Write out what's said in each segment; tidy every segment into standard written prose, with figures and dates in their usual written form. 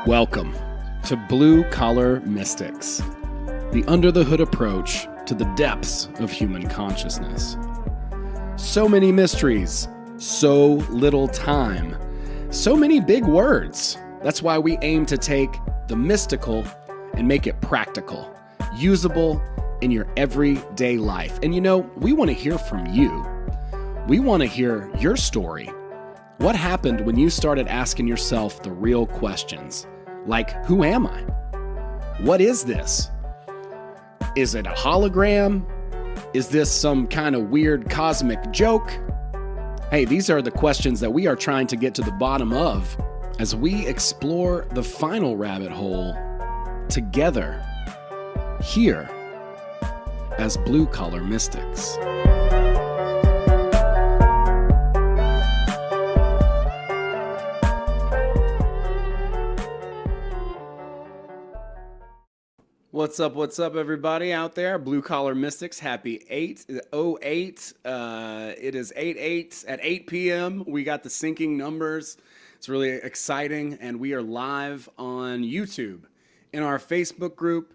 Welcome to Blue Collar Mystics, the under-the-hood approach to the depths of human consciousness. So many mysteries, so little time, so many big words. That's why we aim to take the mystical and make it practical, usable in your everyday life. And you know, we want to hear from you. We want to hear your story. What happened when you started asking yourself the real questions? Like, who am I? What is this? Is it a hologram? Is this some kind of weird cosmic joke? Hey, these are the questions that we are trying to get to the bottom of as we explore the final rabbit hole together here as Blue Collar Mystics. What's up, everybody out there? Blue Collar Mystics, happy 8/08. It is 8/8 at 8 p.m. We got the syncing numbers. It's really exciting, and we are live on YouTube, in our Facebook group,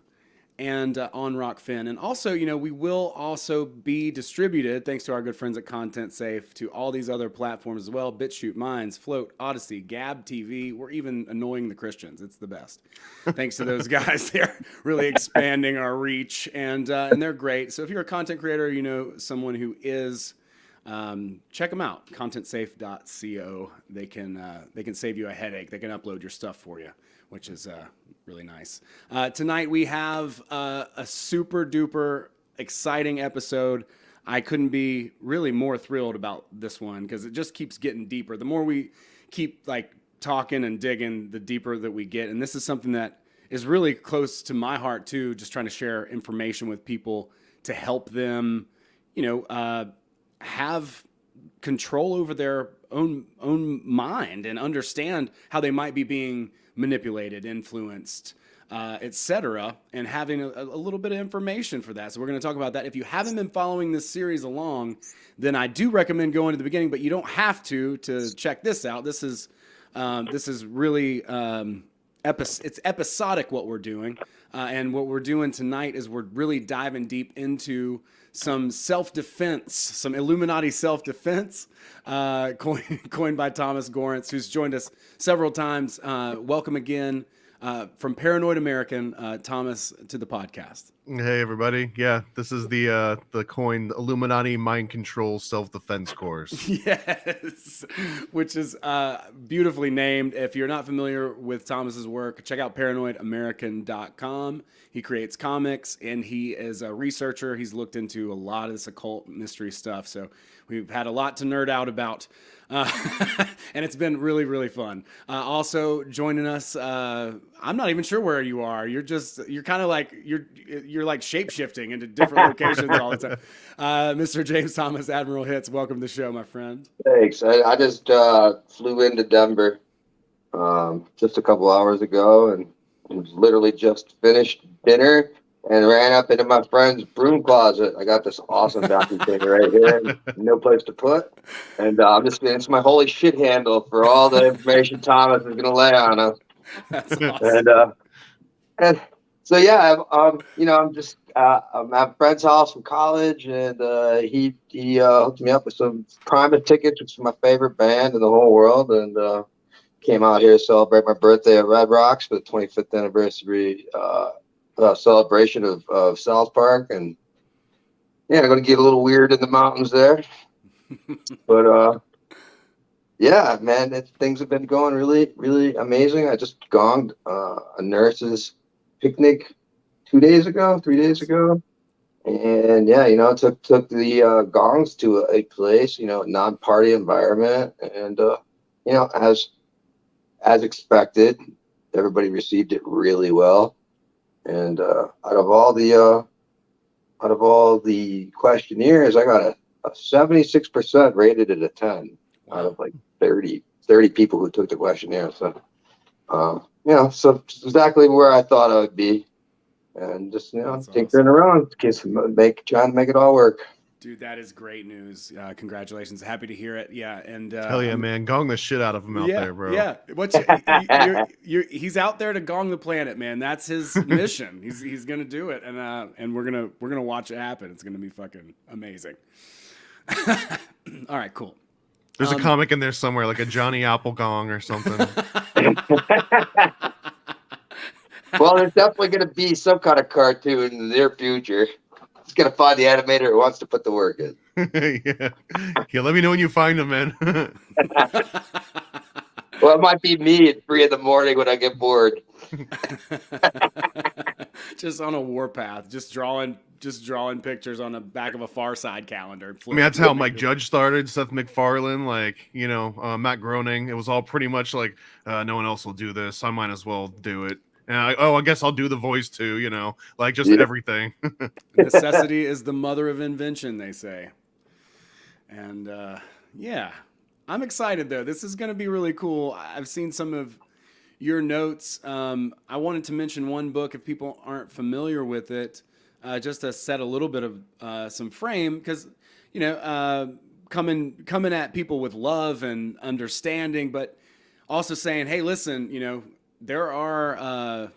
and on Rockfin. And also, you know, we will also be distributed, thanks to our good friends at Content Safe, to all these other platforms as well: BitChute, Minds, Float, Odyssey, Gab TV. We're even annoying the Christians. It's the best. Thanks to those guys. They're really expanding our reach, and they're great. So if you're a content creator, you know someone who is, check them out, contentsafe.co. They can save you a headache. They can upload your stuff for you, which is really nice. Tonight we have a super duper exciting episode. I couldn't be really more thrilled about this one because it just keeps getting deeper. The more we keep talking and digging, the deeper that we get. And this is something that is really close to my heart too, just trying to share information with people to help them, have control over their own mind and understand how they might be being manipulated, influenced, etc., and having a little bit of information for that. So we're going to talk about that. If you haven't been following this series along, then I do recommend going to the beginning, but you don't have to check this out. This is really it's episodic what we're doing, and what we're doing tonight is we're really diving deep into some self-defense, some Illuminati self-defense, coined by Thomas Gorence, who's joined us several times. Welcome again from Paranoid American, Thomas, to the podcast. Hey, everybody. Yeah, this is the coined Illuminati mind control self-defense course. Yes, which is beautifully named. If you're not familiar with Thomas's work, check out paranoidamerican.com. He creates comics, and he is a researcher. He's looked into a lot of this occult mystery stuff, so we've had a lot to nerd out about, and it's been really, really fun. Also joining us, I'm not even sure where you are. You're kind of like you're like shape-shifting into different locations all the time. Mr. James Thomas, Admiral Hits, welcome to the show, my friend. Thanks. I just flew into Denver just a couple hours ago, and literally just finished dinner and ran up into my friend's broom closet. I got this awesome vacuum cleaner right here, no place to put, and it's my holy shit handle for all the information Thomas is going to lay on us. That's awesome. And so yeah, I'm at a friend's house from college, and he hooked me up with some private tickets, which is my favorite band in the whole world, and came out here to celebrate my birthday at Red Rocks for the 25th anniversary celebration of South Park, and yeah, I'm gonna get a little weird in the mountains there, but yeah, man, things have been going really, really amazing. I just gonged a nurse's picnic 3 days ago, and yeah, took the gongs to a place, non-party environment, and as expected, everybody received it really well. And out of all the questionnaires, I got a 76% rated it a 10 out of 30 people who took the questionnaire. So, so exactly where I thought I would be, and just tinkering around, trying to make it all work. Dude, that is great news. Congratulations. Happy to hear it. Yeah. And Hell yeah, man. Gong the shit out of him out there, bro. Yeah. He's out there to gong the planet, man. That's his mission. He's going to do it. And we're going to watch it happen. It's going to be fucking amazing. All right, cool. There's a comic in there somewhere, like a Johnny Apple Gong or something. Well, there's definitely going to be some kind of cartoon in the near future. It's going to find the animator who wants to put the work in. Yeah, let me know when you find him, man. Well, it might be me at 3 a.m. when I get bored. Just on a warpath, just drawing pictures on the back of a Far Side calendar. I mean, that's how Mike Judge started, Seth MacFarlane, Matt Groening. It was all pretty much like, no one else will do this. I might as well do it. And I guess I'll do the voice too, everything. Necessity is the mother of invention, they say. And I'm excited though. This is going to be really cool. I've seen some of your notes. I wanted to mention one book if people aren't familiar with it, just to set a little bit of some frame, because coming at people with love and understanding, but also saying, hey, listen, there are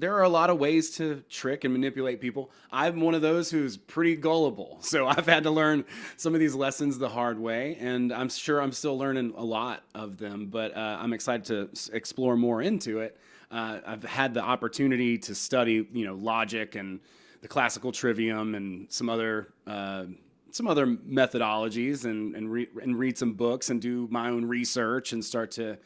a lot of ways to trick and manipulate people. I'm one of those who's pretty gullible, so I've had to learn some of these lessons the hard way, and I'm sure I'm still learning a lot of them, but I'm excited to explore more into it. I've had the opportunity to study, logic and the classical trivium and some other methodologies and read some books and do my own research and start to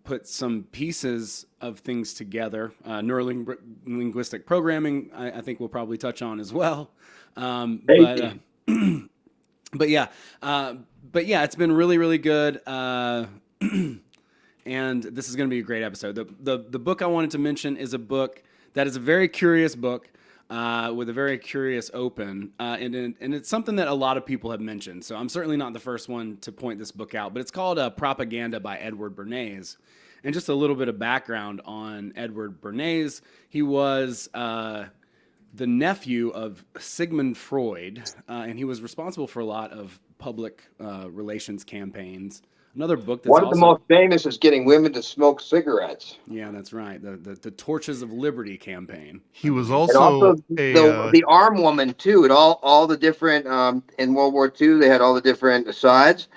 put some pieces of things together. Neurolinguistic programming, I think we'll probably touch on as well. But yeah, it's been really, really good. And this is going to be a great episode. The book I wanted to mention is a book that is a very curious book. With a very curious open, and it's something that a lot of people have mentioned. So I'm certainly not the first one to point this book out, but it's called Propaganda by Edward Bernays. And just a little bit of background on Edward Bernays. He was the nephew of Sigmund Freud, and he was responsible for a lot of public relations campaigns. Another book that's one of the most famous is getting women to smoke cigarettes. Yeah, that's right. The Torches of Liberty campaign. He was also the arm woman too. At all the different in World War II, they had all the different sides,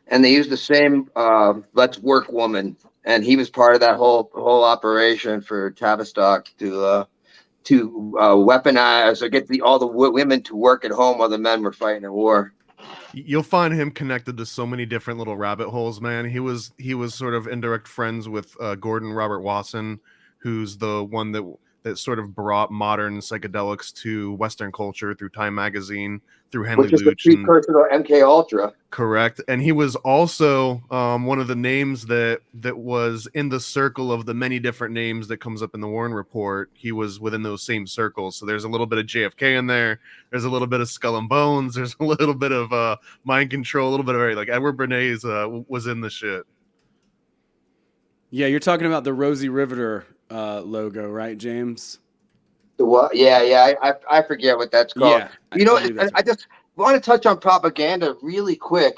and they used the same "Let's Work" woman, and he was part of that whole operation for Tavistock to weaponize or get all the women to work at home while the men were fighting at war. You'll find him connected to so many different little rabbit holes, man. He was sort of indirect friends with Gordon Robert Wasson, who's the one that sort of brought modern psychedelics to Western culture through Time magazine, through Henry Which is the precursor to MK Ultra. Correct. And he was also one of the names that was in the circle of the many different names that comes up in the Warren Report. He was within those same circles. So there's a little bit of JFK in there. There's a little bit of Skull and Bones. There's a little bit of mind control, a little bit of everything. Like Edward Bernays was in the shit. Yeah, you're talking about the Rosie Riveter logo, right, James? The what? Yeah. I forget what that's called. Yeah, I just want to touch on propaganda really quick.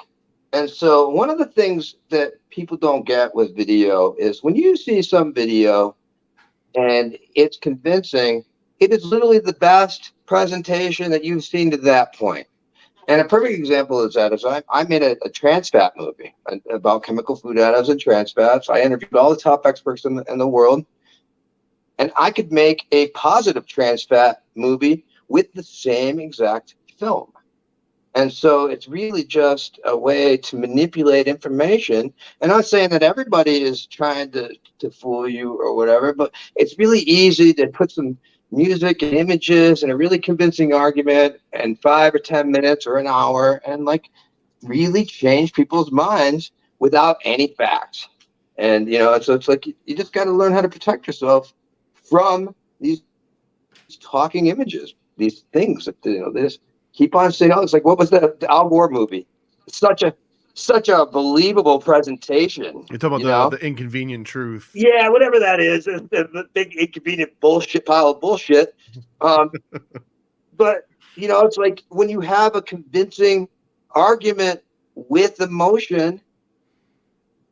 And so one of the things that people don't get with video is when you see some video and it's convincing, it is literally the best presentation that you've seen to that point. And a perfect example is I made a trans fat movie about chemical food additives and trans fats. I interviewed all the top experts in the world. And I could make a positive trans fat movie with the same exact film. And so it's really just a way to manipulate information. And I'm not saying that everybody is trying to fool you or whatever, but it's really easy to put some music and images and a really convincing argument in 5 or 10 minutes or an hour and really change people's minds without any facts. And, so it's like you just got to learn how to protect yourself from these talking images, these things that they just keep on saying. Oh, it's like, what was the Al Gore movie? It's such a believable presentation. You're talking about the inconvenient truth. Yeah, whatever that is, the big inconvenient pile of bullshit. But you know, it's like when you have a convincing argument with emotion,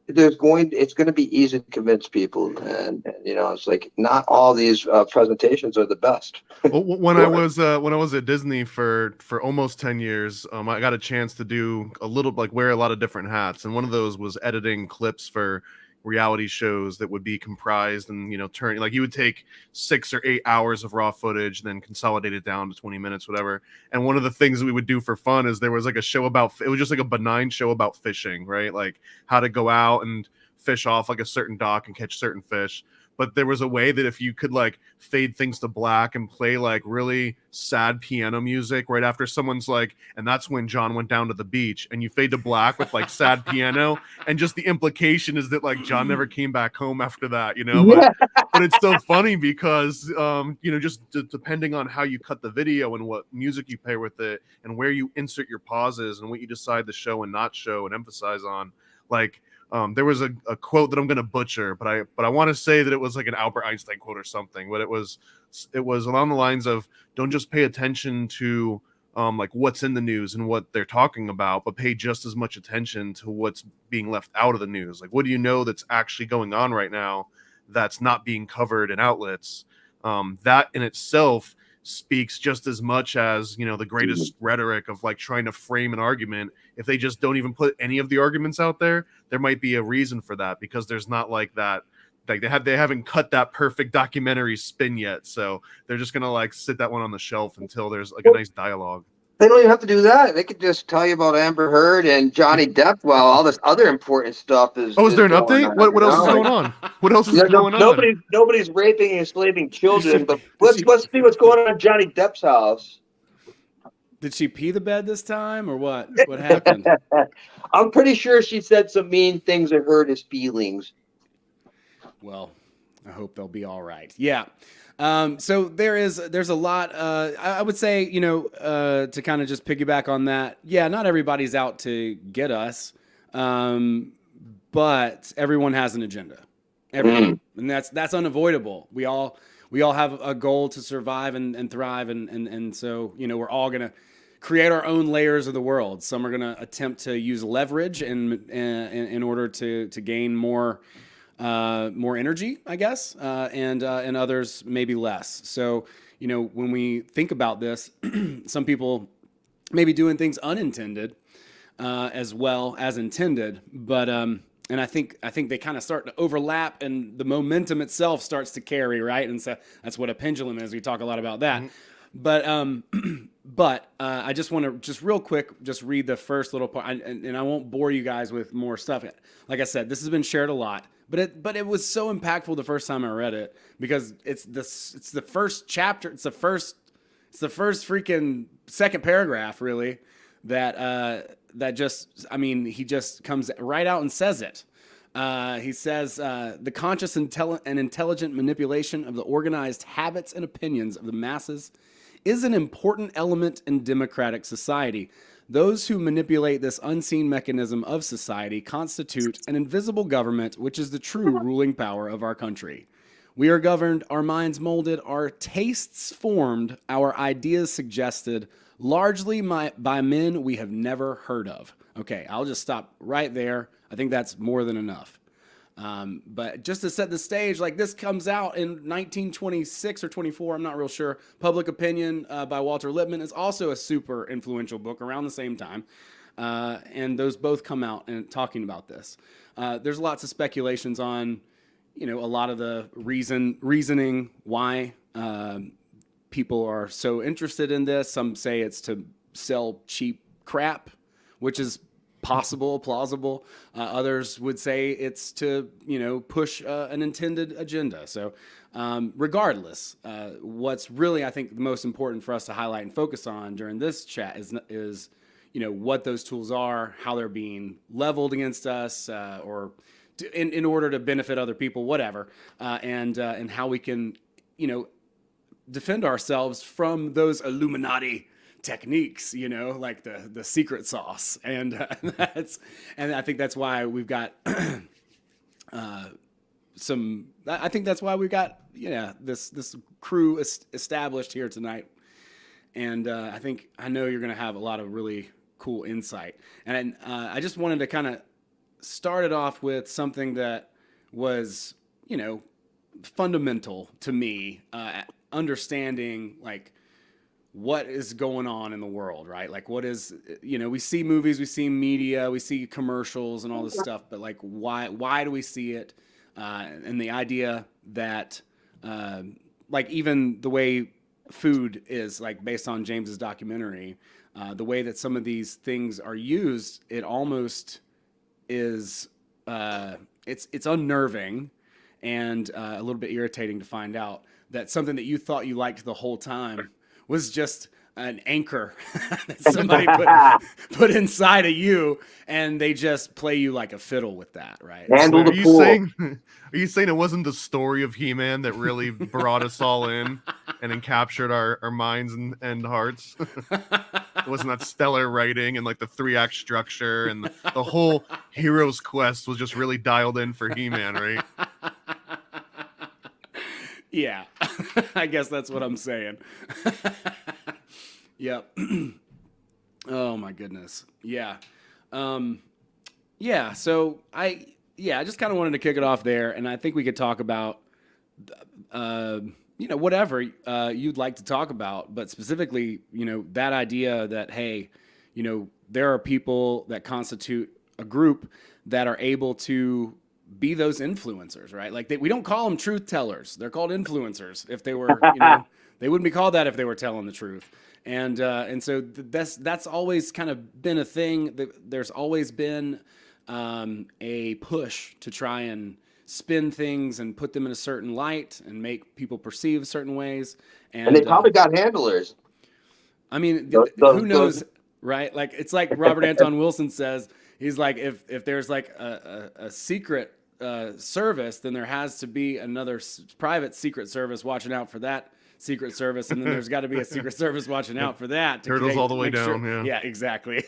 it's going to be easy to convince people, and you know, it's like not all these presentations are the best. Well, when I was at Disney for almost 10 years, I got a chance to do a little, like, wear a lot of different hats, and one of those was editing clips for reality shows that would be comprised and, you know, turn, like, you would take 6 or 8 hours of raw footage and then consolidate it down to 20 minutes, whatever. And one of the things that we would do for fun is there was like a show about, it was just like a benign show about fishing, right? Like how to go out and fish off like a certain dock and catch certain fish. But there was a way that if you could like fade things to black and play like really sad piano music right after someone's like, and that's when John went down to the beach, and you fade to black with like sad piano, and just the implication is that like John never came back home after that, you know. But it's so funny because you know, just depending on how you cut the video and what music you pair with it and where you insert your pauses and what you decide to show and not show and emphasize on, like there was a quote that I'm going to butcher, but I want to say that it was like an Albert Einstein quote or something, but it was along the lines of, don't just pay attention to like what's in the news and what they're talking about, but pay just as much attention to what's being left out of the news. Like, what do you know that's actually going on right now that's not being covered in outlets? That in itself speaks just as much as, you know, the greatest rhetoric of like trying to frame an argument. If they just don't even put any of the arguments out there, there might be a reason for that, because there's not like that, like they haven't cut that perfect documentary spin yet, so they're just gonna like sit that one on the shelf until there's like a nice dialogue. They don't even have to do that. They could just tell you about Amber Heard and Johnny Depp while all this other important stuff is. Oh, is there an going update? on, what else you is know? going on? What else is going on? Nobody's raping and enslaving children, but let's see what's going on in Johnny Depp's house. Did she pee the bed this time, or what? What happened? I'm pretty sure she said some mean things that hurt his feelings. Well, I hope they'll be all right. Yeah. So there's a lot. I would say, you know, to kind of just piggyback on that. Yeah, not everybody's out to get us, but everyone has an agenda. Everyone, and that's unavoidable. We all have a goal to survive and thrive, and so, you know, we're all gonna create our own layers of the world. Some are gonna attempt to use leverage in order to gain more energy, I guess, and others maybe less. So, you know, when we think about this, some people may be doing things unintended as well as intended, but and I think they kind of start to overlap, and the momentum itself starts to carry, right? And so that's what a pendulum is. We talk a lot about that. Mm-hmm. But I just want to just real quick just read the first little part, and I won't bore you guys with more stuff. Like I said, this has been shared a lot, but it was so impactful the first time I read it, because it's the first chapter, it's the first freaking second paragraph, really, that just, I mean, he just comes right out and says it. He says, the conscious and intelligent manipulation of the organized habits and opinions of the masses is an important element in democratic society. Those who manipulate this unseen mechanism of society constitute an invisible government, which is the true ruling power of our country. We are governed, our minds molded, our tastes formed, our ideas suggested, largely by men we have never heard of. Okay, I'll just stop right there. I think that's more than enough. But just to set the stage, like, this comes out in 1926 or 24, I'm not real sure. Public Opinion by Walter Lippmann is also a super influential book around the same time. And those both come out and talking about this. There's lots of speculations on, you know, a lot of the reasoning why people are so interested in this. Some say it's to sell cheap crap, which is possible, plausible. Others would say it's to, you know, push an intended agenda. So regardless, what's really, I think, the most important for us to highlight and focus on during this chat is, you know, what those tools are, how they're being leveled against us, or in order to benefit other people, whatever, and how we can, you know, defend ourselves from those Illuminati techniques, you know, like the secret sauce, and I think that's why we've got I think that's why we've got this crew established here tonight, and I know you're going to have a lot of really cool insight. And I just wanted to kind of start it off with something that was, fundamental to me, understanding like what is going on in the world, right? Like what is, we see movies, we see media, we see commercials and all this stuff, but like why do we see it? And the idea that like even the way food is like based on James's documentary, the way that some of these things are used, it almost is it's unnerving and a little bit irritating to find out that something that you thought you liked the whole time was just an anchor that somebody put inside of you, and they just play you like a fiddle with that, right? Handle So the pool. are you saying it wasn't the story of He-Man that really brought us all in and encaptured our minds and hearts? It wasn't that stellar writing and like the 3-act structure and the whole hero's quest was just really dialed in for He-Man, right? Yeah, I guess that's what I'm saying. Yep. Oh my goodness. Yeah. Yeah. So I just kind of wanted to kick it off there, and I think we could talk about, whatever you'd like to talk about, but specifically, that idea that, hey, there are people that constitute a group that are able to be those influencers, right? Like we don't call them truth tellers; they're called influencers. If they were, they wouldn't be called that if they were telling the truth. And so that's always kind of been a thing. There's always been a push to try and spin things and put them in a certain light and make people perceive certain ways. And they probably got handlers. I mean, who knows, right? Like it's like Robert Anton Wilson says. He's like, if there's like a secret service, then there has to be another private secret service watching out for that secret service, and then there's got to be a secret service watching out for that. Turtles all the way down. Sure. Yeah, exactly.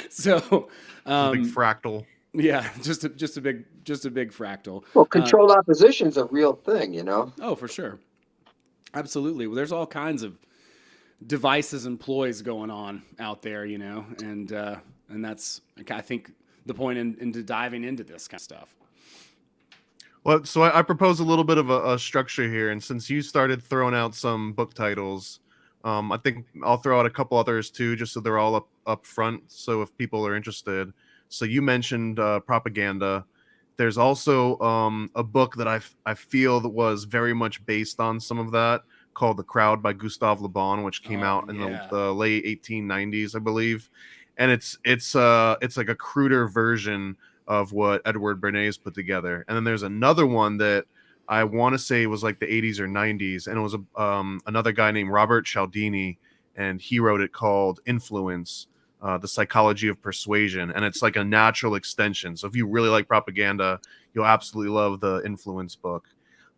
So, a big fractal. Yeah, just a big fractal. Well, controlled opposition's a real thing, Oh, for sure, absolutely. Well, there's all kinds of devices and ploys going on out there, and that's, I think, the point into diving into this kind of stuff. Well, so I propose a little bit of a structure here, and since you started throwing out some book titles, I think I'll throw out a couple others too, just so they're all up front. So if people are interested, so you mentioned propaganda. There's also a book that I feel that was very much based on some of that, called The Crowd by Gustave Le Bon, which came out in the late 1890s, I believe, and it's like a cruder version of what Edward Bernays put together. And then there's another one that I want to say was like the 80s or 90s, and it was another guy named Robert Cialdini, and he wrote it called Influence, The Psychology of Persuasion, and it's like a natural extension. So if you really like propaganda, you'll absolutely love the Influence book.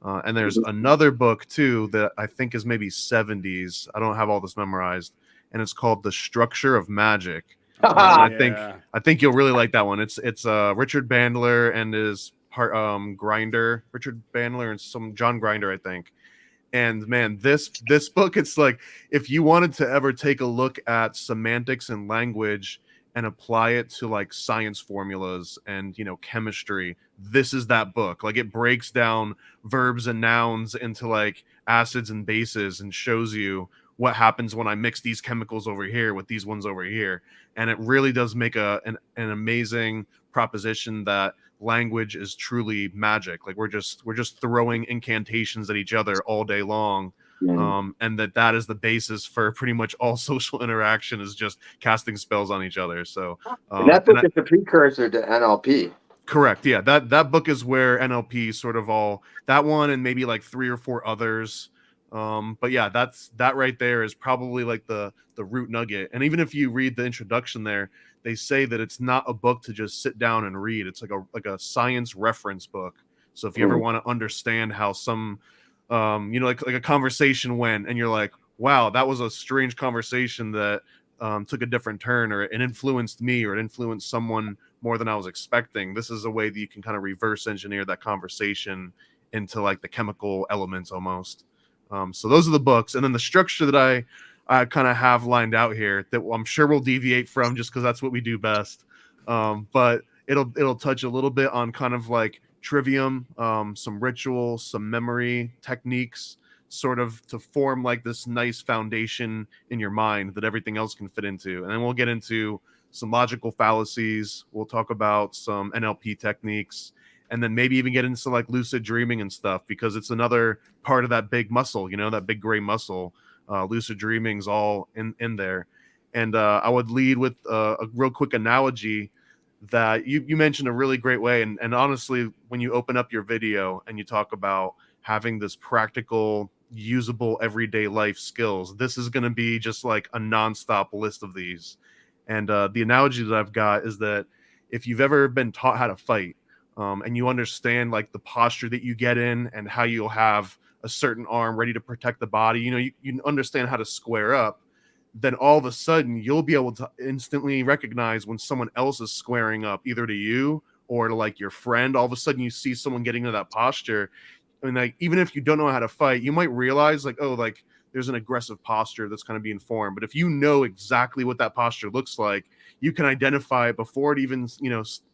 And there's another book too that I think is maybe 70s. I don't have all this memorized, and it's called The Structure of Magic. I think you'll really like that one. It's Richard Bandler and his Grinder, Richard Bandler and some John Grinder, I think. And man, this book, it's like if you wanted to ever take a look at semantics and language and apply it to like science formulas and chemistry, this is that book. Like it breaks down verbs and nouns into like acids and bases and shows you what happens when I mix these chemicals over here with these ones over here. And it really does make an amazing proposition that language is truly magic. Like we're just throwing incantations at each other all day long. And that is the basis for pretty much all social interaction, is just casting spells on each other. So and that book is the precursor to NLP. Correct. Yeah. That book is where NLP sort of all, that one and maybe like 3 or 4 others. But yeah, that right there is probably like the root nugget. And even if you read the introduction there, they say that it's not a book to just sit down and read. It's like a science reference book. So if you ever want to understand how some, like a conversation went, and you're like, wow, that was a strange conversation that took a different turn, or it influenced me, or it influenced someone more than I was expecting. This is a way that you can kind of reverse engineer that conversation into like the chemical elements almost. So those are the books. And then the structure that I kind of have lined out here that I'm sure we'll deviate from just because that's what we do best. But it'll touch a little bit on kind of like trivium, some ritual, some memory techniques, sort of to form like this nice foundation in your mind that everything else can fit into. And then we'll get into some logical fallacies. We'll talk about some NLP techniques, and then maybe even get into like lucid dreaming and stuff, because it's another part of that big muscle, that big gray muscle. Lucid dreaming's all in there. And I would lead with a real quick analogy that you mentioned a really great way. And honestly, when you open up your video and you talk about having this practical, usable, everyday life skills, this is going to be just like a nonstop list of these. And the analogy that I've got is that if you've ever been taught how to fight, and you understand like the posture that you get in and how you'll have a certain arm ready to protect the body, you understand how to square up, then all of a sudden you'll be able to instantly recognize when someone else is squaring up, either to you or to like your friend. All of a sudden you see someone getting into that posture. I mean, like, even if you don't know how to fight, you might realize like, oh, like there's an aggressive posture that's kind of being formed. But if you know exactly what that posture looks like, you can identify it before it even,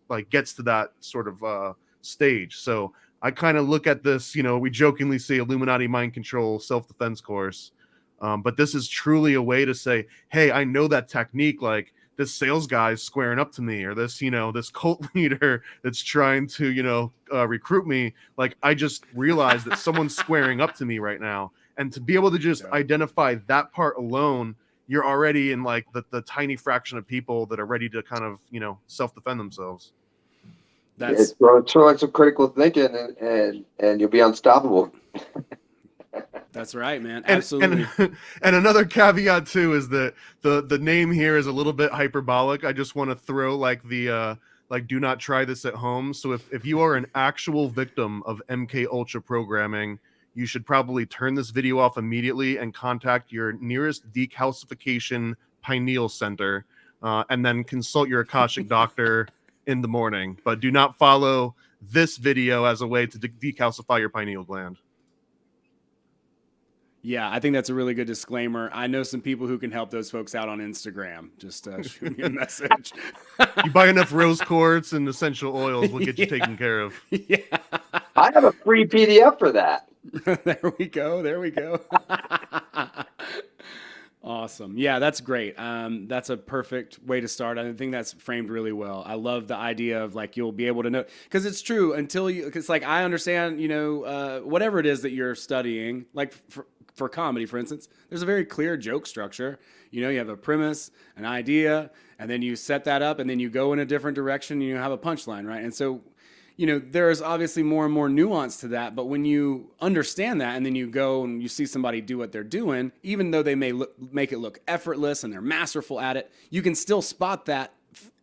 like gets to that sort of stage. So I kind of look at this, we jokingly say Illuminati mind control self-defense course. But this is truly a way to say, hey, I know that technique. Like this sales guy is squaring up to me, or this, this cult leader that's trying to, recruit me. Like I just realized that someone's squaring up to me right now. And to be able to just identify that part alone, you're already in like the tiny fraction of people that are ready to kind of, self-defend themselves. It's throwing some critical thinking, and you'll be unstoppable. That's right, man. Absolutely. And another caveat too is that the name here is a little bit hyperbolic. I just want to throw like the like, do not try this at home. So if you are an actual victim of MK Ultra programming, you should probably turn this video off immediately and contact your nearest decalcification pineal center, and then consult your Akashic doctor in the morning. But do not follow this video as a way to decalcify your pineal gland. Yeah, I think that's a really good disclaimer. I know some people who can help those folks out on Instagram. Just shoot me a message. You buy enough rose quartz and essential oils, we'll get you taken care of. Yeah. I have a free PDF for that. There we go. Awesome. Yeah, that's great. That's a perfect way to start. I think that's framed really well. I love the idea of like, you'll be able to know, because it's true because like, I understand, whatever it is that you're studying, like for comedy, for instance, there's a very clear joke structure. You have a premise, an idea, and then you set that up, and then you go in a different direction, and you have a punchline, right? And so, there's obviously more and more nuance to that, but when you understand that and then you go and you see somebody do what they're doing, even though they may make it look effortless and they're masterful at it, you can still spot that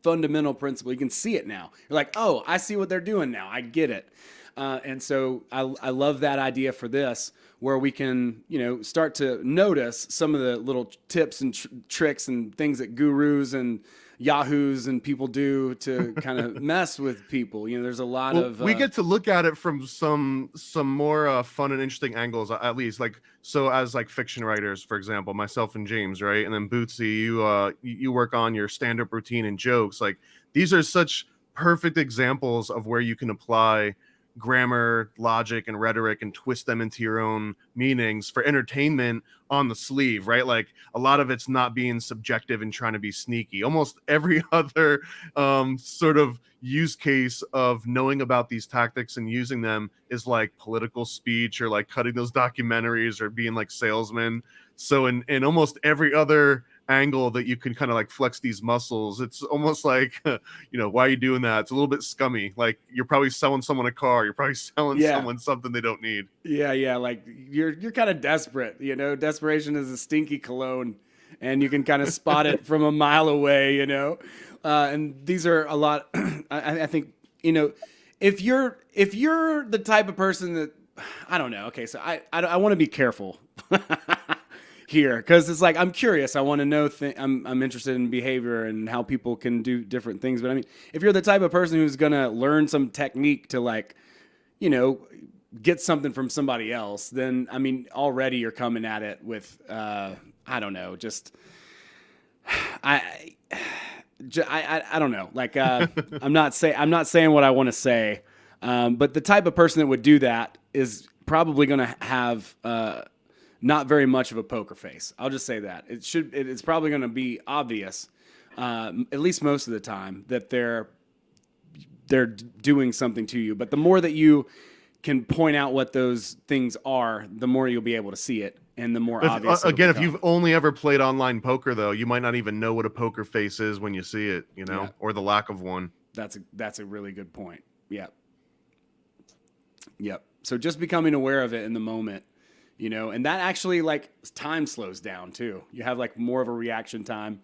fundamental principle. You can see it now. You're like, oh, I see what they're doing now. I get it. And so I love that idea for this, where we can, start to notice some of the little tips and tricks and things that gurus and yahoos and people do to kind of mess with people. There's a lot of we get to look at it from some more fun and interesting angles, at least. Like, so as like fiction writers, for example, myself and James, right? And then Bootsy, you work on your stand-up routine and jokes. Like, these are such perfect examples of where you can apply grammar, logic, and rhetoric and twist them into your own meanings for entertainment on the sleeve, right? Like, a lot of it's not being subjective and trying to be sneaky. Almost every other sort of use case of knowing about these tactics and using them is like political speech, or like cutting those documentaries, or being like salesmen. So in almost every other angle that you can kind of like flex these muscles, it's almost like why are you doing that? It's a little bit scummy. Like, you're probably selling someone a car, you're probably selling someone something they don't need. Yeah, like you're kind of desperate. Desperation is a stinky cologne, and you can kind of spot it from a mile away. And these are a lot. I think if you're the type of person that, I don't know. Okay, so I want to be careful here, because it's like, I'm curious. I want to know. I'm interested in behavior and how people can do different things. But I mean, if you're the type of person who's gonna learn some technique to like, get something from somebody else, then I mean, already you're coming at it with, I I don't know, just I I don't know. Like I'm not saying what I want to say, but the type of person that would do that is probably going to have not very much of a poker face. I'll just say that it's probably going to be obvious, at least most of the time, that they're doing something to you. But the more that you can point out what those things are, the more you'll be able to see it, and the more obvious. Again, if you've only ever played online poker, though, you might not even know what a poker face is when you see it, you know, or the lack of one. That's a really good point. Yep. So just becoming aware of it in the moment, you know, and that actually, like, time slows down too. You have like more of a reaction time,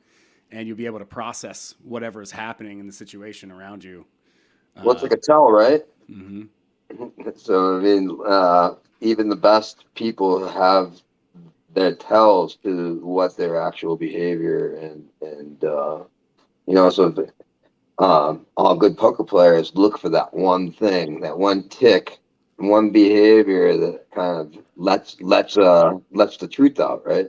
and you'll be able to process whatever is happening in the situation around you. What's like a tell, right? Mm-hmm. So I mean, even the best people have their tells to what their actual behavior and you know. So all good poker players look for that one thing, that one tick, one behavior that kind of lets the truth out, right?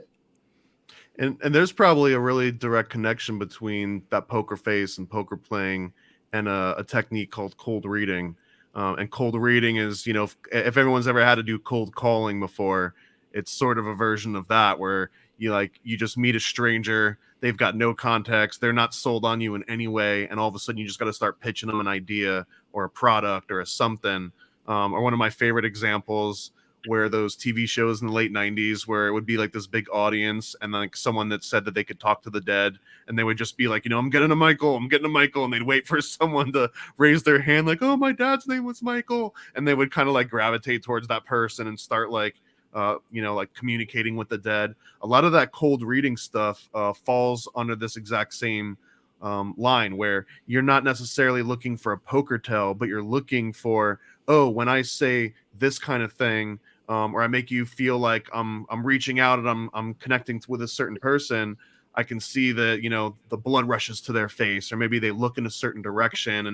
And there's probably a really direct connection between that poker face and poker playing and a technique called cold reading. And cold reading is, you know, if everyone's ever had to do cold calling before, it's sort of a version of that where you just meet a stranger, they've got no context, they're not sold on you in any way, and all of a sudden you just got to start pitching them an idea or a product or a something. Or one of my favorite examples where those TV shows in the late 90s where it would be like this big audience and like someone that said that they could talk to the dead, and they would just be like, you know, I'm getting a Michael, and they'd wait for someone to raise their hand like, oh, my dad's name was Michael, and they would kind of like gravitate towards that person and start like like communicating with the dead. A lot of that cold reading stuff falls under this exact same line where you're not necessarily looking for a poker tell, but you're looking for, oh, when I say this kind of thing, or I make you feel like I'm reaching out and I'm connecting with a certain person, I can see that, you know, the blood rushes to their face, or maybe they look in a certain direction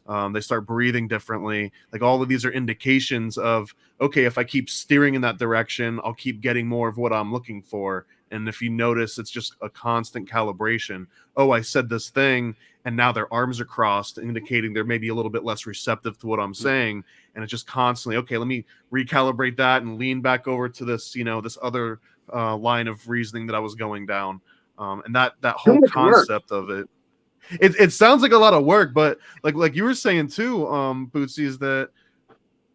and they start breathing differently. Like all of these are indications of, okay, if I keep steering in that direction, I'll keep getting more of what I'm looking for. And if you notice, it's just a constant calibration. Oh, I said this thing, and now their arms are crossed, indicating they're maybe a little bit less receptive to what I'm saying. And it's just constantly, okay, let me recalibrate that and lean back over to this, you know, this other line of reasoning that I was going down. And that whole concept of it, it sounds like a lot of work, but like you were saying too, Bootsy, is that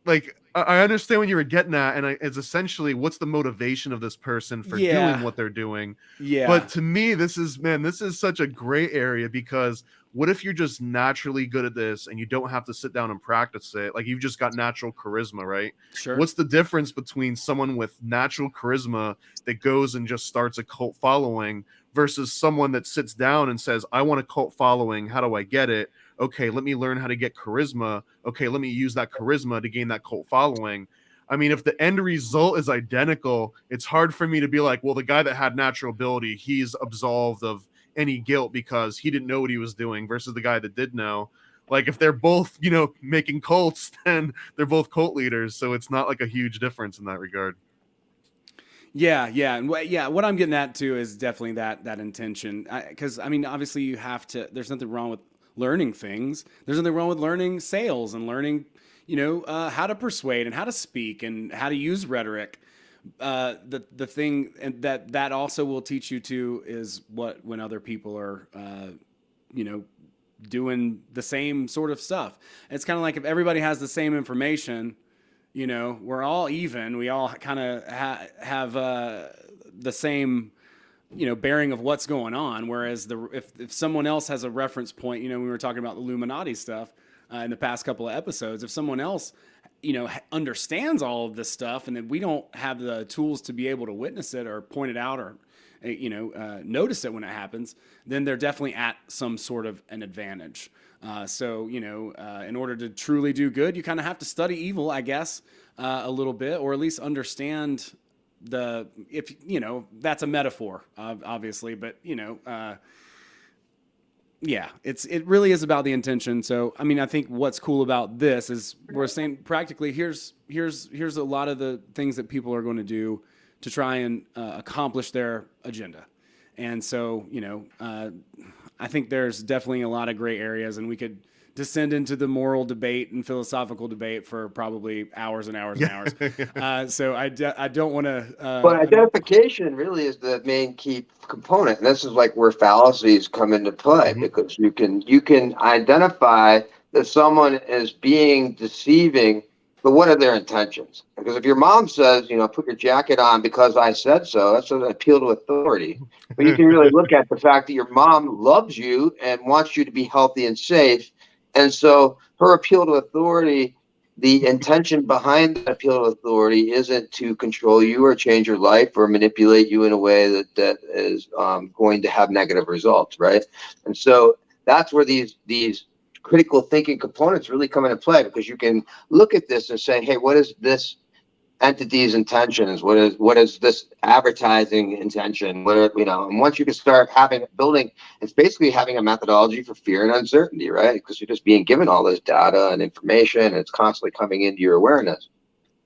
like I understand what you were getting at, and it's essentially what's the motivation of this person for doing what they're doing. Yeah. But to me, this is such a gray area, because what if you're just naturally good at this and you don't have to sit down and practice it? Like, you've just got natural charisma, right? Sure. What's the difference between someone with natural charisma that goes and just starts a cult following versus someone that sits down and says, I want a cult following. How do I get it? Okay, let me learn how to get charisma. Okay, let me use that charisma to gain that cult following. I mean, if the end result is identical, it's hard for me to be like, well, the guy that had natural ability, he's absolved of any guilt because he didn't know what he was doing, versus the guy that did know. Like, if they're both, you know, making cults, then they're both cult leaders. So it's not like a huge difference in that regard. Yeah. And what I'm getting at too is definitely that intention. Because I mean, obviously you have to, there's nothing wrong with learning things. There's nothing wrong with learning sales and learning, you know, how to persuade and how to speak and how to use rhetoric. The thing that also will teach you too is when other people are, you know, doing the same sort of stuff. It's kind of like if everybody has the same information, you know, we're all even. We all kind of have the same, you know, bearing of what's going on. Whereas if someone else has a reference point, you know, we were talking about the Illuminati stuff in the past couple of episodes. If someone else, you know, understands all of this stuff, and then we don't have the tools to be able to witness it or point it out or, you know, notice it when it happens, then they're definitely at some sort of an advantage. So, you know, in order to truly do good, you kind of have to study evil, I guess, a little bit, or at least understand if, you know, that's a metaphor, obviously, but, you know, yeah, it really is about the intention. So, I mean, I think what's cool about this is we're saying practically here's a lot of the things that people are going to do to try and accomplish their agenda. And so, I think there's definitely a lot of gray areas, and we could descend into the moral debate and philosophical debate for probably hours and hours and hours. So I don't want to. But identification really is the main key component, and this is like where fallacies come into play, because you can identify that someone is being deceiving, but what are their intentions? Because if your mom says, put your jacket on because I said so, that's an appeal to authority. But you can really look at the fact that your mom loves you and wants you to be healthy and safe, and so her appeal to authority, the intention behind that appeal to authority isn't to control you or change your life or manipulate you in a way that is going to have negative results, right? And so that's where these critical thinking components really come into play, because you can look at this and say, hey, what is this entity's intentions? What is this advertising intention? And once you can start building, it's basically having a methodology for fear and uncertainty, right? Because you're just being given all this data and information, and it's constantly coming into your awareness.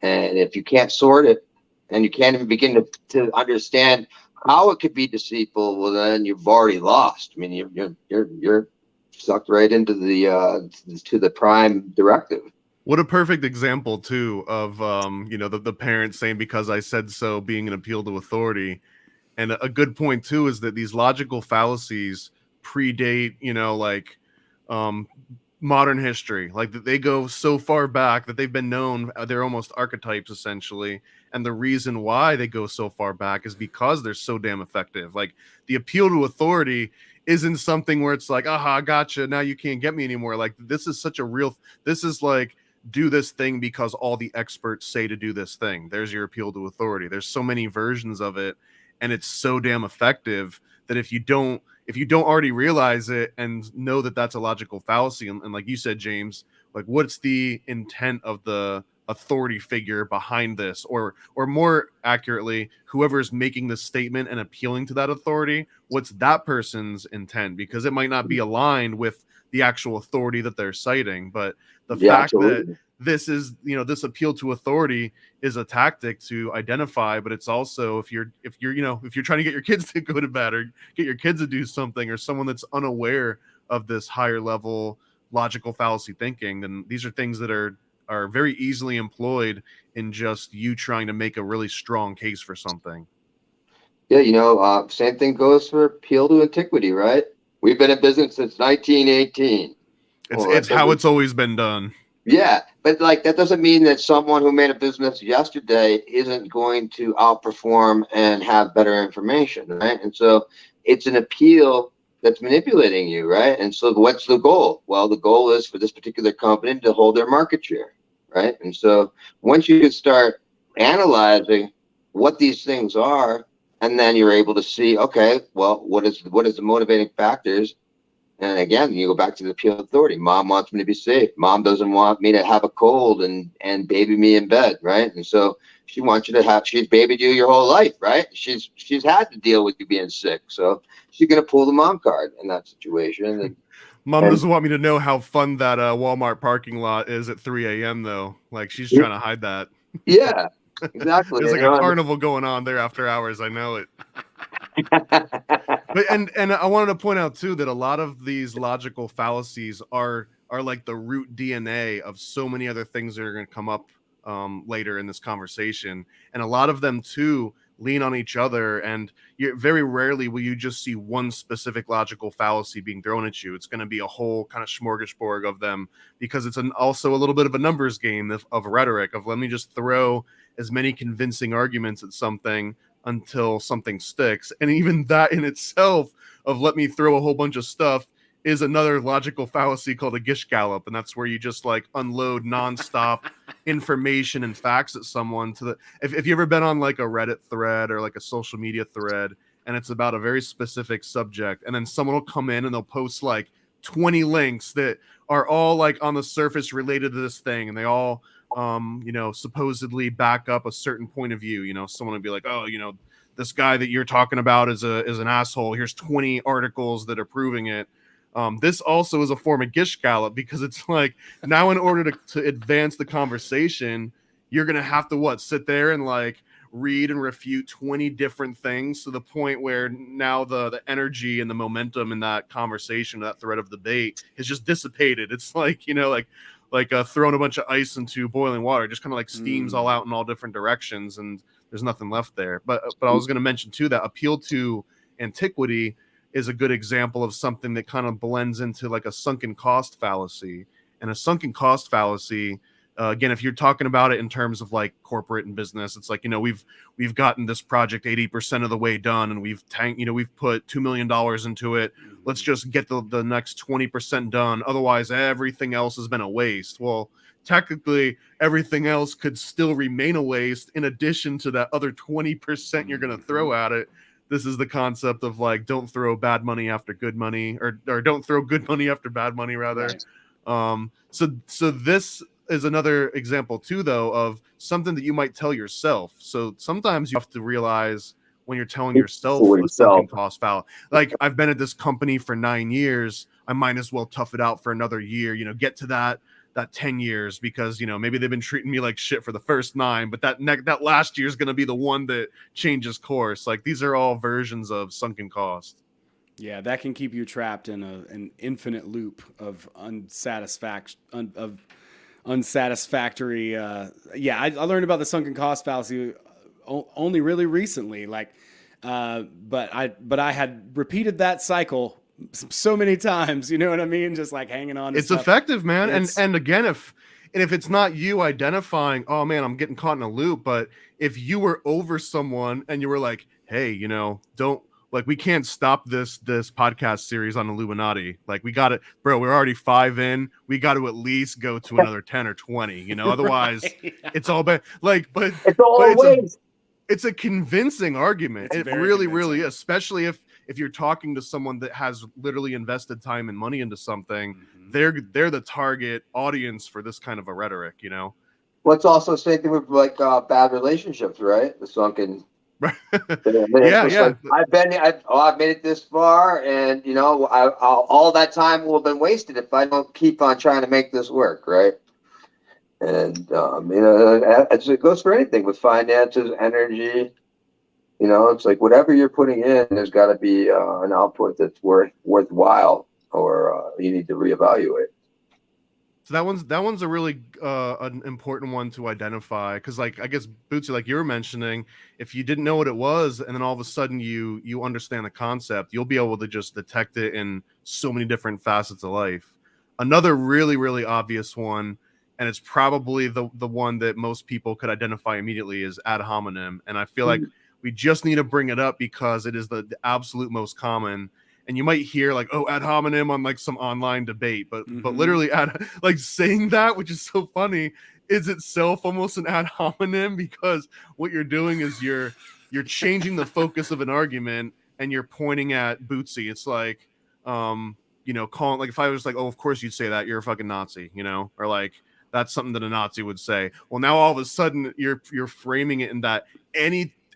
And if you can't sort it, and you can't even begin to understand how it could be deceitful, well, then you've already lost. I mean, you're sucked right into the prime directive. What a perfect example too of the parents saying because I said so being an appeal to authority. And a good point too is that these logical fallacies predate modern history. Like they go so far back that they've been known, they're almost archetypes essentially. And the reason why they go so far back is because they're so damn effective. Like the appeal to authority isn't something where it's like, aha, gotcha, now you can't get me anymore. Like this is like, do this thing because all the experts say to do this thing. There's your appeal to authority. There's so many versions of it, and it's so damn effective that if you don't already realize it and know that that's a logical fallacy, and like you said, James, like what's the intent of the authority figure behind this, or more accurately, whoever's making this statement and appealing to that authority, what's that person's intent? Because it might not be aligned with the actual authority that they're citing, but the fact that this is, this appeal to authority is a tactic to identify, but it's also if you're trying to get your kids to go to bed or get your kids to do something, or someone that's unaware of this higher level logical fallacy thinking, then these are things that are very easily employed in just you trying to make a really strong case for something. Yeah, same thing goes for appeal to antiquity, right? We've been in business since 1918. It's how it's always been done. Yeah, but like that doesn't mean that someone who made a business yesterday isn't going to outperform and have better information, right? And so it's an appeal that's manipulating you, right? And so what's the goal? Well, the goal is for this particular company to hold their market share, right? And so once you start analyzing what these things are, and then you're able to see, okay, well, what is the motivating factors? And again, you go back to the appeal authority. Mom wants me to be safe. Mom doesn't want me to have a cold and baby me in bed, right? And so she wants you to she's babied you your whole life, right? She's had to deal with you being sick. So she's going to pull the mom card in that situation. And Mom doesn't want me to know how fun that Walmart parking lot is at 3 a.m. though. Like she's trying to hide that. Yeah, exactly. There's like a carnival going on there after hours. I know it. But and I wanted to point out too that a lot of these logical fallacies are like the root DNA of so many other things that are going to come up later in this conversation, and a lot of them too lean on each other. And very rarely will you just see one specific logical fallacy being thrown at you. It's going to be a whole kind of smorgasbord of them, because it's also a little bit of a numbers game of rhetoric of let me just throw as many convincing arguments at something until something sticks. And even that in itself of let me throw a whole bunch of stuff is another logical fallacy called a gish gallop. And that's where you just like unload nonstop information and facts at someone if you've ever been on like a Reddit thread or like a social media thread, and it's about a very specific subject, and then someone will come in and they'll post like 20 links that are all like on the surface related to this thing, and they all supposedly back up a certain point of view. Someone would be like, oh, this guy that you're talking about is an asshole. Here's 20 articles that are proving it. This also is a form of gish gallop, because it's like now in order to advance the conversation, you're going to have to sit there and like read and refute 20 different things to the point where now the energy and the momentum in that conversation, that thread of debate, has just dissipated. It's like, throwing a bunch of ice into boiling water. It just kind of like steams all out in all different directions, and there's nothing left there. But I was going to mention too that appeal to antiquity is a good example of something that kind of blends into like a sunken cost fallacy. And a sunken cost fallacy, again, if you're talking about it in terms of like corporate and business, it's like, we've gotten this project 80% of the way done, and we've put $2 million into it. Let's just get the next 20% done. Otherwise, everything else has been a waste. Well, technically, everything else could still remain a waste in addition to that other 20% you're going to throw at it. This is the concept of like, don't throw bad money after good money, or don't throw good money after bad money, rather. Right. So this is another example too, though, of something that you might tell yourself. So sometimes you have to realize when you're telling yourself a sunken cost fallacy. Like, I've been at this company for 9 years. I might as well tough it out for another year, get to that 10 years, because, maybe they've been treating me like shit for the first 9, but that last year is going to be the one that changes course. Like, these are all versions of sunken cost. Yeah, that can keep you trapped in an infinite loop of unsatisfactory. I learned about the sunken cost fallacy only really recently. Like, but I had repeated that cycle so many times. You know what I mean? Just like hanging on to it's stuff. Effective, man. And again, if it's not you identifying, oh man, I'm getting caught in a loop, but if you were over someone and you were like, hey, don't. Like, we can't stop this podcast series on Illuminati. Like, we got it, bro. We're already 5 in. We got to at least go to another 10 or 20. Otherwise, right. It's all bad. Like, but it's all it's a convincing argument. It really, really is. Especially if you're talking to someone that has literally invested time and money into something, they're the target audience for this kind of a rhetoric. Well, it's also the same thing with like bad relationships, right? The sunken. Yeah. Like, I've made it this far, and all that time will have been wasted if I don't keep on trying to make this work, right? And it goes for anything with finances, energy. It's like whatever you're putting in, there's got to be an output that's worthwhile, or you need to reevaluate. So that one's a really an important one to identify, because, like, I guess, Bootsy, like you were mentioning, if you didn't know what it was and then all of a sudden you understand the concept, you'll be able to just detect it in so many different facets of life. Another really, really obvious one, and it's probably the one that most people could identify immediately, is ad hominem. And I feel like we just need to bring it up because it is the absolute most common. And you might hear like, oh, ad hominem on like some online debate, but literally like saying that, which is so funny, is itself almost an ad hominem, because what you're doing is you're changing the focus of an argument and you're pointing at Bootsy. It's like, calling, like, if I was like, oh, of course you'd say that, you're a fucking Nazi, or like, that's something that a Nazi would say. Well, now all of a sudden you're framing it in that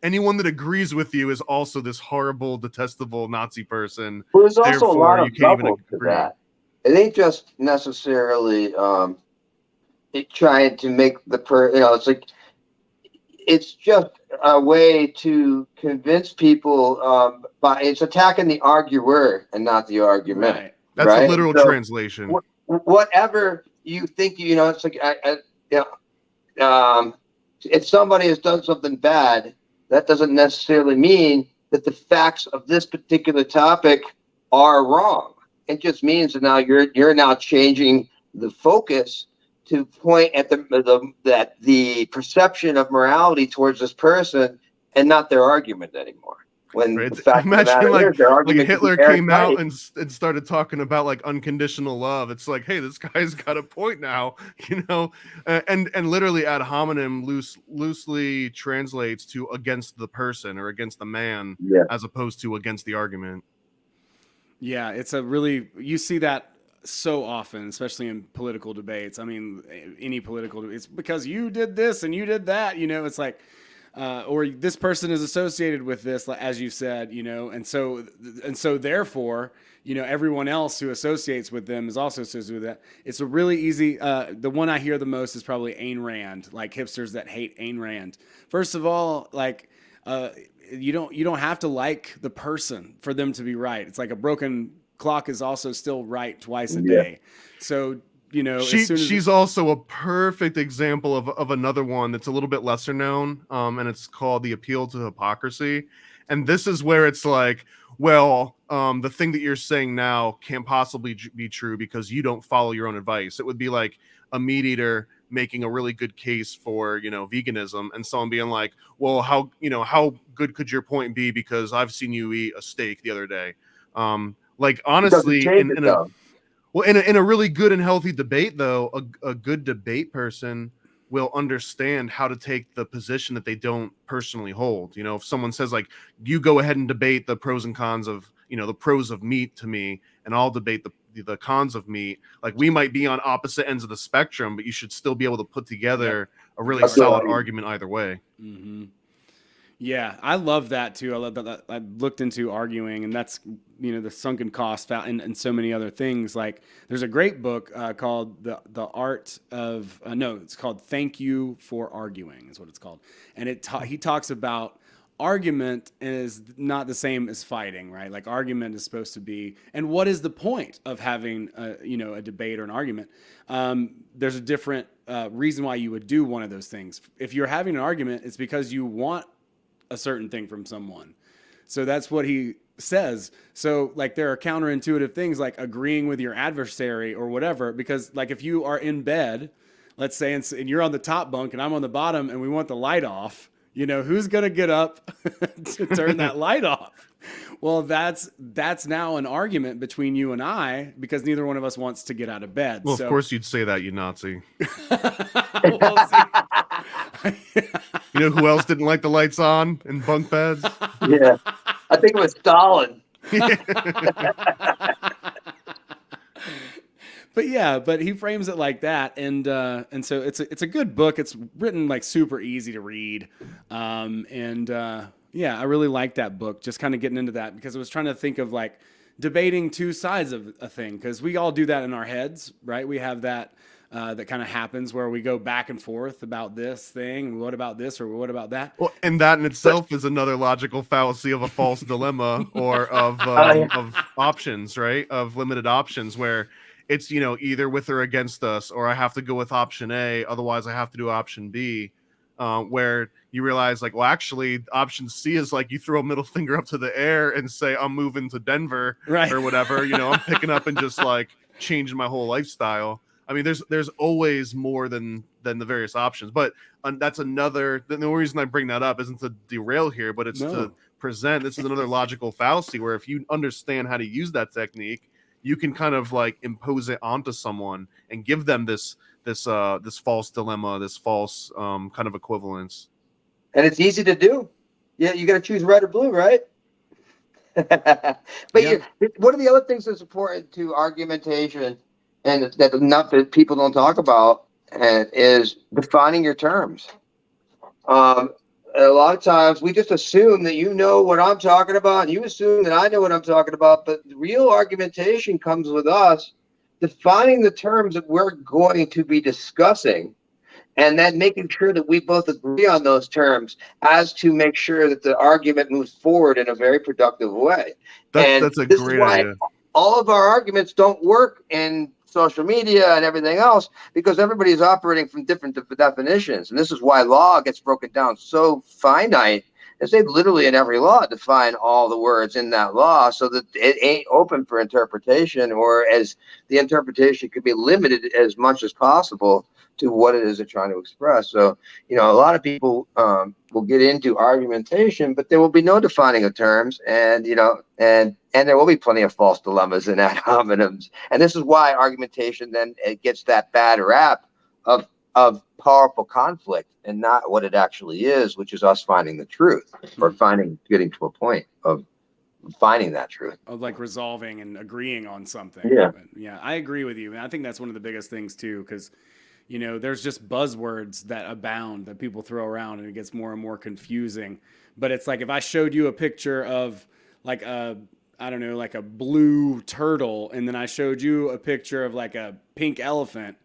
anyone that agrees with you is also this horrible, detestable Nazi person. Well, there's also a lot of levels to that. It ain't just necessarily trying to make it's like, it's just a way to convince people it's attacking the arguer and not the argument. Right. That's right? a literal translation. Whatever you think, it's like, if somebody has done something bad, that doesn't necessarily mean that the facts of this particular topic are wrong. It just means that now you're now changing the focus to point at the perception of morality towards this person and not their argument anymore. When right. the fact Imagine of the matter like Hitler came out and started talking about like unconditional love. It's like, hey, this guy's got a point now, and literally ad hominem loosely translates to against the person or against the man, as opposed to against the argument. Yeah, you see that so often, especially in political debates. I mean, any political debate, it's because you did this and you did that. It's like, or this person is associated with this, as you said, and so therefore, everyone else who associates with them is also associated with that. It's a really easy. The one I hear the most is probably Ayn Rand, like hipsters that hate Ayn Rand. First of all, like you don't have to like the person for them to be right. It's like a broken clock is also still right twice a day. So she's also a perfect example of another one that's a little bit lesser known, and it's called The Appeal to Hypocrisy. And this is where it's like, well, the thing that you're saying now can't possibly be true because you don't follow your own advice. It would be like a meat eater making a really good case for veganism, and someone being like, well, how good could your point be because I've seen you eat a steak the other day. Like, honestly, in a really good and healthy debate, though, a good debate person will understand how to take the position that they don't personally hold. If someone says, like, you go ahead and debate the pros and cons of, the pros of meat to me, and I'll debate the cons of meat. Like, we might be on opposite ends of the spectrum, but you should still be able to put together a really solid argument either way. Mm-hmm. Yeah, I love that too. I love that. I looked into arguing, and that's the sunken cost and so many other things. Like, there's a great book called the Art of it's called Thank You for Arguing is what it's called, and he talks about argument is not the same as fighting, right? Like, argument is supposed to be, and what is the point of having a debate or an argument? There's a different reason why you would do one of those things. If you're having an argument, it's because you want a certain thing from someone. So that's what he says. So, like, there are counterintuitive things like agreeing with your adversary or whatever, because, like, if you are in bed, let's say, and you're on the top bunk and I'm on the bottom and we want the light off, who's going to get up to turn that light off? Well, that's now an argument between you and I, because neither one of us wants to get out of bed. Well, of course you'd say that, you Nazi. Well, You know who else didn't like the lights on in bunk beds? Yeah, I think it was Stalin. But he frames it like that, and so it's a good book. It's written like super easy to read, I really like that book. Just kind of getting into that because I was trying to think of like debating two sides of a thing, because we all do that in our heads, right? We have that. That kind of happens where we go back and forth about this thing, and what about this, or what about that? Well, and that in itself is another logical fallacy of a false dilemma, or of options, right? Of limited options, where it's either with or against us, or I have to go with option A, otherwise I have to do option B. Where you realize, like, well, actually, option C is like you throw a middle finger up to the air and say, I'm moving to Denver, right, or whatever. I'm picking up and just like changing my whole lifestyle. I mean, there's always more than the various options, but that's another. The only reason I bring that up isn't to derail here, but it's to present. This is another logical fallacy where if you understand how to use that technique, you can kind of like impose it onto someone and give them this false dilemma, this false kind of equivalence. And it's easy to do. Yeah, you got to choose red or blue, right? But one of the other things that's important to argumentation, and that people don't talk about, is defining your terms. A lot of times we just assume that you know what I'm talking about, and you assume that I know what I'm talking about. But real argumentation comes with us defining the terms that we're going to be discussing, and then making sure that we both agree on those terms, as to make sure that the argument moves forward in a very productive way. That's a great idea. All of our arguments don't work in social media and everything else, because everybody is operating from different definitions. And this is why law gets broken down so finite, as they literally in every law define all the words in that law, so that it ain't open for interpretation, or as the interpretation could be limited as much as possible to what it is they're trying to express. So, a lot of people will get into argumentation, but there will be no defining of terms, and there will be plenty of false dilemmas and ad hominems. And this is why argumentation then it gets that bad rap of powerful conflict, and not what it actually is, which is us finding the truth, or getting to a point of finding that truth, of like resolving and agreeing on something. Yeah, I agree with you, and I think that's one of the biggest things too, because You know, there's just buzzwords that abound that people throw around, and it gets more and more confusing. But it's like if I showed you a picture of like a, I don't know, like a blue turtle, and then I showed you a picture of like a pink elephant,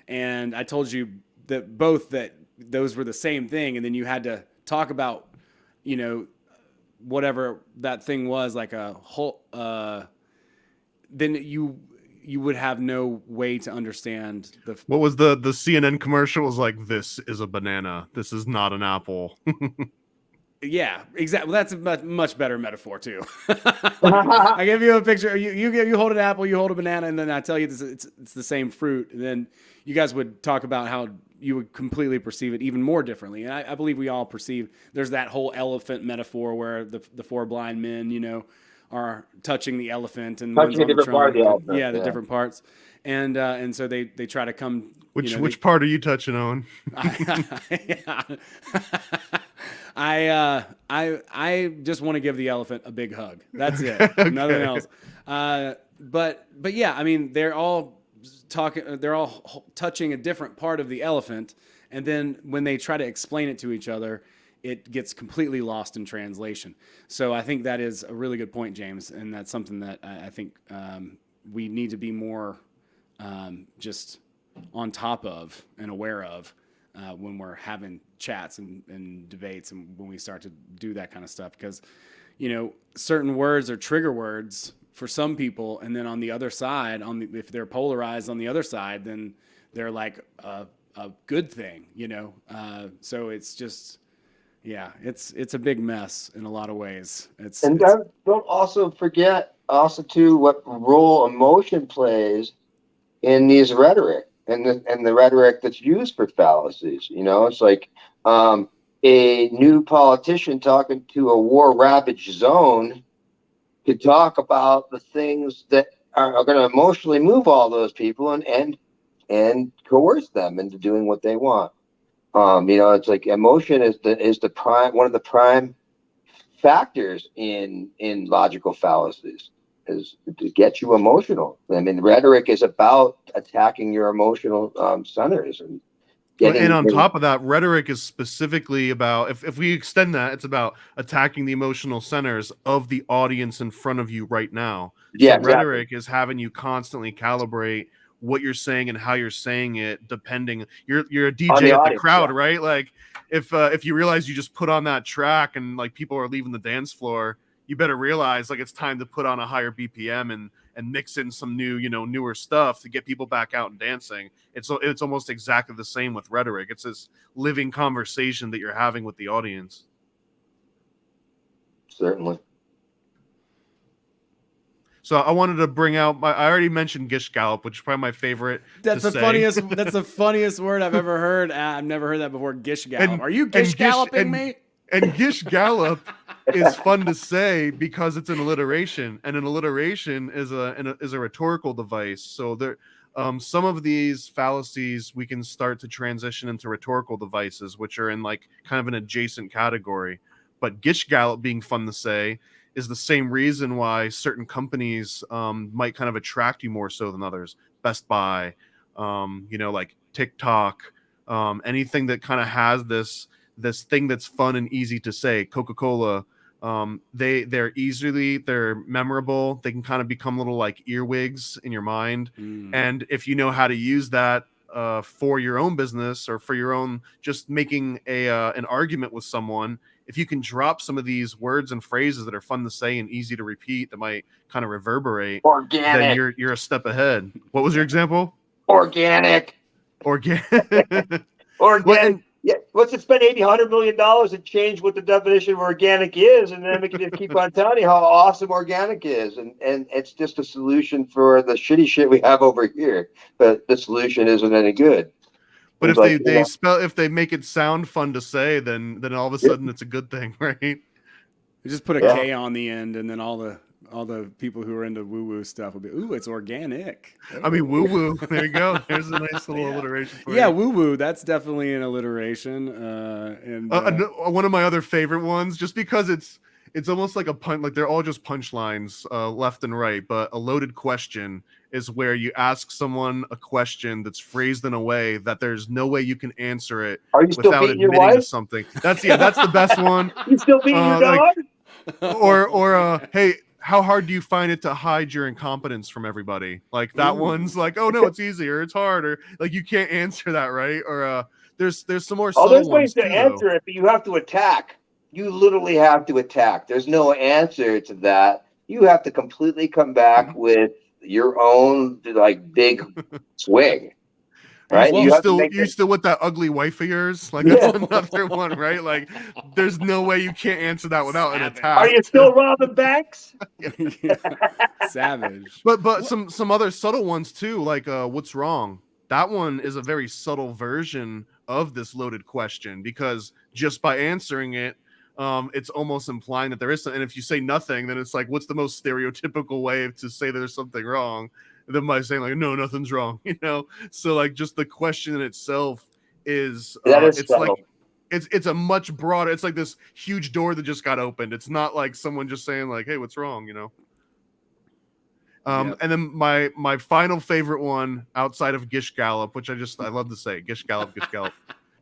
and I told you that both that those were the same thing, and then you had to talk about, you know, whatever that thing was, like a whole, then you would have no way to understand the. What was the CNN commercial? Was like, this is a banana. This is not an apple. Yeah, exactly. Well, that's a much better metaphor too. Like, I give you a picture. You hold an apple, you hold a banana, and then I tell you this, it's the same fruit. And then you guys would talk about how you would completely perceive it even more differently. And I believe we all perceive. There's that whole elephant metaphor where the four blind men, you know, are touching the elephant and Touching a different part of the elephant. Yeah, the different parts. And so they try to come. Which part are you touching on? I just want to give the elephant a big hug. That's it. Okay. Nothing else. But yeah, I mean, they're all talking. They're all touching a different part of the elephant, and then when they try to explain it to each other, it gets completely lost in translation. So I think that is a really good point, James, and that's something that I think we need to be more just on top of and aware of when we're having chats and debates, and when we start to do that kind of stuff, because, you know, certain words are trigger words for some people, and then on the other side, if they're polarized on the other side, then they're like a good thing, you know. So it's just, yeah, it's a big mess in a lot of ways. Don't also forget too what role emotion plays in these rhetoric and the rhetoric that's used for fallacies. You know, it's like a new politician talking to a war-ravaged zone could talk about the things that are going to emotionally move all those people and coerce them into doing what they want. You know, it's like emotion is one of the prime factors in logical fallacies, is to get you emotional. I mean, rhetoric is about attacking your emotional centers and on top of that, rhetoric is specifically about, if we extend that, it's about attacking the emotional centers of the audience in front of you right now. Yeah, so exactly. Rhetoric is having you constantly calibrate what you're saying and how you're saying it, depending. You're a DJ at the crowd, yeah. Right? Like if you realize you just put on that track and like people are leaving the dance floor, you better realize like it's time to put on a higher BPM and mix in some newer stuff to get people back out and dancing. It's almost exactly the same with rhetoric. It's this living conversation that you're having with the audience. Certainly. So I wanted to bring out I already mentioned Gish Gallop, which is probably my favorite. That's the funniest. That's the funniest word I've ever heard. I've never heard that before. Gish Gallop. Are you Gish Galloping me? And Gish Gallop is fun to say because it's an alliteration, and an alliteration is a rhetorical device. So there, some of these fallacies we can start to transition into rhetorical devices, which are in like kind of an adjacent category. But Gish Gallop being fun to say is the same reason why certain companies might kind of attract you more so than others. Best Buy, like TikTok, anything that kind of has this thing that's fun and easy to say. Coca-Cola, they're memorable. They can kind of become little like earwigs in your mind. And if you know how to use that for your own business or for your own, just making an argument with someone, if you can drop some of these words and phrases that are fun to say and easy to repeat that might kind of reverberate, organic, then you're a step ahead. What was your example? Organic. Yeah, let's spend $80-100 million and change what the definition of organic is, and then we can just keep on telling you how awesome organic is, and it's just a solution for the shitty shit we have over here. But the solution isn't any good. But if they make it sound fun to say, then all of a sudden it's a good thing, right? You just put a K on the end, and then all the people who are into woo-woo stuff will be, ooh, it's organic. Oh. I mean, woo-woo. There you go. There's a nice little alliteration for you. Yeah, woo-woo. That's definitely an alliteration. One of my other favorite ones, just because it's almost like a punch, like they're all just punchlines left and right, but a loaded question is where you ask someone a question that's phrased in a way that there's no way you can answer it Are you still without beating your admitting to wife? something. That's the best one. You still beating your Like, dog? or hey, how hard do you find it to hide your incompetence from everybody? Like that one's like, oh no, it's easy, or it's hard, or like you can't answer that, right? Or there's some more Oh, subtle there's ways ones to too, answer though. it, but you have to attack. You literally have to attack. There's no answer to that. You have to completely come back with your own like big swing, right? You You have to still make you it. still with that ugly wife of yours? Like that's Yeah. another one, right? Like there's no way you can't answer that without an Savage. attack. Are you still robbing banks? Yeah. Savage. But some other subtle ones too, like what's wrong? That one is a very subtle version of this loaded question, because just by answering it, it's almost implying that there is something. And if you say nothing, then it's like, what's the most stereotypical way to say there's something wrong? Than by saying like, no, nothing's wrong, you know? So like just the question in itself is That is it's subtle. like it's a much broader, it's like this huge door that just got opened. It's not like someone just saying like, hey, what's wrong, you know? Yep. And then my final favorite one outside of Gish Gallop, which I love to say, Gish Gallop, Gish Gallop.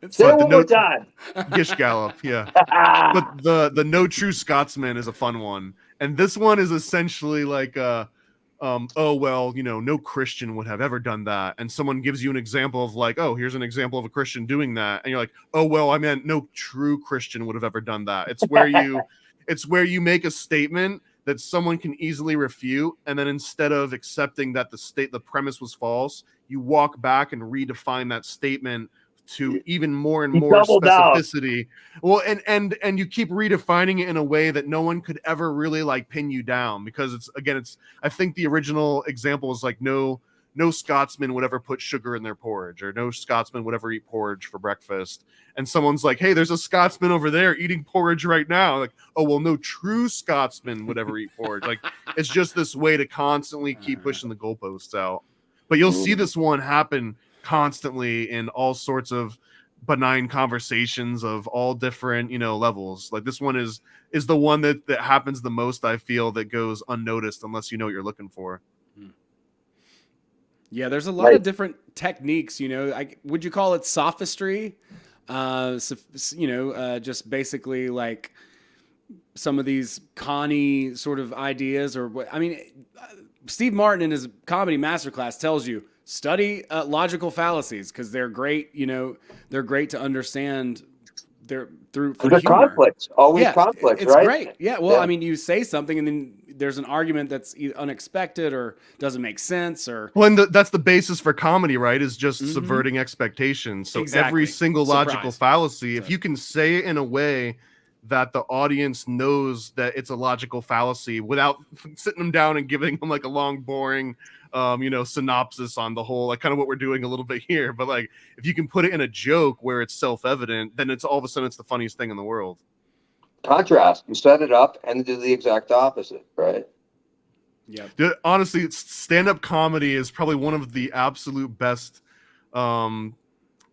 Say it But the one more no time. Gish Gallop, yeah. But the no true Scotsman is a fun one, and this one is essentially like oh well, you know, no Christian would have ever done that, and someone gives you an example of like, oh, here's an example of a Christian doing that, and you're like, oh well, I meant no true Christian would have ever done that. It's where you make a statement that someone can easily refute, and then instead of accepting that the premise was false, you walk back and redefine that statement to even more and You more double down. specificity. Well, and you keep redefining it in a way that no one could ever really like pin you down, because it's I think the original example is like no Scotsman would ever put sugar in their porridge, or no Scotsman would ever eat porridge for breakfast. And someone's like, hey, there's a Scotsman over there eating porridge right now. Like, oh, well, no true Scotsman would ever eat porridge. Like, it's just this way to constantly keep pushing the goalposts out. But you'll see this one happen constantly in all sorts of benign conversations of all different, you know, levels. Like this one is the one that happens the most, I feel, that goes unnoticed unless you know what you're looking for. Yeah, there's a lot of different techniques, you know. Would you call it sophistry? Just basically like some of these conny sort of ideas, or what? I mean, Steve Martin in his comedy masterclass tells you study logical fallacies, because they're great. You know, they're great to understand. They're through for There's humor. conflicts, always conflicts, it's right? great. Yeah, well, I mean, you say something and then there's an argument that's unexpected or doesn't make sense, or well, and that's the basis for comedy, right? Is just subverting expectations. So every single logical fallacy, if you can say it in a way that the audience knows that it's a logical fallacy without sitting them down and giving them like a long, boring, synopsis on the whole, like kind of what we're doing a little bit here. But like, if you can put it in a joke where it's self-evident, then it's all of a sudden it's the funniest thing in the world. Contrast. You set it up and do the exact opposite, right? Yeah. Honestly, stand-up comedy is probably one of the absolute best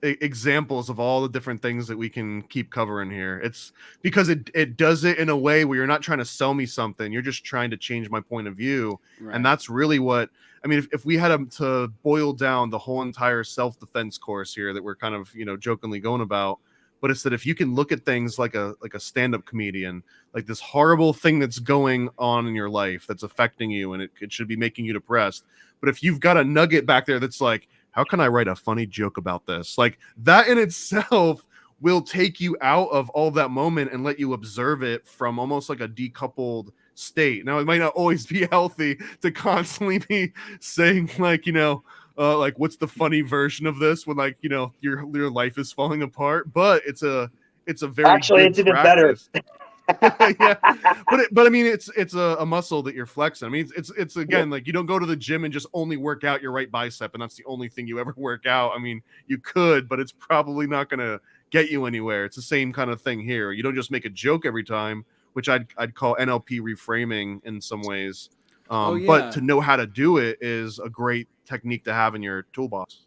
examples of all the different things that we can keep covering here. It's because it does it in a way where you're not trying to sell me something, you're just trying to change my point of view. Right. And that's really what I mean. If we had to boil down the whole entire self-defense course here that we're kind of jokingly going about, but it's that if you can look at things like a stand-up comedian, like this horrible thing that's going on in your life that's affecting you and it should be making you depressed, but if you've got a nugget back there that's like, how can I write a funny joke about this? Like that in itself will take you out of all that moment and let you observe it from almost like a decoupled state. Now, it might not always be healthy to constantly be saying like, like what's the funny version of this when like, your life is falling apart, but it's a very actually good it's even practice. better. Yeah, but I mean it's a muscle that you're flexing. I mean it's again like you don't go to the gym and just only work out your right bicep and that's the only thing you ever work out. I mean you could, but it's probably not gonna get you anywhere. It's the same kind of thing here. You don't just make a joke every time, which I'd call NLP reframing in some ways. But to know how to do it is a great technique to have in your toolbox.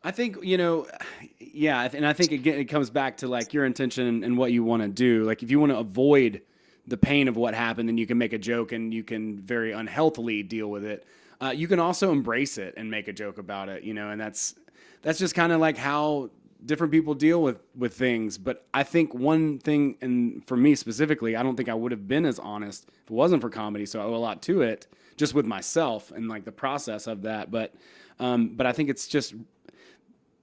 I think, yeah. And I think, again, it comes back to like your intention and what you want to do. Like if you want to avoid the pain of what happened, then you can make a joke and you can very unhealthily deal with it. you can also embrace it and make a joke about it, and that's just kind of like how different people deal with things. But I think one thing, and for me specifically, I don't think I would have been as honest if it wasn't for comedy. So I owe a lot to it, just with myself and like the process of that. But I think it's just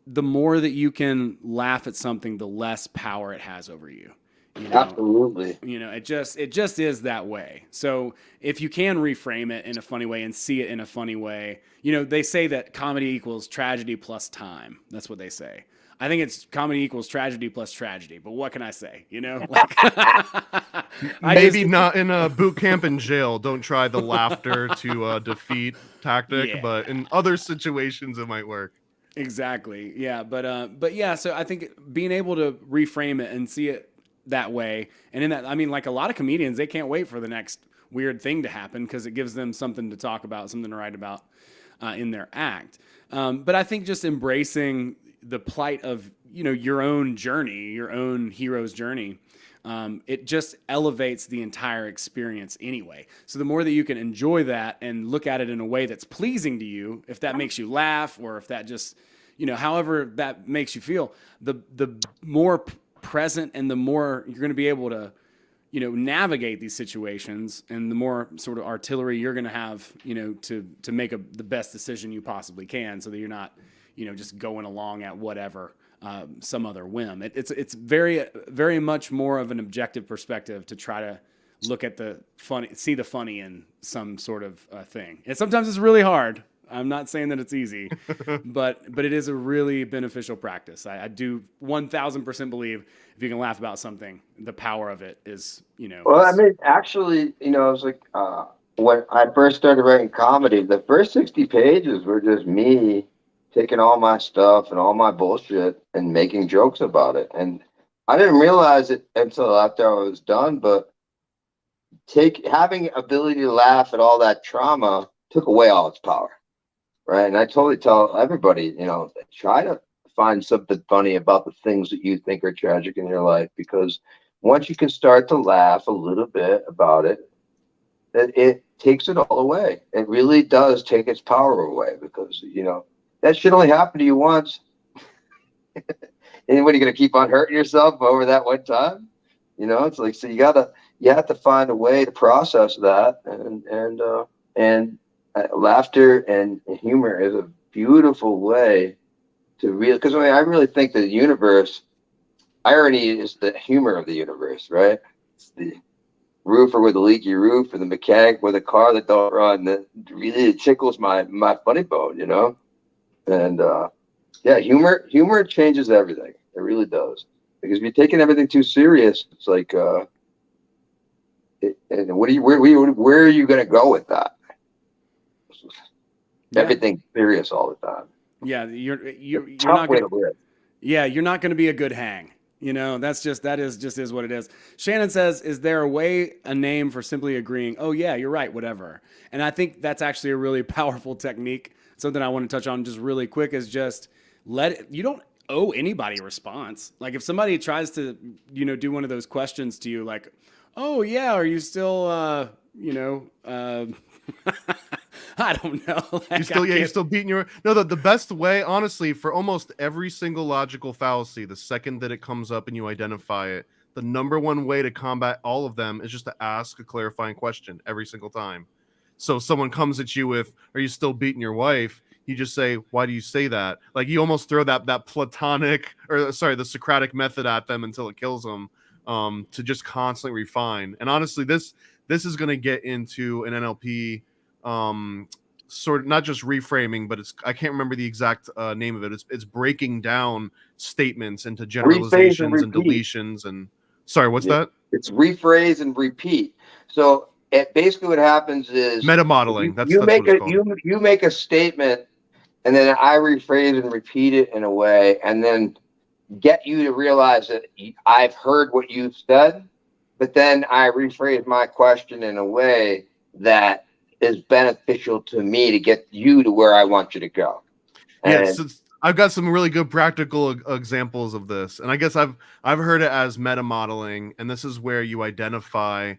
the more that you can laugh at something, the less power it has over you. Absolutely. It just is that way. So if you can reframe it in a funny way and see it in a funny way, they say that comedy equals tragedy plus time. That's what they say. I think it's comedy equals tragedy plus tragedy, but what can I say? Maybe not in a boot camp in jail. Don't try the laughter to defeat tactic, but in other situations it might work. Exactly. Yeah. But yeah, so I think being able to reframe it and see it that way. And in that, I mean, like a lot of comedians, they can't wait for the next weird thing to happen because it gives them something to talk about, something to write about in their act. But I think just embracing the plight of, your own journey, your own hero's journey, it just elevates the entire experience anyway. So the more that you can enjoy that and look at it in a way that's pleasing to you, if that makes you laugh or if that just, however that makes you feel, the more present and the more you're going to be able to, navigate these situations, and the more sort of artillery you're going to have, to make the best decision you possibly can, so that you're not, just going along at whatever, some other whim. It's very, very much more of an objective perspective to try to look at the funny, see the funny in some sort of thing. And sometimes it's really hard. I'm not saying that it's easy, but it is a really beneficial practice. I do 1000% believe if you can laugh about something, the power of it is, Well, I mean, actually, it was like when I first started writing comedy, the first 60 pages were just me taking all my stuff and all my bullshit and making jokes about it. And I didn't realize it until after I was done, but having ability to laugh at all that trauma took away all its power. Right. And I totally tell everybody, try to find something funny about the things that you think are tragic in your life, because once you can start to laugh a little bit about it, it takes it all away. It really does take its power away, because, that shit only happened to you once. Anybody going to keep on hurting yourself over that one time? It's like, so you have to find a way to process that, and laughter and humor is a beautiful way to because I really think the universe, irony is the humor of the universe, right? It's the roofer with a leaky roof, or the mechanic with a car that don't run. That really tickles my funny bone, And yeah, humor changes everything. It really does. Because if you're taking everything too serious, it's like, and where are you going to go with that? Everything serious all the time. Yeah, you're not going to. Yeah, you're not going to be a good hang. That is what it is. Shannon says, "Is there a name for simply agreeing? Oh yeah, you're right, whatever." And I think that's actually a really powerful technique. Something I want to touch on just really quick is just you don't owe anybody a response. Like if somebody tries to, do one of those questions to you, like, "Oh yeah, are you still, I don't know. Like, you're still beating your... No, the best way, honestly, for almost every single logical fallacy, the second that it comes up and you identify it, the number one way to combat all of them is just to ask a clarifying question every single time. So if someone comes at you with, "Are you still beating your wife?" You just say, "Why do you say that?" Like you almost throw that the Socratic method at them until it kills them, to just constantly refine. And honestly, this is going to get into an NLP sort of, not just reframing, but I can't remember the exact name of it. It's breaking down statements into generalizations and deletions. And sorry, what's that? It's rephrase and repeat. So basically what happens is meta modeling. You make a statement, and then I rephrase and repeat it in a way, and then get you to realize that I've heard what you've said, but then I rephrase my question in a way that is beneficial to me to get you to where I want you to go. Yes, I've got some really good practical examples of this, and I guess I've heard it as meta modeling, and this is where you identify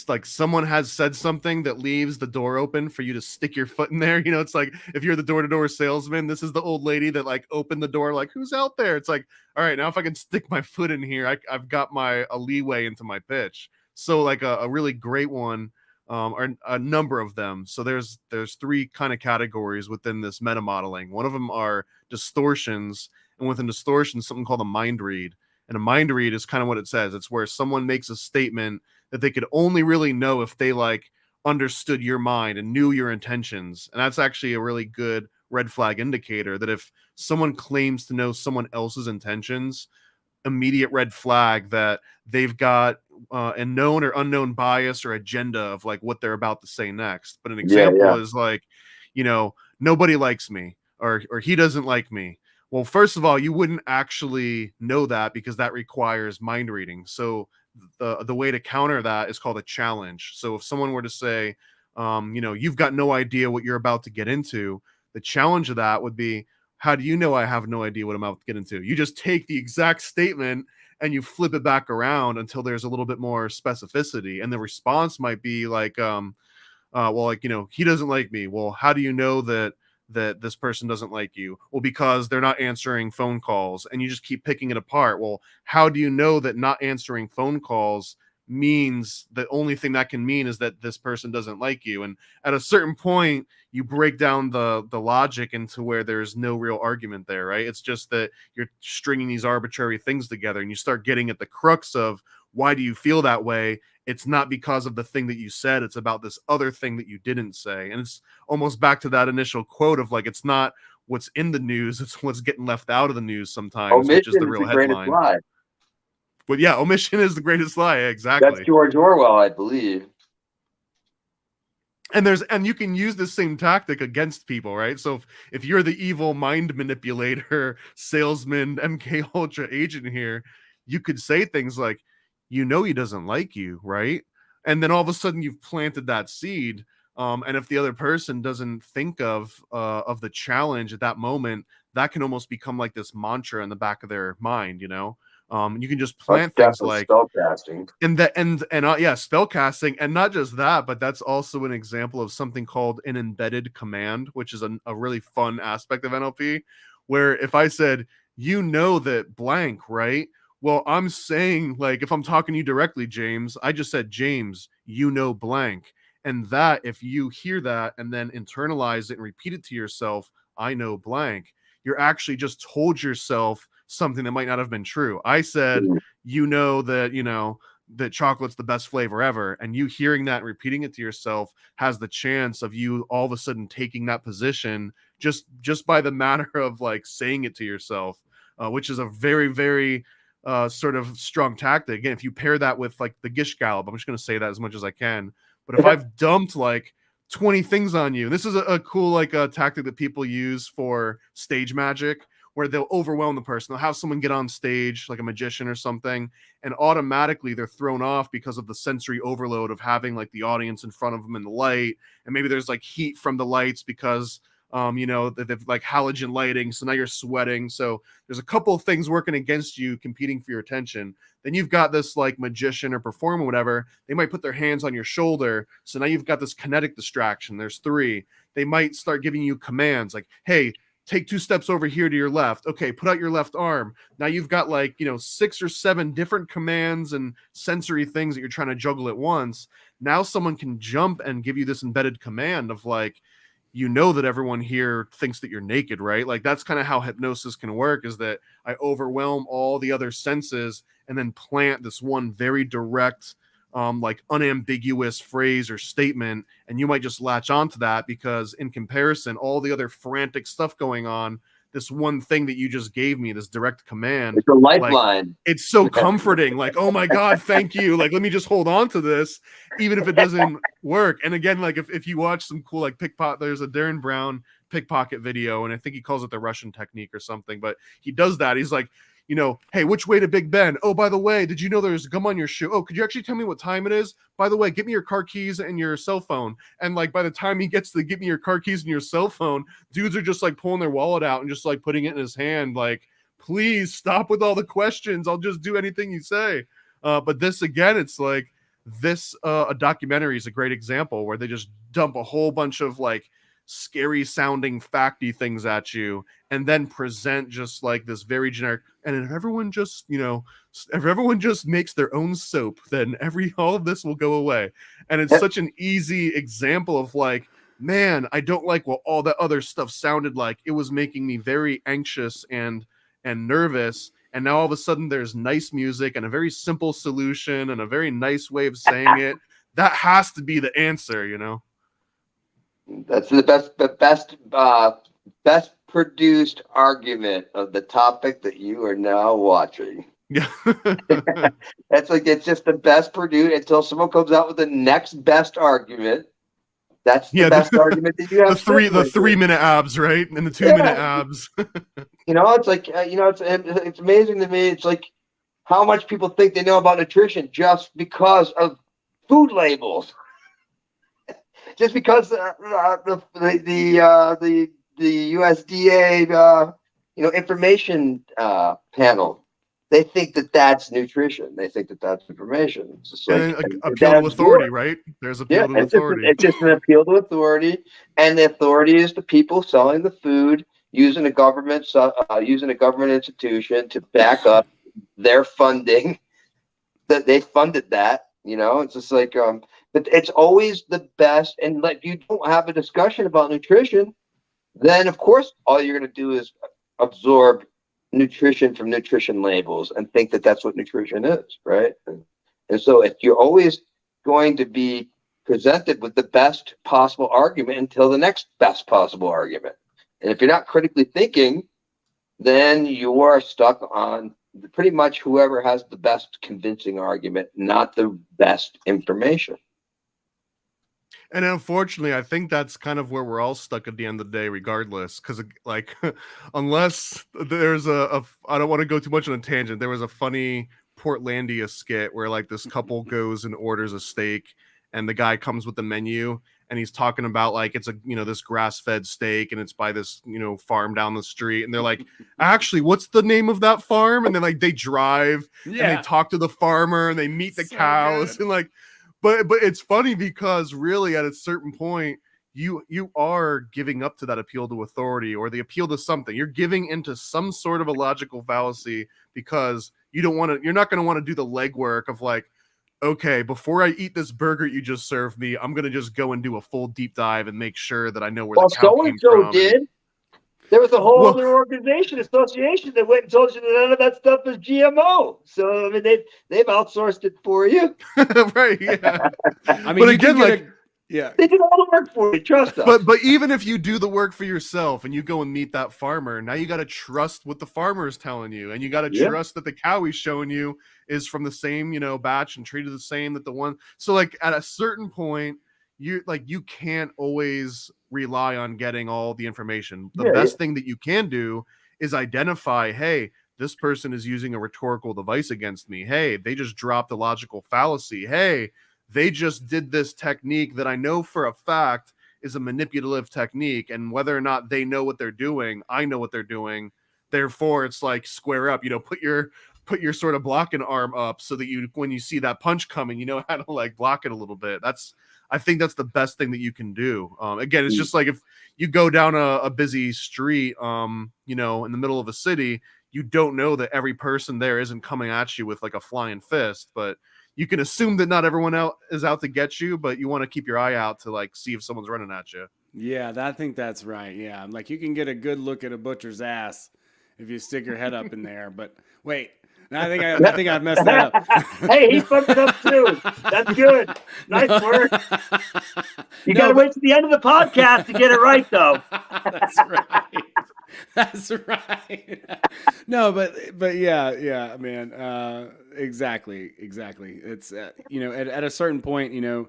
like someone has said something that leaves the door open for you to stick your foot in there. You know, it's like if you're the door-to-door salesman, this is the old lady that like opened the door, like, who's out there? It's like, all right, now if I can stick my foot in here, I've got a leeway into my pitch. So like a really great one, or a number of them. So there's three kind of categories within this meta modeling. One of them are distortions, and within distortions, something called a mind read. And a mind read is kind of what it says. It's where someone makes a statement that they could only really know if they like understood your mind and knew your intentions. And that's actually a really good red flag indicator that if someone claims to know someone else's intentions, immediate red flag that they've got a known or unknown bias or agenda of like what they're about to say next. But an example is like, you know, nobody likes me, or he doesn't like me. Well, first of all, you wouldn't actually know that because that requires mind reading. So the way to counter that is called a challenge. So if someone were to say, you know, you've got no idea what you're about to get into, the challenge of that would be, how do you know I have no idea what I'm about to get into? You just take the exact statement and you flip it back around until there's a little bit more specificity. And the response might be like, well, like, you know, he doesn't like me. Well, how do you know that this person doesn't like you? Well, because they're not answering phone calls. And you just keep picking it apart. Well, how do you know that not answering phone calls means the only thing that can mean is that this person doesn't like you? And at a certain point, you break down the logic into where there's no real argument there, right? It's just that you're stringing these arbitrary things together, and you start getting at the crux of, why do you feel that way? It's not because of the thing that you said, it's about this other thing that you didn't say. And it's almost back to that initial quote of like, it's not what's in the news, it's what's getting left out of the news sometimes, Omission which is the real headline. lie. But yeah, omission is the greatest lie. Exactly. That's George Orwell, I believe. And you can use the same tactic against people, right? So if you're the evil mind manipulator, salesman, MK Ultra agent here, you could say things like, you know, he doesn't like you, right? And then all of a sudden you've planted that seed. And if the other person doesn't think of the challenge at that moment, that can almost become like this mantra in the back of their mind, you know? You can just plant things like spellcasting, yeah, spellcasting, and not just that, but that's also an example of something called an embedded command, which is a really fun aspect of NLP. Where if I said, you know that blank, right? Well, I'm saying, like, if I'm talking to you directly, James, I just said, James, you know blank, and that if you hear that and then internalize it and repeat it to yourself, I know blank, you're actually just told yourself something that might not have been true. I said, you know that chocolate's the best flavor ever, and you hearing that and repeating it to yourself has the chance of you all of a sudden taking that position just by the matter of like saying it to yourself, which is a very, very sort of strong tactic. Again, if you pair that with like the Gish Gallop, I'm just going to say that as much as I can. But if I've dumped like 20 things on you, this is a cool like a tactic that people use for stage magic, where they'll overwhelm the person. They'll have someone get on stage, like a magician or something, and automatically they're thrown off because of the sensory overload of having like the audience in front of them in the light. And maybe there's like heat from the lights because, you know, they've like halogen lighting. So now you're sweating. So there's a couple of things working against you, competing for your attention. Then you've got this like magician or performer, whatever. They might put their hands on your shoulder. So now you've got this kinetic distraction. There's 3. They might start giving you commands like, hey, take 2 steps over here to your left. Okay, put out your left arm. Now you've got like, you know, 6 or 7 different commands and sensory things that you're trying to juggle at once. Now someone can jump and give you this embedded command of like, you know that everyone here thinks that you're naked, right? Like that's kind of how hypnosis can work, is that I overwhelm all the other senses and then plant this one very direct, like unambiguous phrase or statement, and you might just latch onto that because in comparison, all the other frantic stuff going on, this one thing that you just gave me, this direct command, it's a lifeline. Like, it's so comforting. Like, oh my God, thank you. Like, let me just hold on to this, even if it doesn't work. And again, like if you watch some cool like pickpocket, there's a Darren Brown pickpocket video, and I think he calls it the Russian technique or something, but he does that. He's like, you know, hey, which way to Big Ben? Oh, by the way, did you know there's gum on your shoe? Oh, could you actually tell me what time it is? By the way, get me your car keys and your cell phone. And like by the time he gets to get me your car keys and your cell phone, dudes are just like pulling their wallet out and just like putting it in his hand. Like, please stop with all the questions. I'll just do anything you say. But this again, it's like this a documentary is a great example where they just dump a whole bunch of like scary sounding facty things at you and then present just like this very generic, and if everyone just, you know, if everyone just makes their own soap, then all of this will go away. And it's such an easy example of like, man, I don't like what all that other stuff sounded like. It was making me very anxious and nervous. And now all of a sudden there's nice music and a very simple solution and a very nice way of saying it. That has to be the answer, you know? That's the best produced argument of the topic that you are now watching. Yeah. That's like, it's just the best produced until someone comes out with the next best argument. That's the best argument that you have. The 3 minute abs, right? And the 2 minute abs. You know, it's like, you know, it's amazing to me. It's like how much people think they know about nutrition just because of food labels. Just because the USDA you know, information panel, they think that that's nutrition. They think that that's information. It's just like appeal to authority, right? There's appeal to authority. It's just an appeal to authority, and the authority is the people selling the food using a government institution to back up their funding. That they funded that. You know, it's just like but it's always the best. And like, you don't have a discussion about nutrition, then of course all you're going to do is absorb nutrition from nutrition labels and think that that's what nutrition is, right? And so if you're always going to be presented with the best possible argument until the next best possible argument, and if you're not critically thinking, then you are stuck on pretty much whoever has the best convincing argument, not the best information. And unfortunately, I think that's kind of where we're all stuck at the end of the day, regardless. Because, like, unless there's I don't want to go too much on a tangent. There was a funny Portlandia skit where, like, this couple goes and orders a steak, and the guy comes with the menu, and he's talking about, like, it's a, you know, this grass-fed steak, and it's by this, you know, farm down the street. And they're like, actually, what's the name of that farm? And then, like, they drive, and they talk to the farmer, and they meet the cows, and, like, But it's funny because really at a certain point, you are giving up to that appeal to authority or the appeal to something. You're giving into some sort of a logical fallacy because you're not going to want to do the legwork of like, okay, before I eat this burger you just served me, I'm going to just go and do a full deep dive and make sure that I know where the cow came from. Did. There was a whole other association that went and told you that none of that stuff is GMO. So I mean, they've outsourced it for you, right? Yeah. I mean, but again, like, they did all the work for you. Trust us. But even if you do the work for yourself and you go and meet that farmer, now you got to trust what the farmer is telling you, and you got to trust that the cow he's showing you is from the same, you know, batch and treated the same that the one. So like at a certain point, you can't always rely on getting all the information. The best thing that you can do is identify, hey, this person is using a rhetorical device against me. Hey, they just dropped a logical fallacy. Hey, they just did this technique that I know for a fact is a manipulative technique. And whether or not they know what they're doing, I know what they're doing. Therefore, it's like square up, you know, put your sort of blocking arm up so that when you see that punch coming, you know how to like block it a little bit. I think that's the best thing that you can do. Again, it's just like if you go down a busy street, you know, in the middle of a city, you don't know that every person there isn't coming at you with like a flying fist, but you can assume that not everyone out is out to get you, but you want to keep your eye out to like see if someone's running at you. Yeah, I think that's right. Yeah, like you can get a good look at a butcher's ass if you stick your head up in there. But wait. I think I messed that up. Hey, he fucked it up too. That's good. Nice work. You got to wait to the end of the podcast to get it right, though. That's right. That's right. No, but yeah, man. Exactly. It's you know, at a certain point, you know,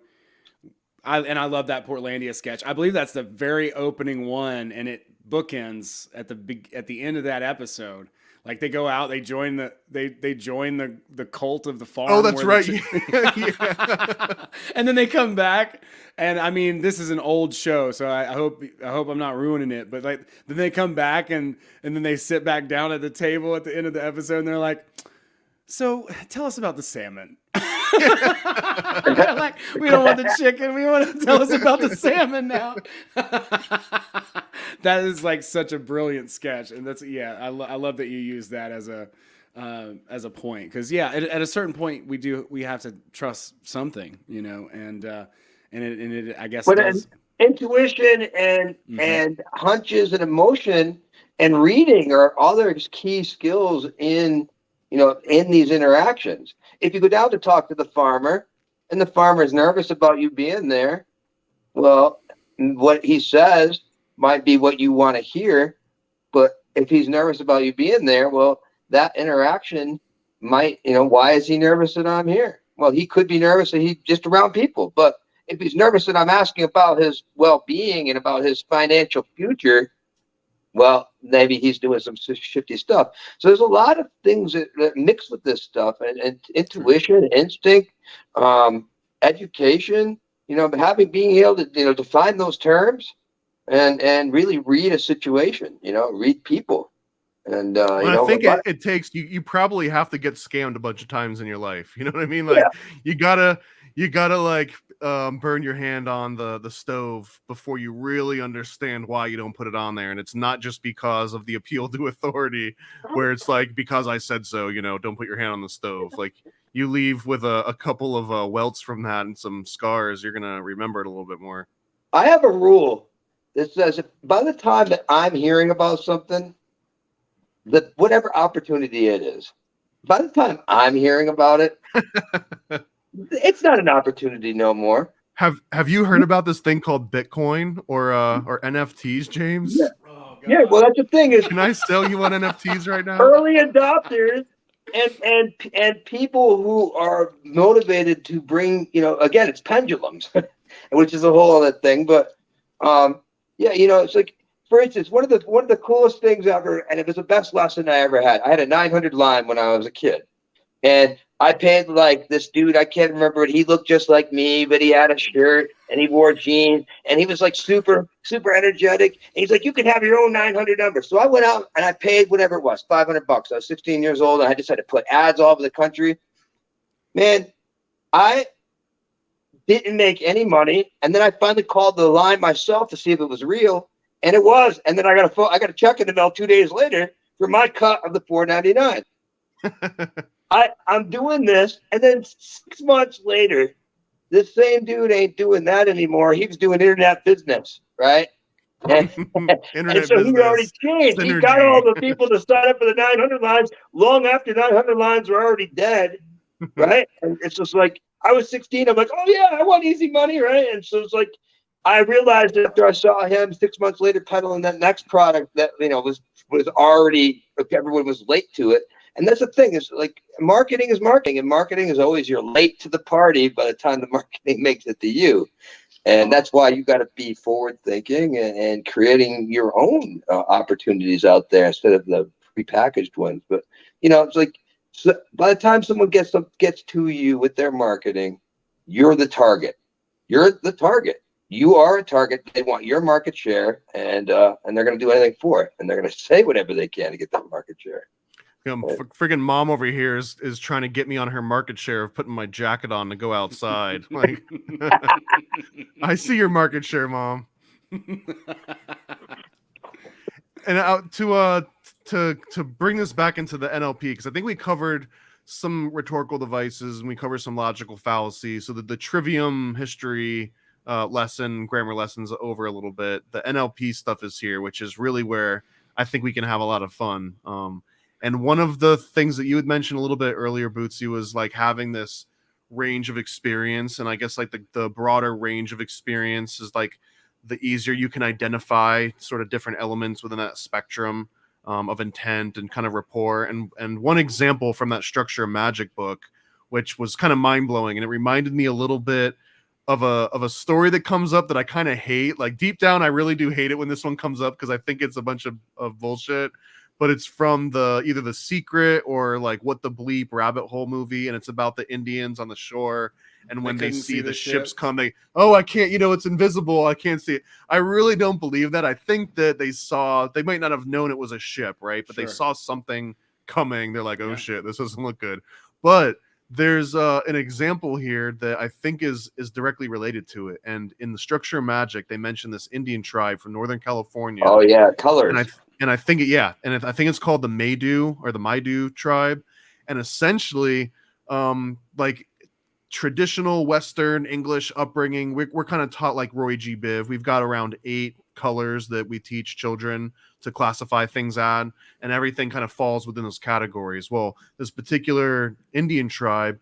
I love that Portlandia sketch. I believe that's the very opening one, and it bookends at the end of that episode. Like they go out, they join the cult of the farm. Oh, that's right. Yeah. And then they come back, and I mean, this is an old show, so I hope I'm not ruining it. But like, then they come back, and then they sit back down at the table at the end of the episode, and they're like, "So, tell us about the salmon." They're like, we don't want the chicken. We want to tell us about the salmon now. That is like such a brilliant sketch, and that's I love that you use that as a point, because at a certain point we have to trust something, and it I guess it But does. intuition and hunches and emotion and reading are other key skills in these interactions. If you go down to talk to the farmer and the farmer is nervous about you being there, well, what he says might be what you want to hear, but if he's nervous about you being there, well, that interaction might, why is he nervous that I'm here? Well, he could be nervous that he's just around people, but if he's nervous that I'm asking about his well-being and about his financial future, well, maybe he's doing some shifty stuff. So there's a lot of things that mix with this stuff, and intuition, instinct, education, being able to, define those terms and really read a situation, read people. And, I think it takes you probably have to get scammed a bunch of times in your life. You know what I mean? Like you gotta like burn your hand on the stove before you really understand why you don't put it on there. And it's not just because of the appeal to authority, where it's like, because I said so, don't put your hand on the stove. Like, you leave with a couple of welts from that and some scars, you're gonna remember it a little bit more. I have a rule that says, if by the time that I'm hearing about something, that whatever opportunity it is, by the time I'm hearing about it, it's not an opportunity no more. Have you heard about this thing called Bitcoin or NFTs, James? Yeah. Oh, yeah, well, that's the thing is, can I sell you on NFTs right now? Early adopters and people who are motivated to bring, again, it's pendulums, which is a whole other thing. But it's like, for instance, one of the coolest things ever, and it was the best lesson I ever had. I had a 900 line when I was a kid, and I paid like this dude. I can't remember it. He looked just like me, but he had a shirt and he wore jeans, and he was like super, super energetic. And he's like, "You can have your own 900 number." So I went out and I paid whatever it was, $500. I was 16 years old, and I just had to put ads all over the country. Man, I didn't make any money, and then I finally called the line myself to see if it was real. And it was, and then I got a check in the mail 2 days later for my cut of the $4.99. I'm doing this, and then 6 months later, this same dude ain't doing that anymore. He was doing internet business, right? And, and so he already changed. Synergy. He got all the people to sign up for the 900 lines long after 900 lines were already dead, right? And it's just like, I was 16. I'm like, oh yeah, I want easy money, right? And so it's like, I realized after I saw him 6 months later peddling that next product that was already, everyone was late to it. And that's the thing, is like, marketing is marketing, and marketing is always, you're late to the party by the time the marketing makes it to you. And that's why you got to be forward thinking and creating your own opportunities out there instead of the prepackaged ones. But it's like, so by the time someone gets to you with their marketing, you're the target. You're the target. You are a target. They want your market share, and they're going to do anything for it, and they're going to say whatever they can to get that market share. Friggin' mom over here is trying to get me on her market share of putting my jacket on to go outside. Like, I see your market share, Mom. And to bring this back into the NLP, because I think we covered some rhetorical devices and we covered some logical fallacies. So the trivium history lesson, grammar lessons over a little bit. The NLP stuff is here, which is really where I think we can have a lot of fun. And one of the things that you had mentioned a little bit earlier, Bootsy, was like having this range of experience. And I guess like the broader range of experience is like the easier you can identify sort of different elements within that spectrum of intent and kind of rapport. And one example from that Structure of Magic book, which was kind of mind blowing, and it reminded me a little bit of a story that comes up that I kind of hate. Like, deep down, I really do hate it when this one comes up because I think it's a bunch of bullshit. But it's from either The Secret or like What the Bleep Rabbit Hole movie, and it's about the Indians on the shore, and when they see the ships come, I can't, it's invisible, I can't see it. I really don't believe that. I think that they might not have known it was a ship, right? But They saw something coming. They're like, oh shit, this doesn't look good. But There's an example here that I think is directly related to it. And in the Structure of Magic, they mention this Indian tribe from Northern California. Oh yeah, And colors. I think I think it's called the Maidu or the Maidu tribe. And essentially, like traditional Western English upbringing, we're kind of taught like Roy G. Biv. We've got around 8 colors that we teach children to classify things on, and everything kind of falls within those categories. Well, this particular Indian tribe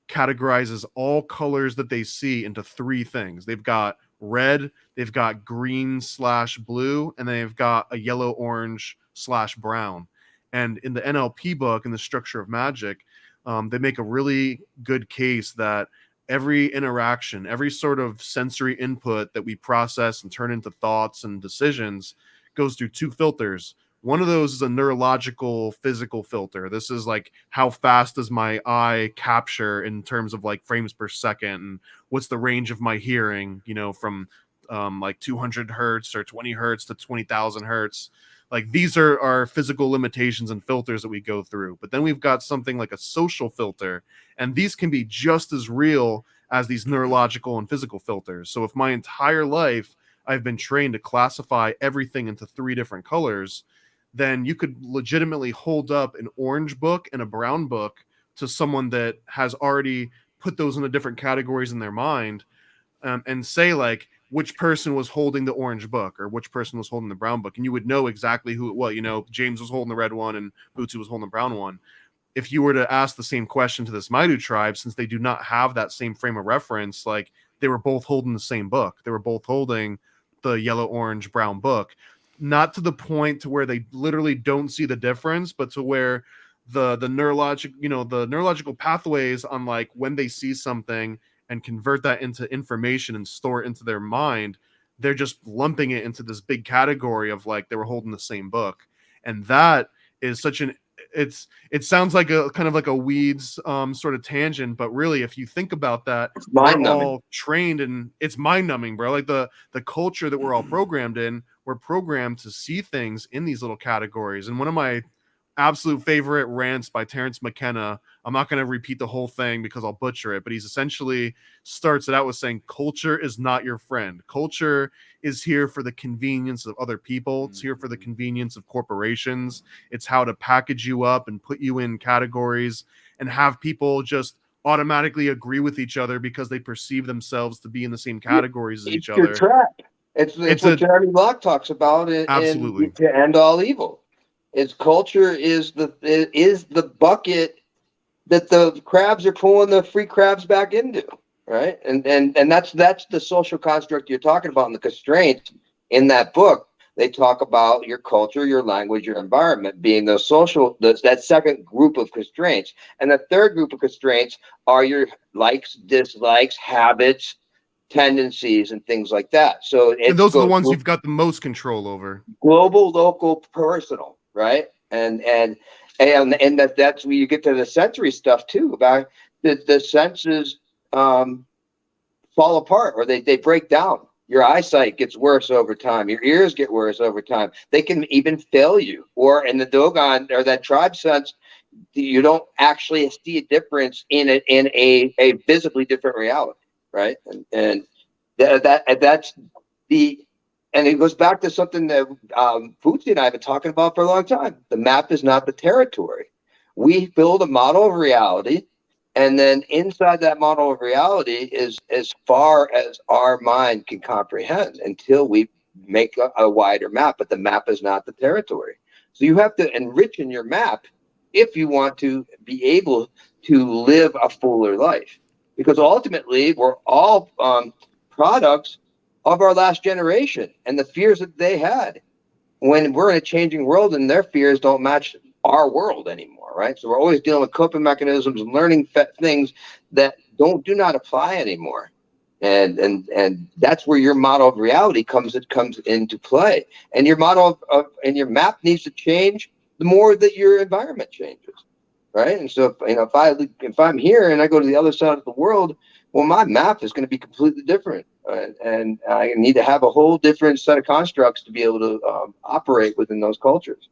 categorizes all colors that they see into 3 things. They've got red, they've got green/blue, and they've got a yellow-orange/brown. And in the NLP book, in the Structure of Magic, they make a really good case that every interaction, every sort of sensory input that we process and turn into thoughts and decisions goes through 2 filters. One of those is a neurological physical filter. This is like how fast does my eye capture in terms of like frames per second, and what's the range of my hearing, from like 200 hertz or 20 hertz to 20,000 hertz. Like these are our physical limitations and filters that we go through. But then we've got something like a social filter, and these can be just as real as these neurological and physical filters. So if my entire life I've been trained to classify everything into 3 different colors, then you could legitimately hold up an orange book and a brown book to someone that has already put those into different categories in their mind, and say like which person was holding the orange book or which person was holding the brown book, and you would know exactly who it was. James was holding the red one and Bootsy was holding the brown one. If you were to ask the same question to this Maidu tribe, since they do not have that same frame of reference, like they were both holding the same book. They were both holding the yellow, orange, brown book. Not to the point to where they literally don't see the difference, but to where the neurological pathways on like when they see something and convert that into information and store it into their mind, they're just lumping it into this big category of like they were holding the same book. And that is such an it sounds like a kind of like a weeds sort of tangent, but really if you think about that, It's we're mind-numbing. all trained, and it's mind-numbing, bro. Like the culture that we're all programmed in, we're programmed to see things in these little categories. And one of my absolute favorite rants by Terrence McKenna, I'm not going to repeat the whole thing because I'll butcher it, but he's essentially starts it out with saying culture is not your friend. Culture is here for the convenience of other people. It's here for the convenience of corporations. It's how to package you up and put you in categories and have people just automatically agree with each other because they perceive themselves to be in the same categories as each It's your other. trap. It's what Jeremy Locke talks about Absolutely. in To End All Evil. Its culture is the bucket that the crabs are pulling the free crabs back into, right? And that's the social construct you're talking about, and the constraints in that book. They talk about your culture, your language, your environment being those social, that second group of constraints. And the third group of constraints are your likes, dislikes, habits, tendencies, and things like that. So And those are the ones you've got the most control over. Global, local, personal, right? And that's where you get to the sensory stuff too, about the senses fall apart, or they break down. Your eyesight gets worse over time. Your ears get worse over time. They can even fail you. Or in the Dogon or that tribe sense, you don't actually see a difference in a visibly different reality, right? And that's the. And it goes back to something that Bootsy and I have been talking about for a long time. The map is not the territory. We build a model of reality, and then inside that model of reality is as far as our mind can comprehend until we make a wider map. But the map is not the territory. So you have to enrich in your map if you want to be able to live a fuller life. Because ultimately, we're all products of our last generation and the fears that they had when we're in a changing world, and their fears don't match our world anymore, right? So we're always dealing with coping mechanisms and learning things that do not apply anymore. And that's where your model of reality comes into play. And your model and your map needs to change the more that your environment changes, right? And so if I'm here and I go to the other side of the world, well, my map is going to be completely different. And I need to have a whole different set of constructs to be able to operate within those cultures.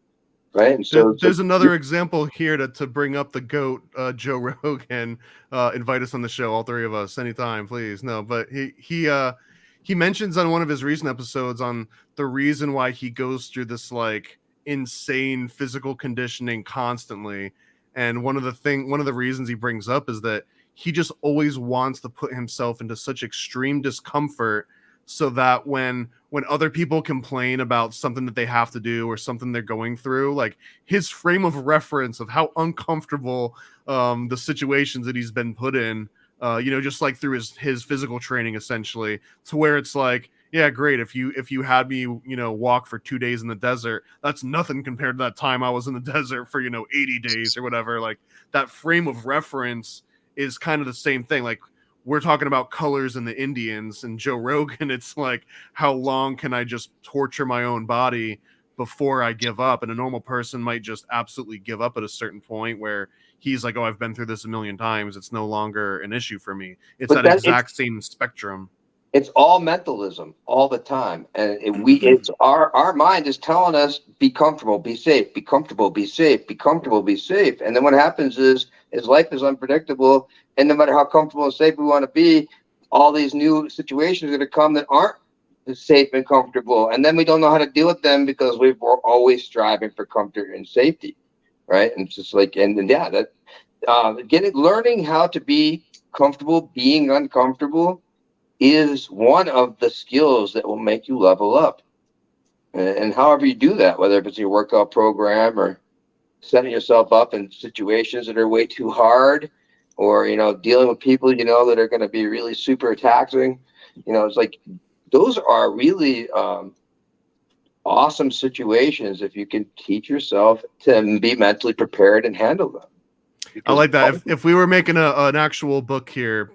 right? And so There's another example here to bring up the GOAT, Joe Rogan. Invite us on the show, all three of us, anytime, please. No, but he mentions on one of his recent episodes on the reason why he goes through this like insane physical conditioning constantly, and one of the reasons he brings up is that he just always wants to put himself into such extreme discomfort so that when other people complain about something that they have to do or something they're going through, like his frame of reference of how uncomfortable the situations that he's been put in, just like through his physical training, essentially, to where it's like, yeah, great. If you had me, walk for 2 days in the desert, that's nothing compared to that time I was in the desert for, 80 days or whatever. Like that frame of reference is kind of the same thing. Like we're talking about colors in the Indians and Joe Rogan. It's like, how long can I just torture my own body before I give up? And a normal person might just absolutely give up at a certain point where he's like, oh, I've been through this a million times. It's no longer an issue for me. It's but that exact same spectrum. It's all mentalism all the time, and it's our mind is telling us, be comfortable, be safe, be comfortable, be safe, be comfortable, be safe. And then what happens is life is unpredictable, and no matter how comfortable and safe we want to be, all these new situations are going to come that aren't safe and comfortable, and then we don't know how to deal with them because we're always striving for comfort and safety, right? And it's just like, and yeah, that learning how to be comfortable being uncomfortable is one of the skills that will make you level up. And however you do that, whether it's your workout program or setting yourself up in situations that are way too hard, or, dealing with people, that are going to be really super taxing, it's like, those are really awesome situations if you can teach yourself to be mentally prepared and handle them. I like that. If we were making an actual book here,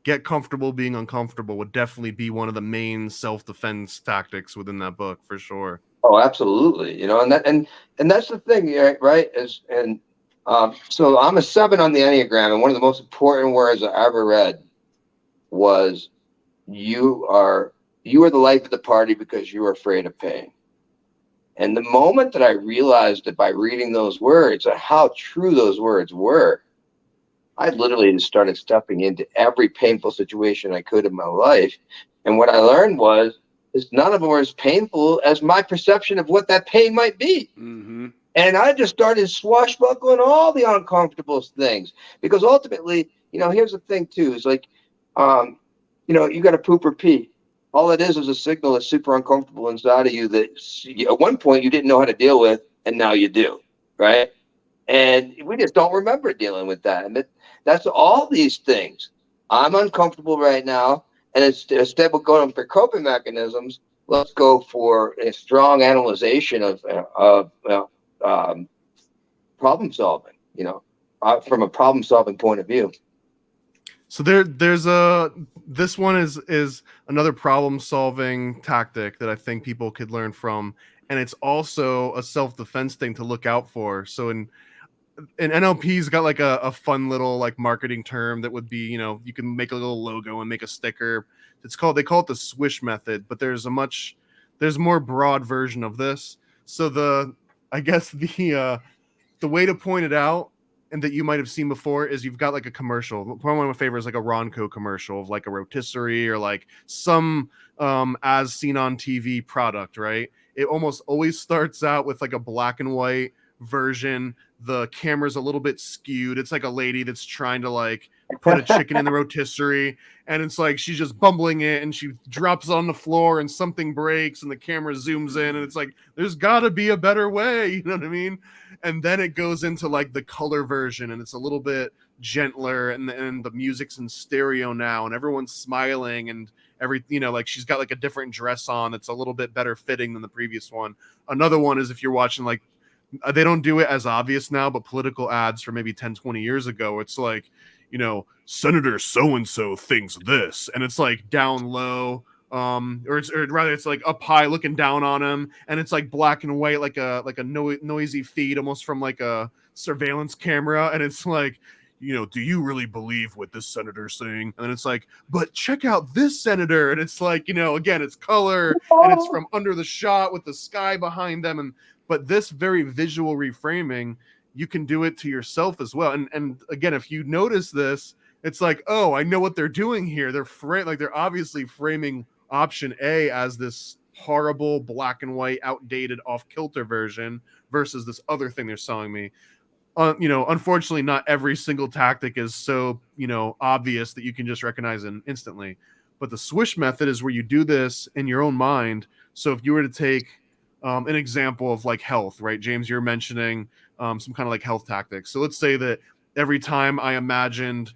Get Comfortable Being Uncomfortable would definitely be one of the main self-defense tactics within that book, for sure. Oh, absolutely. And that's the thing, right? So I'm a 7 on the Enneagram, and one of the most important words I ever read was, you are the life of the party because you are afraid of pain. And the moment that I realized that by reading those words and how true those words were, I literally just started stepping into every painful situation I could in my life. And what I learned is none of them were as painful as my perception of what that pain might be. Mm-hmm. And I just started swashbuckling all the uncomfortable things, because ultimately, here's the thing too, is like, you got to poop or pee. All it is a signal that's super uncomfortable inside of you that at one point you didn't know how to deal with, and now you do, right? And we just don't remember dealing with that. And that's all these things. I'm uncomfortable right now, and instead of going for coping mechanisms, let's go for a strong analyzation of problem solving. From a problem solving point of view. So this one is another problem solving tactic that I think people could learn from, and it's also a self-defense thing to look out for. So in NLP's got like a fun little like marketing term that would be, you can make a little logo and make a sticker. They call it the swish method, but there's more broad version of this. So the way to point it out, and that you might have seen before, is you've got like a commercial. One of my favorites, like a Ronco commercial of like a rotisserie or like some as seen on TV product, right? It almost always starts out with like a black and white version. The camera's a little bit skewed. It's like a lady that's trying to like put a chicken in the rotisserie, and it's like she's just bumbling it, and she drops on the floor and something breaks and the camera zooms in, and it's like, there's gotta be a better way, you know what I mean? And then it goes into like the color version, and it's a little bit gentler, and the music's in stereo now, and everyone's smiling, and like she's got like a different dress on that's a little bit better fitting than the previous one. Another one is if you're watching like, they don't do it as obvious now, but political ads for maybe 10-20 years ago, it's like, Senator so-and-so thinks this, and it's like down low, or rather it's like up high looking down on him, and it's like black and white, like a noisy feed almost from like a surveillance camera, and it's like, do you really believe what this senator's saying? And then it's like, but check out this senator, and it's like, again, it's color, and it's from under the shot with the sky behind them, and But this very visual reframing, you can do it to yourself as well. And again, if you notice this, it's like, oh, I know what they're doing here. They're obviously framing option A as this horrible black and white, outdated, off kilter version versus this other thing they're selling me. Unfortunately, not every single tactic is so, obvious that you can just recognize it instantly. But the swish method is where you do this in your own mind. So if you were to take an example of like health, right, James, you're mentioning some kind of like health tactics. So let's say that every time I imagined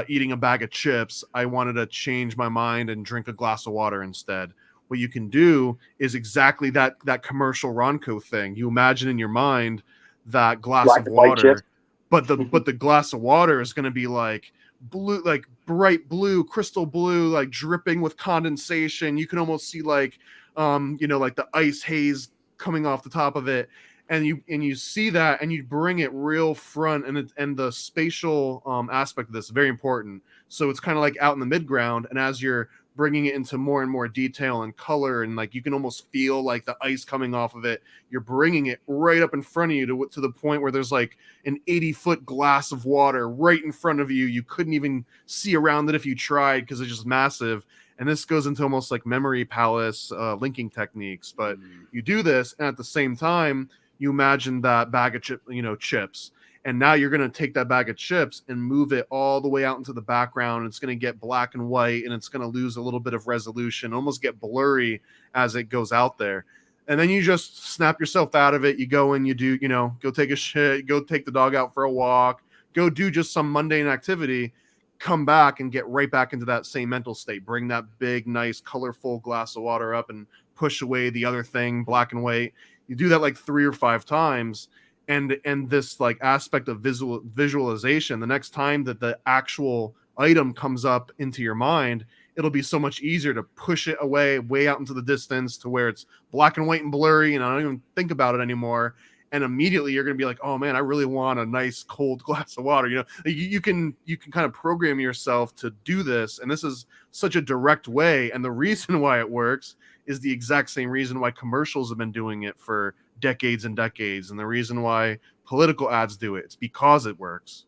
eating a bag of chips, I wanted to change my mind and drink a glass of water instead. What you can do is exactly that commercial Ronco thing. You imagine in your mind that glass of water, but the glass of water is going to be like blue, like bright blue, crystal blue, like dripping with condensation. You can almost see like like the ice haze coming off the top of it, and you see that, and you bring it real front, and the spatial aspect of this is very important. So it's kind of like out in the midground, and as you're bringing it into more and more detail and color, and like you can almost feel like the ice coming off of it, you're bringing it right up in front of you to the point where there's like an 80-foot glass of water right in front of you. You couldn't even see around it if you tried because it's just massive. And this goes into almost like memory palace linking techniques. But you do this, and at the same time, you imagine that bag of chips. And now you're going to take that bag of chips and move it all the way out into the background. It's going to get black and white, and it's going to lose a little bit of resolution, almost get blurry as it goes out there. And then you just snap yourself out of it. You go and you do, go take a shit, go take the dog out for a walk, go do just some mundane activity, come back and get right back into that same mental state. Bring that big, nice, colorful glass of water up and push away the other thing, black and white. You do that like 3 or 5 times. And this like aspect of visualization, the next time that the actual item comes up into your mind, it'll be so much easier to push it away, way out into the distance to where it's black and white and blurry, and I don't even think about it anymore. And immediately you're going to be like, oh man, I really want a nice cold glass of water. You can kind of program yourself to do this. And this is such a direct way. And the reason why it works is the exact same reason why commercials have been doing it for decades and decades. And the reason why political ads do it, it's because it works.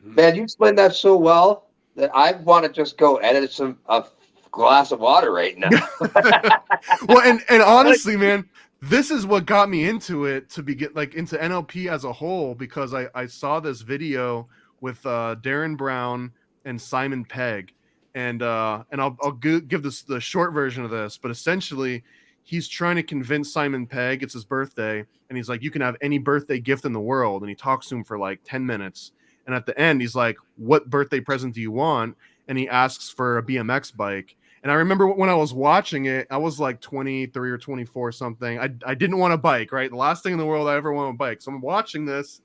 Man, you explained that so well that I want to just go edit a glass of water right now. Well, and honestly, man, this is what got me into it, to into NLP as a whole, because I saw this video with Darren Brown and Simon Pegg, and I'll give this the short version of this, but essentially he's trying to convince Simon Pegg, it's his birthday, and he's like, you can have any birthday gift in the world, and he talks to him for like 10 minutes, and at the end he's like, what birthday present do you want? And he asks for a BMX bike. And I remember when I was watching it, I was like 23 or 24 or something. I didn't want a bike, right? The last thing in the world I ever want a bike. So I'm watching this,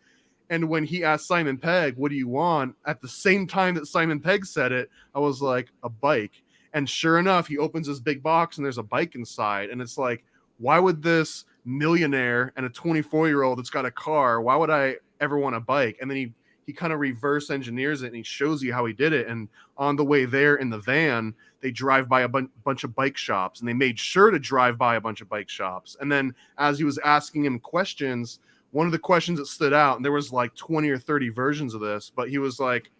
and when he asked Simon Pegg, what do you want? At the same time that Simon Pegg said it, I was like, a bike. And sure enough, he opens his big box and there's a bike inside. And it's like, why would this millionaire and a 24-year-old that's got a car, why would I ever want a bike? And then he kind of reverse engineers it, and he shows you how he did it. And on the way there in the van, they drive by a bunch of bike shops, and they made sure to drive by a bunch of bike shops. And then as he was asking him questions, one of the questions that stood out, and there was like 20 or 30 versions of this, but he was like,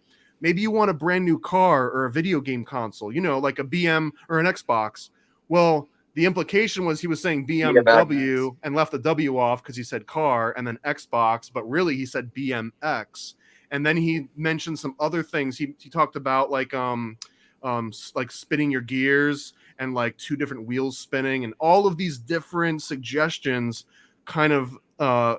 maybe you want a brand new car or a video game console, like a BM or an Xbox. Well, the implication was he was saying BMW and left the W off because he said car, and then Xbox, but really he said BMX. And then he mentioned some other things. He talked about like spinning your gears and like 2 different wheels spinning, and all of these different suggestions kind of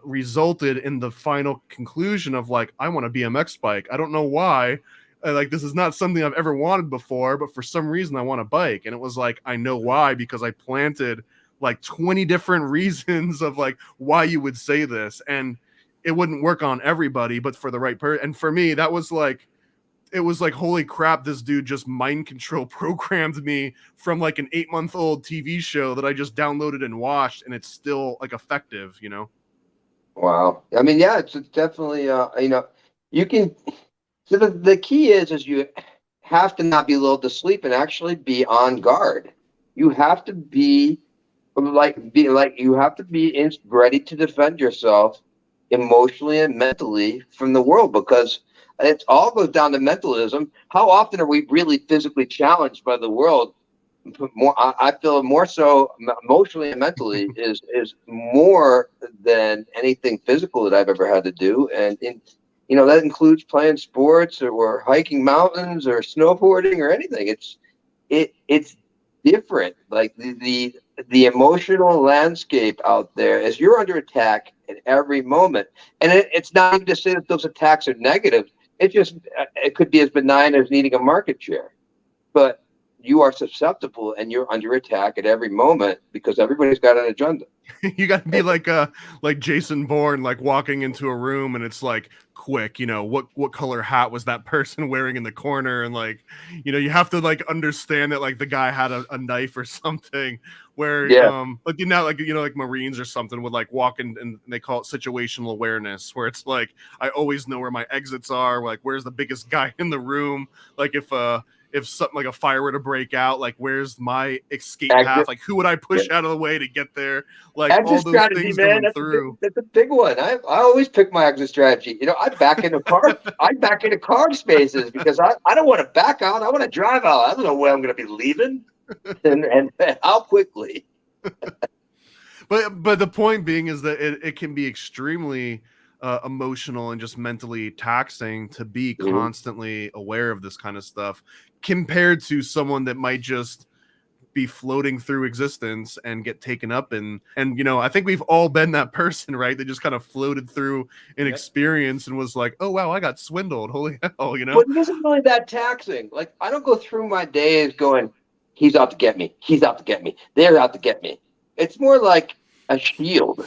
resulted in the final conclusion of like, I want a BMX bike. I don't know why. Like, this is not something I've ever wanted before, but for some reason I want a bike. And it was like, I know why, because I planted like 20 different reasons of like why you would say this. And it wouldn't work on everybody, but for the right person. And for me, that was like, it was like, holy crap, this dude just mind control programmed me from like an 8-month-old TV show that I just downloaded and watched, and it's still like effective, Wow. I mean, yeah, it's definitely, you can, so the key is you have to not be lulled to sleep and actually be on guard. You have to be, like you have to be ready to defend yourself emotionally and mentally from the world, because it all goes down to mentalism. How often are we really physically challenged by the world? More, I feel more so emotionally and mentally is more than anything physical that I've ever had to do, and that includes playing sports or hiking mountains or snowboarding or anything. It's different. Like the emotional landscape out there is you're under attack at every moment, and it's not even to say that those attacks are negative. It could be as benign as needing a market share, but you are susceptible and you're under attack at every moment because everybody's got an agenda. You got to be like Jason Bourne, like walking into a room and it's like quick, what color hat was that person wearing in the corner, and like, you have to like understand that like the guy had a knife or something, where like like Marines or something would like walk in, and they call it situational awareness, where it's like I always know where my exits are, like where's the biggest guy in the room, like if something like a fire were to break out, like where's my escape path? Like who would I push out of the way to get there? Like all those things going through. That's a big one. I always pick my exit strategy. I back into car spaces because I don't want to back out. I want to drive out. I don't know where I'm going to be leaving and how quickly. But the point being is that it can be extremely emotional and just mentally taxing to be constantly aware of this kind of stuff, compared to someone that might just be floating through existence and get taken up and I think we've all been that person, right? That just kind of floated through an experience and was like, oh wow, I got swindled, holy hell. But it isn't really that taxing. Like, I don't go through my days going, he's out to get me, they're out to get me. It's more like a shield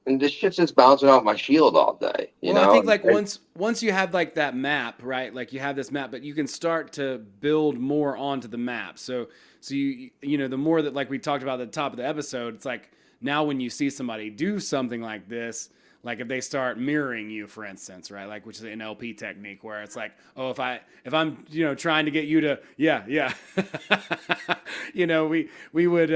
and this shit's just bouncing off my shield all day. I think like once you have like that map, right? Like you have this map, but you can start to build more onto the map. So you the more that, like we talked about at the top of the episode, it's like now when you see somebody do something like this, like if they start mirroring you, for instance, right? Like, which is an NLP technique where it's like, oh, if I'm trying to get you to we would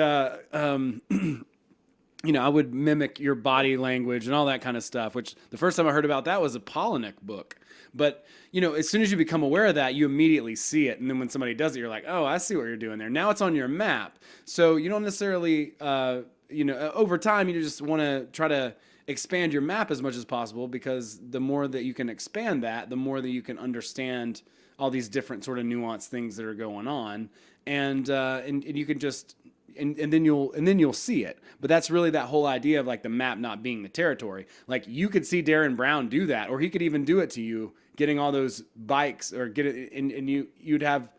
I would mimic your body language and all that kind of stuff, which the first time I heard about that was a Polinick book. But, as soon as you become aware of that, you immediately see it. And then when somebody does it, you're like, oh, I see what you're doing there. Now it's on your map. So you don't necessarily, over time, you just want to try to expand your map as much as possible, because the more that you can expand that, the more that you can understand all these different sort of nuanced things that are going on. And you can just... And then you'll see it. But that's really that whole idea of like the map not being the territory. Like you could see Darren Brown do that, or he could even do it to you, getting all those bikes, or get it, and you'd have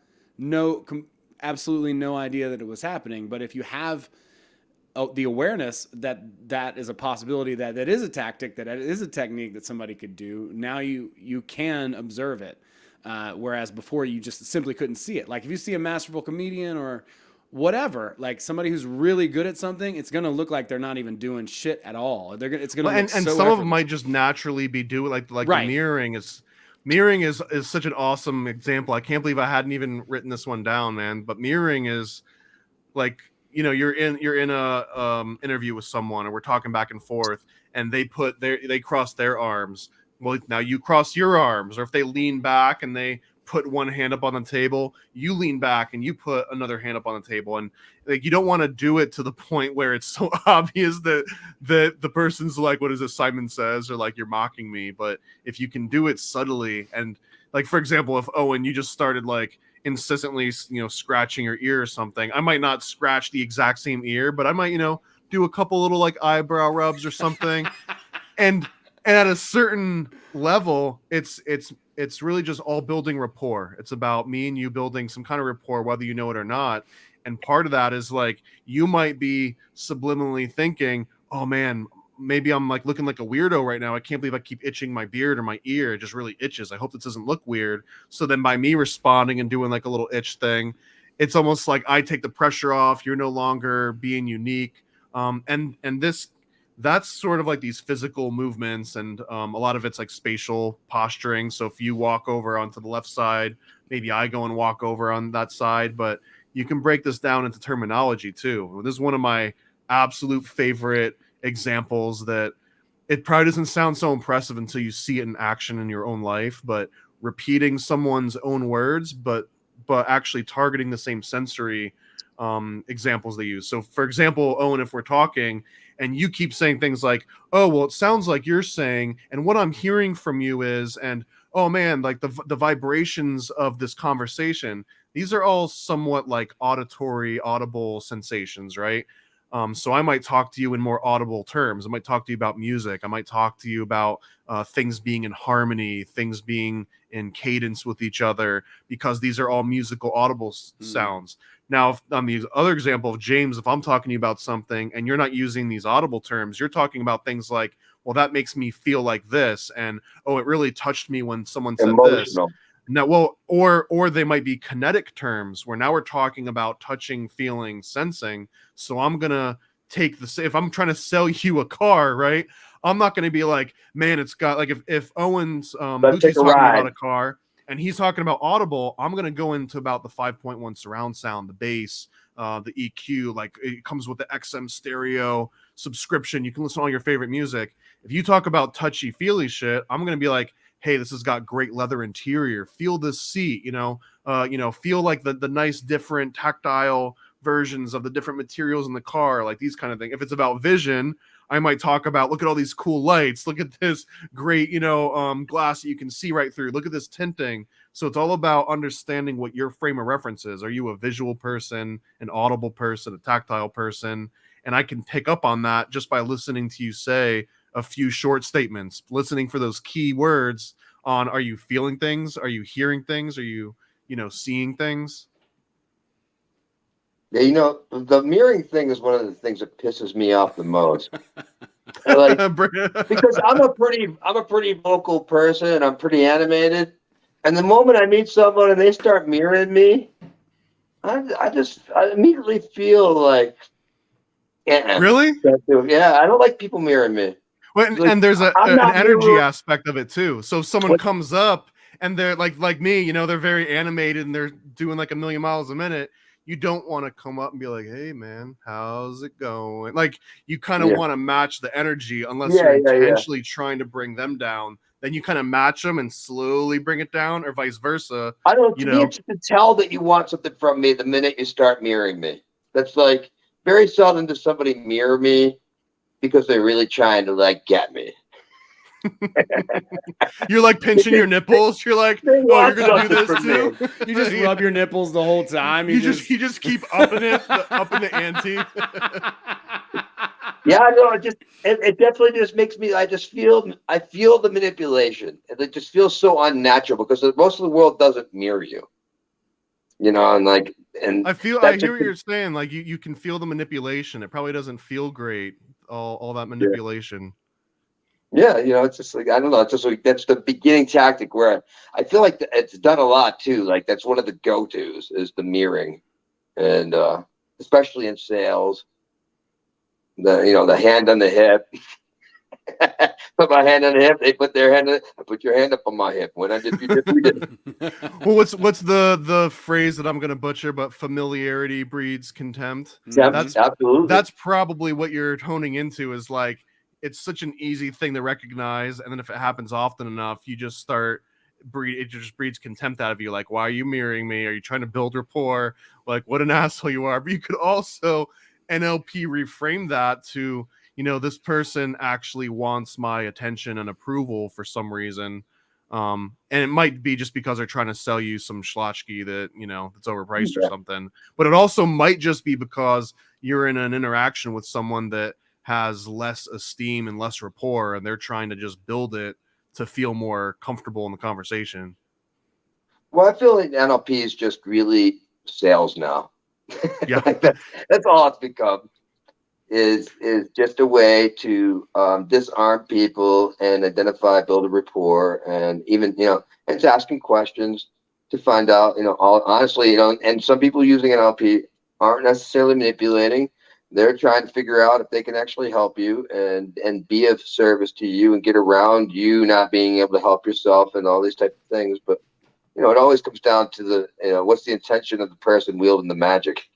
absolutely no idea that it was happening. But if you have the awareness that is a possibility, that is a tactic, that is a technique that somebody could do, now you can observe it. Whereas before you just simply couldn't see it. Like if you see a masterful comedian or whatever, like somebody who's really good at something, it's going to look like they're not even doing shit at all. It's going to look and so some of them might just naturally be doing like right. Mirroring is such an awesome example. I can't believe I hadn't even written this one down, man. But mirroring is like, you're in a interview with someone, and we're talking back and forth, and they cross their arms. Well, now you cross your arms, or if they lean back and they put one hand up on the table, you lean back and you put another hand up on the table. And like, you don't want to do it to the point where it's so obvious that the person's like, what is it, Simon Says, or like, you're mocking me. But if you can do it subtly, and like, for example, if Owen, you just started like insistently, scratching your ear or something, I might not scratch the exact same ear, but I might, do a couple little like eyebrow rubs or something. and at a certain level, it's really just all building rapport. It's about me and you building some kind of rapport, whether you know it or not. And part of that is like, you might be subliminally thinking, oh man, maybe I'm like looking like a weirdo right now. I can't believe I keep itching my beard or my ear. It just really itches. I hope this doesn't look weird. So then by me responding and doing like a little itch thing, it's almost like I take the pressure off. You're no longer being unique. That's sort of like these physical movements, and a lot of it's like spatial posturing. So if you walk over onto the left side, maybe I go and walk over on that side, but you can break this down into terminology too. This is one of my absolute favorite examples that it probably doesn't sound so impressive until you see it in action in your own life, but repeating someone's own words, but actually targeting the same sensory examples they use. So for example, Owen, if we're talking and you keep saying things like, oh, well, it sounds like you're saying, and what I'm hearing from you is, and oh man, like the vibrations of this conversation, these are all somewhat like auditory, audible sensations, right? So I might talk to you in more audible terms. I might talk to you about music. I might talk to you about things being in harmony, things being in cadence with each other, because these are all musical audible sounds. Now, on the other example of James, if I'm talking to you about something and you're not using these audible terms, you're talking about things like, well, that makes me feel like this, and oh, it really touched me when someone said this. Emotional. Now, well, or they might be kinetic terms where now we're talking about touching, feeling, sensing. So I'm gonna take the, if I'm trying to sell you a car, right? I'm not gonna be like, man, it's got like, if Owen's Let's take Lucy's a talking ride. about a car and he's talking about audible, I'm gonna go into about the 5.1 surround sound, the bass, the EQ, like it comes with the XM stereo subscription. You can listen to all your favorite music. If you talk about touchy feely shit, I'm gonna be like, hey, this has got great leather interior. Feel this seat, feel like the nice different tactile versions of the different materials in the car, like these kind of things. If it's about vision, I might talk about, look at all these cool lights. Look at this great, glass that you can see right through. Look at this tinting. So it's all about understanding what your frame of reference is. Are you a visual person, an audible person, a tactile person? And I can pick up on that just by listening to you say a few short statements, listening for those key words on, are you feeling things? Are you hearing things? Are you, seeing things? Yeah, the mirroring thing is one of the things that pisses me off the most. Like, because I'm a pretty vocal person and I'm pretty animated. And the moment I meet someone and they start mirroring me, I immediately feel like, Really? Yeah, I don't like people mirroring me. Well, Like, and there's an energy mirrored. aspect of it too. So if someone comes up and they're like me, they're very animated and they're doing like 1,000,000 miles a minute. You don't want to come up and be like, hey man, how's it going? Like, you kind of want to match the energy, unless you're intentionally trying to bring them down. Then you kind of match them and slowly bring it down, or vice versa. I don't know. To me, it's to tell that you want something from me the minute you start mirroring me. That's like, very seldom does somebody mirror me because they're really trying to like get me. You're like pinching your nipples. You're like, oh, you're gonna do this too. You just rub your nipples the whole time. You just keep upping it, upping the ante. Yeah, no, it definitely just makes me. I feel the manipulation. It just feels so unnatural because most of the world doesn't mirror you. And I hear what you're saying. Like you can feel the manipulation. It probably doesn't feel great. All that manipulation. Yeah, it's just like, I don't know. It's just like, that's the beginning tactic where I feel like it's done a lot too. Like, that's one of the go-tos is the mirroring, and especially in sales, the hand on the hip. Put my hand on the hip. They put their hand on it. I put your hand up on my hip. When I did, you did. Well, what's the phrase that I'm gonna butcher? But familiarity breeds contempt. Absolutely. That's probably what you're honing into. Is like, it's such an easy thing to recognize, and then if it happens often enough, you just start it just breeds contempt out of you. Like, why are you mirroring me? Are you trying to build rapport? Like, what an asshole you are. But you could also NLP reframe that to, this person actually wants my attention and approval for some reason. And it might be just because they're trying to sell you some schlotchki that, that's overpriced or something. But it also might just be because you're in an interaction with someone that has less esteem and less rapport, and they're trying to just build it to feel more comfortable in the conversation. Well, I feel like NLP is just really sales now. Yeah. That's all it's become, is just a way to disarm people and identify, build a rapport, and even, it's asking questions to find out, honestly, and some people using NLP aren't necessarily manipulating. They're trying to figure out if they can actually help you and be of service to you and get around you not being able to help yourself and all these type of things. But, it always comes down to what's the intention of the person wielding the magic.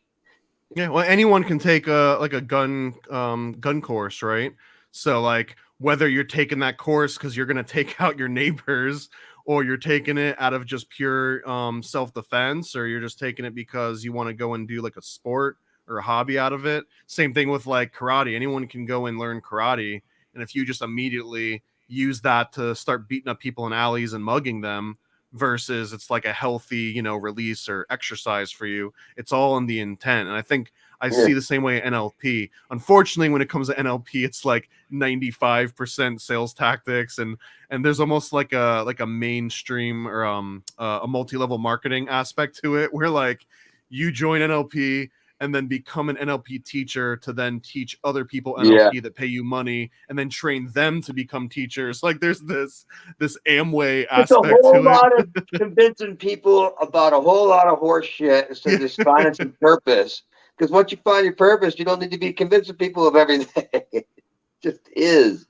Yeah, well, anyone can take a gun course, right? So like whether you're taking that course because you're gonna take out your neighbors, or you're taking it out of just pure self-defense, or you're just taking it because you want to go and do like a sport or a hobby out of it. Same thing with like karate. Anyone can go and learn karate, and if you just immediately use that to start beating up people in alleys and mugging them, versus it's like a healthy, release or exercise for you, it's all in the intent. And I think I Yeah. see the same way NLP. Unfortunately, when it comes to NLP, it's like 95% sales tactics, and there's almost like a mainstream or a multi-level marketing aspect to it, where like you join NLP and then become an NLP teacher to then teach other people NLP that pay you money, and then train them to become teachers. Like there's this Amway It's a aspect whole to it. lot of convincing people about a whole lot of horse shit instead of just finding some purpose. Because once you find your purpose, you don't need to be convincing people of everything. It just is.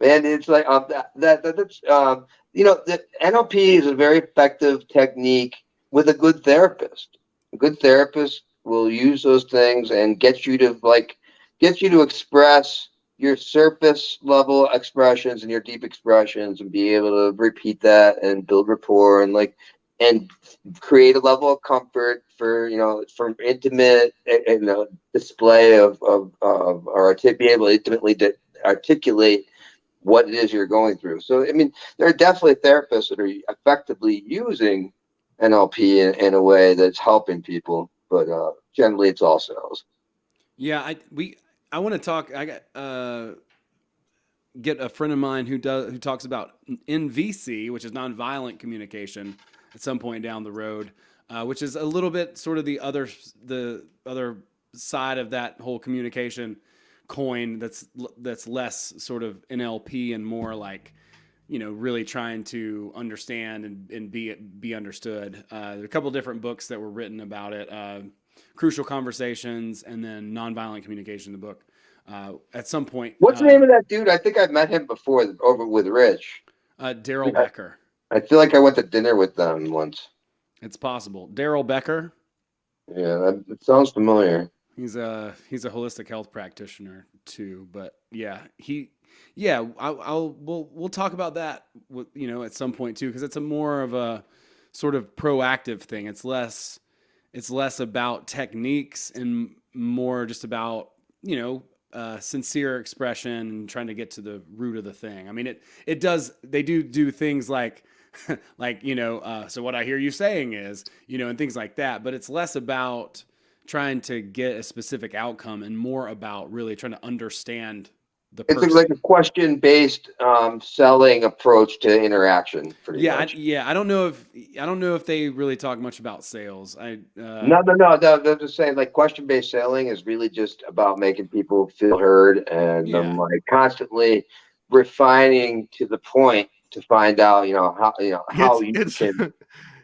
And it's like that's the NLP is a very effective technique with a good therapist. A good therapist will use those things and get you to express your surface level expressions and your deep expressions, and be able to repeat that and build rapport and create a level of comfort for from intimate display or to be able to intimately articulate what it is you're going through. So, I mean, there are definitely therapists that are effectively using NLP in a way that's helping people, but generally it's all sales. Yeah, I want to talk. I got get a friend of mine who talks about NVC, which is nonviolent communication, at some point down the road, which is a little bit sort of the other side of that whole communication coin. That's less sort of NLP and more like, really trying to understand and be understood. There are a couple different books that were written about it. Crucial Conversations, and then Nonviolent Communication, the book. At some point, What's the name of that dude? I think I've met him before over with Rich. Daryl Becker. I feel like I went to dinner with them once. It's possible. Daryl Becker. Yeah, it sounds familiar. He's a holistic health practitioner too. But yeah, we'll talk about that at some point too, because it's a more of a sort of proactive thing. It's less about techniques and more just about sincere expression and trying to get to the root of the thing. I mean, they do things like so what I hear you saying is, and things like that, but it's less about trying to get a specific outcome and more about really trying to understand the person. It's like a question-based selling approach to interaction, pretty much. I don't know if they really talk much about sales. No. They're just saying like question-based selling is really just about making people feel heard, and like constantly refining to the point to find out how you can.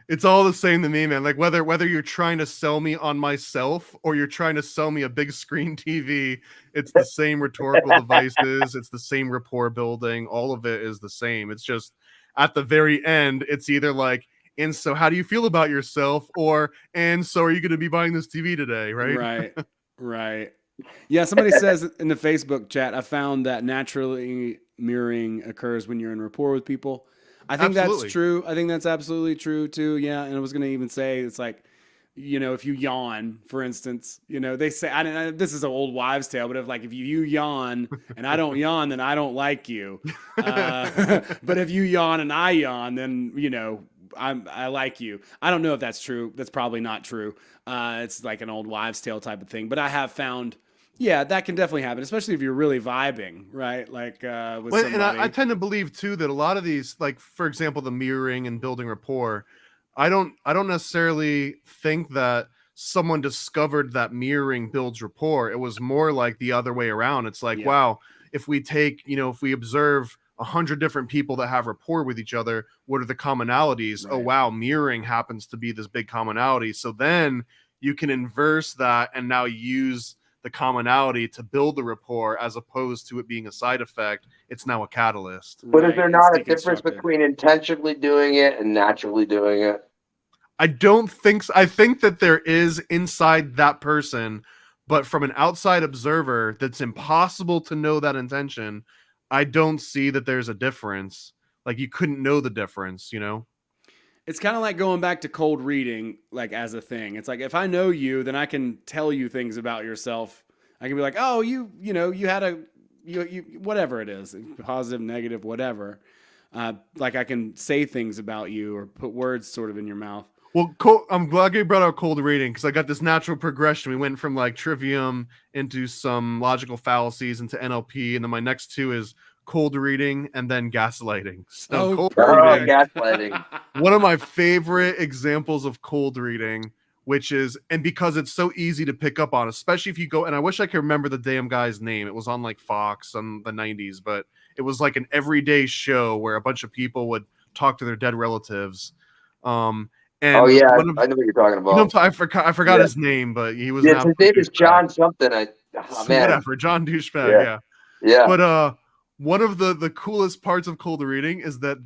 It's all the same to me, man. Like whether you're trying to sell me on myself or you're trying to sell me a big screen TV, it's the same rhetorical devices. It's the same rapport building. All of it is the same. It's just at the very end, it's either like, and so how do you feel about yourself? Or, and so are you going to be buying this TV today? Right. Right. Yeah. Somebody says in the Facebook chat, I found that naturally mirroring occurs when you're in rapport with people. I think that's true. I think that's absolutely true too. Yeah. And I was going to even say, it's like, if you yawn, for instance, they say, this is an old wives' tale, but if you yawn and I don't yawn, then I don't like you. But if you yawn and I yawn, then, I like you. I don't know if that's true. That's probably not true. It's like an old wives' tale type of thing, but I have found, that can definitely happen, especially if you're really vibing, right? Like with somebody. And I tend to believe too that a lot of these, like for example, the mirroring and building rapport, I don't necessarily think that someone discovered that mirroring builds rapport. It was more like the other way around. It's like, wow, if we observe 100 different people that have rapport with each other, what are the commonalities? Right. Oh, wow, mirroring happens to be this big commonality. So then you can inverse that and now use the commonality to build the rapport, as opposed to it being a side effect. It's now a catalyst. But is there not a difference between intentionally doing it and naturally doing it? I don't think so. I think that there is inside that person. But from an outside observer, that's impossible to know that intention. I don't see that there's a difference. Like, you couldn't know the difference, you know? It's kind of like going back to cold reading, like as a thing. It's like if I know you, then I can tell you things about yourself. I can be like, oh, you had you whatever it is, positive, negative, whatever. Like I can say things about you or put words sort of in your mouth. Well, I'm glad you brought out cold reading, because I got this natural progression. We went from like trivium into some logical fallacies into NLP, and then my next two is cold reading and then gaslighting. So cold reading, gaslighting. one of my favorite examples of cold reading, which is, and because it's so easy to pick up on, especially if you go, and I wish I could remember the damn guy's name. It was on like Fox in the 90s, but it was like an everyday show where a bunch of people would talk to their dead relatives. And I know what you're talking about. I forgot his name, but he was his name is John something. Whatever, John Douchebag. Yeah. But one of the coolest parts of cold reading is that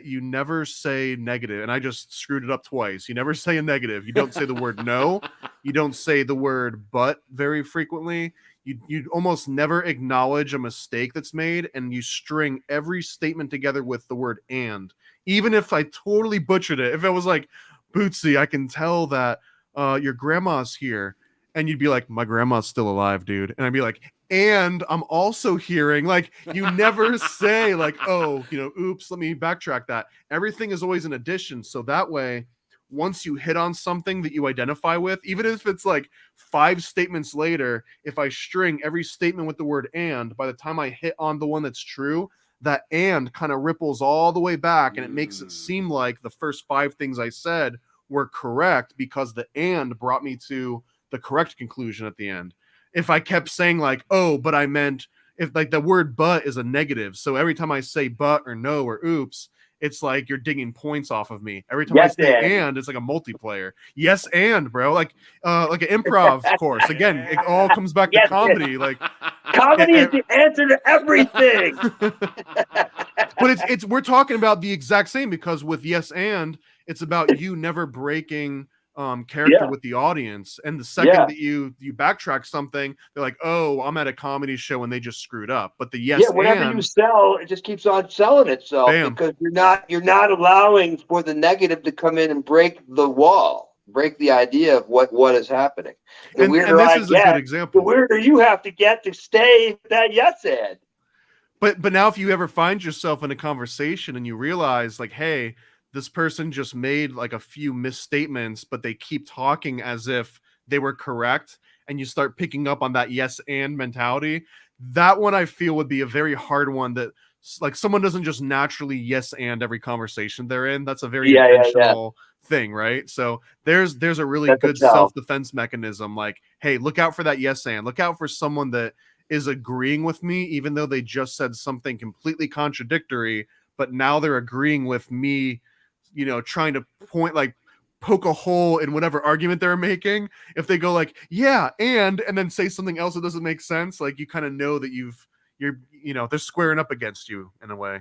you never say negative, and I just screwed it up twice. You never say a negative. You don't say the word no. You don't say the word but very frequently. You almost never acknowledge a mistake that's made, and you string every statement together with the word and. Even if I totally butchered it, if it was like, Bootsy, I can tell that your grandma's here. And you'd be like, my grandma's still alive, dude. And I'd be like, and I'm also hearing, like, you never say like, oh, oops, let me backtrack that. Everything is always an addition. So that way, once you hit on something that you identify with, even if it's like 5 statements later, if I string every statement with the word and, by the time I hit on the one that's true, that and kind of ripples all the way back, and it makes it seem like the first 5 things I said were correct because the and brought me to the correct conclusion at the end. If I kept saying like, oh, but I meant, if like the word but is a negative, so every time I say but or no or oops, it's like you're digging points off of me. Every time I say and, it's like a multiplayer. Yes, and bro, like an improv course. Again, it all comes back to comedy. Like comedy is the answer to everything. But we're talking about the exact same, because with yes and, it's about you never breaking character with the audience. And the second that you backtrack something, they're like, oh, I'm at a comedy show and they just screwed up. But the whatever you sell, it just keeps on selling itself. Bam. Because you're not allowing for the negative to come in and break the wall, break the idea of what is happening. And this is a good example. The weirder you have to get to stay that yes and. But now if you ever find yourself in a conversation and you realize like, hey, this person just made like a few misstatements, but they keep talking as if they were correct, and you start picking up on that yes and mentality, that one I feel would be a very hard one, that like someone doesn't just naturally yes and every conversation they're in. That's a very intentional thing, right? So there's a really good self-defense mechanism, like, hey, look out for that yes and. Look out for someone that is agreeing with me even though they just said something completely contradictory, but now they're agreeing with me, trying to poke a hole in whatever argument they're making. If they go like, yeah, and then say something else that doesn't make sense, like you kind of know that they're squaring up against you in a way.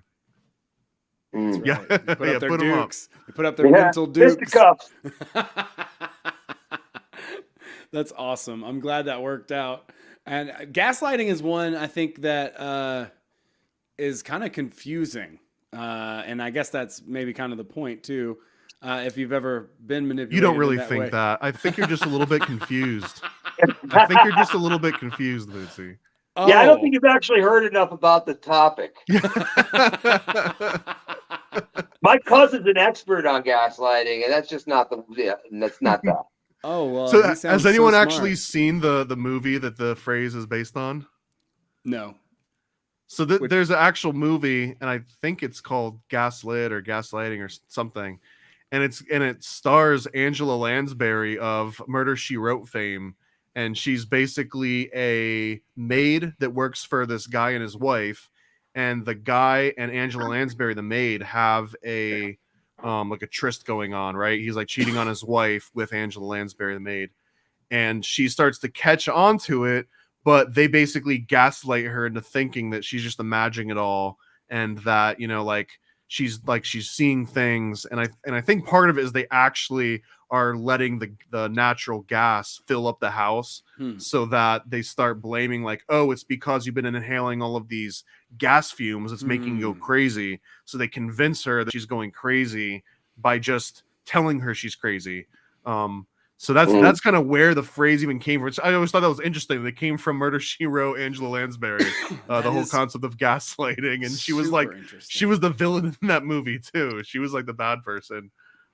That's right. Yeah, They put up their dukes. They put up their mental dukes. That's awesome. I'm glad that worked out. And gaslighting is one I think that is kind of confusing. And I guess that's maybe kind of the point too. If you've ever been manipulated, you don't really think that. I think you're just a little bit confused. I think you're just a little bit confused, Lucy. Oh. Yeah, I don't think you've actually heard enough about the topic. My cousin's an expert on gaslighting, and that's just not that's not that. Oh well. So has anyone actually seen the movie that the phrase is based on? No. So there's an actual movie, and I think it's called Gaslit or Gaslighting or something, and it stars Angela Lansbury of Murder, She Wrote fame, and she's basically a maid that works for this guy and his wife, and the guy and Angela Lansbury, the maid, have a like a tryst going on, right? He's like cheating on his wife with Angela Lansbury, the maid, and she starts to catch on to it. But they basically gaslight her into thinking that she's just imagining it all, and that, like, she's seeing things, and I think part of it is they actually are letting the natural gas fill up the house, so that they start blaming like, oh, it's because you've been inhaling all of these gas fumes, it's making you go crazy. So they convince her that she's going crazy by just telling her she's crazy. So that's kind of where the phrase even came from. I always thought that was interesting. They came from Murder, She Wrote, Angela Lansbury, the whole concept of gaslighting, and she was the villain in that movie too. She was like the bad person.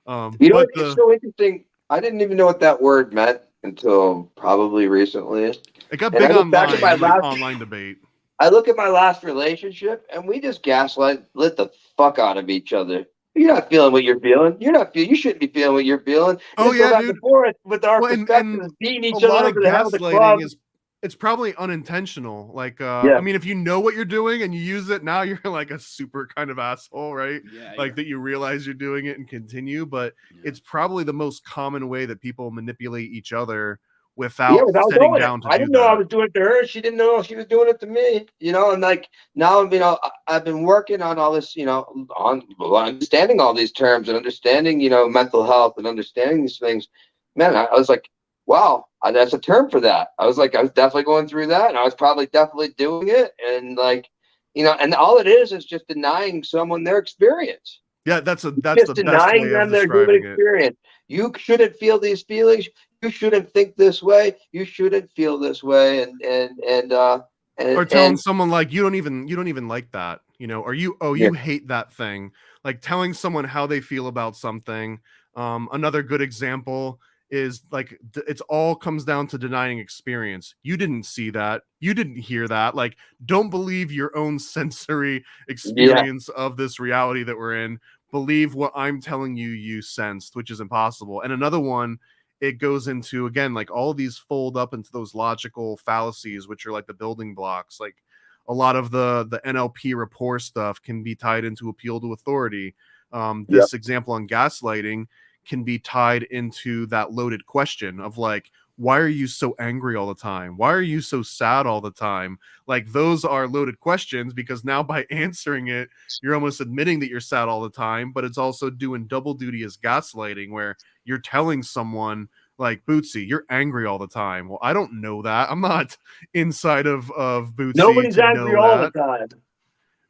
It's so interesting. I didn't even know what that word meant until probably recently. It got big online debate. I look at my last relationship, and we just lit the fuck out of each other. You're not feeling what you're feeling. You shouldn't be feeling what you're feeling. Oh yeah, dude. With our perspectives, beating each other over the head with the club. It's probably unintentional. Like, I mean, if you know what you're doing and you use it, now you're like a super kind of asshole, right? That you realize you're doing it and continue. But it's probably the most common way that people manipulate each other without sitting down to do that. I didn't know I was doing it to her. She didn't know she was doing it to me. And like now, I've been working on all this, on understanding all these terms and understanding, mental health and understanding these things. Man, I was like, wow, that's a term for that. I was definitely going through that, and I was probably definitely doing it. And like, and all it is just denying someone their experience. Yeah, that's the denying them their human experience. You shouldn't feel these feelings. You shouldn't think this way. You shouldn't feel this way. Or telling someone like you don't even like that, or you hate that thing. Like telling someone how they feel about something. Another good example is like it's all comes down to denying experience. You didn't see that. You didn't hear that. Like, don't believe your own sensory experience of this reality that we're in. Believe what I'm telling you sensed, which is impossible. And another one, it goes into, again, like all of these fold up into those logical fallacies, which are like the building blocks. Like a lot of the NLP rapport stuff can be tied into appeal to authority. This example on gaslighting can be tied into that loaded question of like, why are you so angry all the time? Why are you so sad all the time? Like, those are loaded questions, because now by answering it, you're almost admitting that you're sad all the time, but it's also doing double duty as gaslighting, where you're telling someone like, Bootsy, you're angry all the time. Well, I don't know that. I'm not inside of Bootsy. Nobody's angry all the time.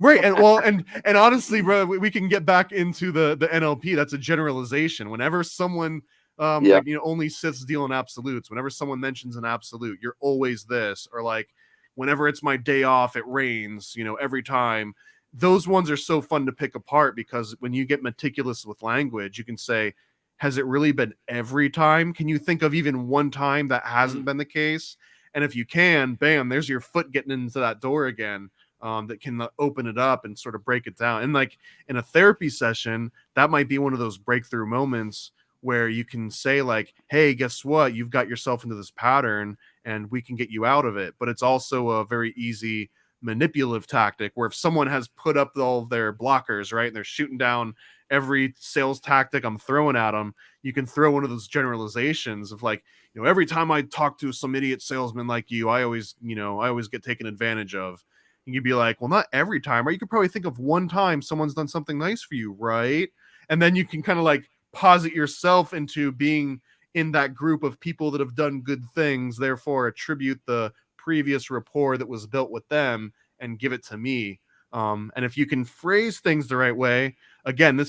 Right. And and honestly, bro, we can get back into the NLP. That's a generalization. Whenever someone only sits dealing absolutes, whenever someone mentions an absolute, you're always this, or like whenever it's my day off, it rains, every time. Those ones are so fun to pick apart, because when you get meticulous with language, you can say, has it really been every time? Can you think of even one time that hasn't been the case? And if you can, bam, there's your foot getting into that door again. That can open it up and sort of break it down. And like in a therapy session, that might be one of those breakthrough moments where you can say like, hey, guess what? You've got yourself into this pattern and we can get you out of it. But it's also a very easy manipulative tactic, where if someone has put up all of their blockers, right, and they're shooting down every sales tactic I'm throwing at them, you can throw one of those generalizations of like, every time I talk to some idiot salesman like you, I always get taken advantage of. And you'd be like, well, not every time, right? You could probably think of one time someone's done something nice for you, right? And then you can kind of like posit yourself into being in that group of people that have done good things, therefore attribute the previous rapport that was built with them and give it to me. And if you can phrase things the right way, again,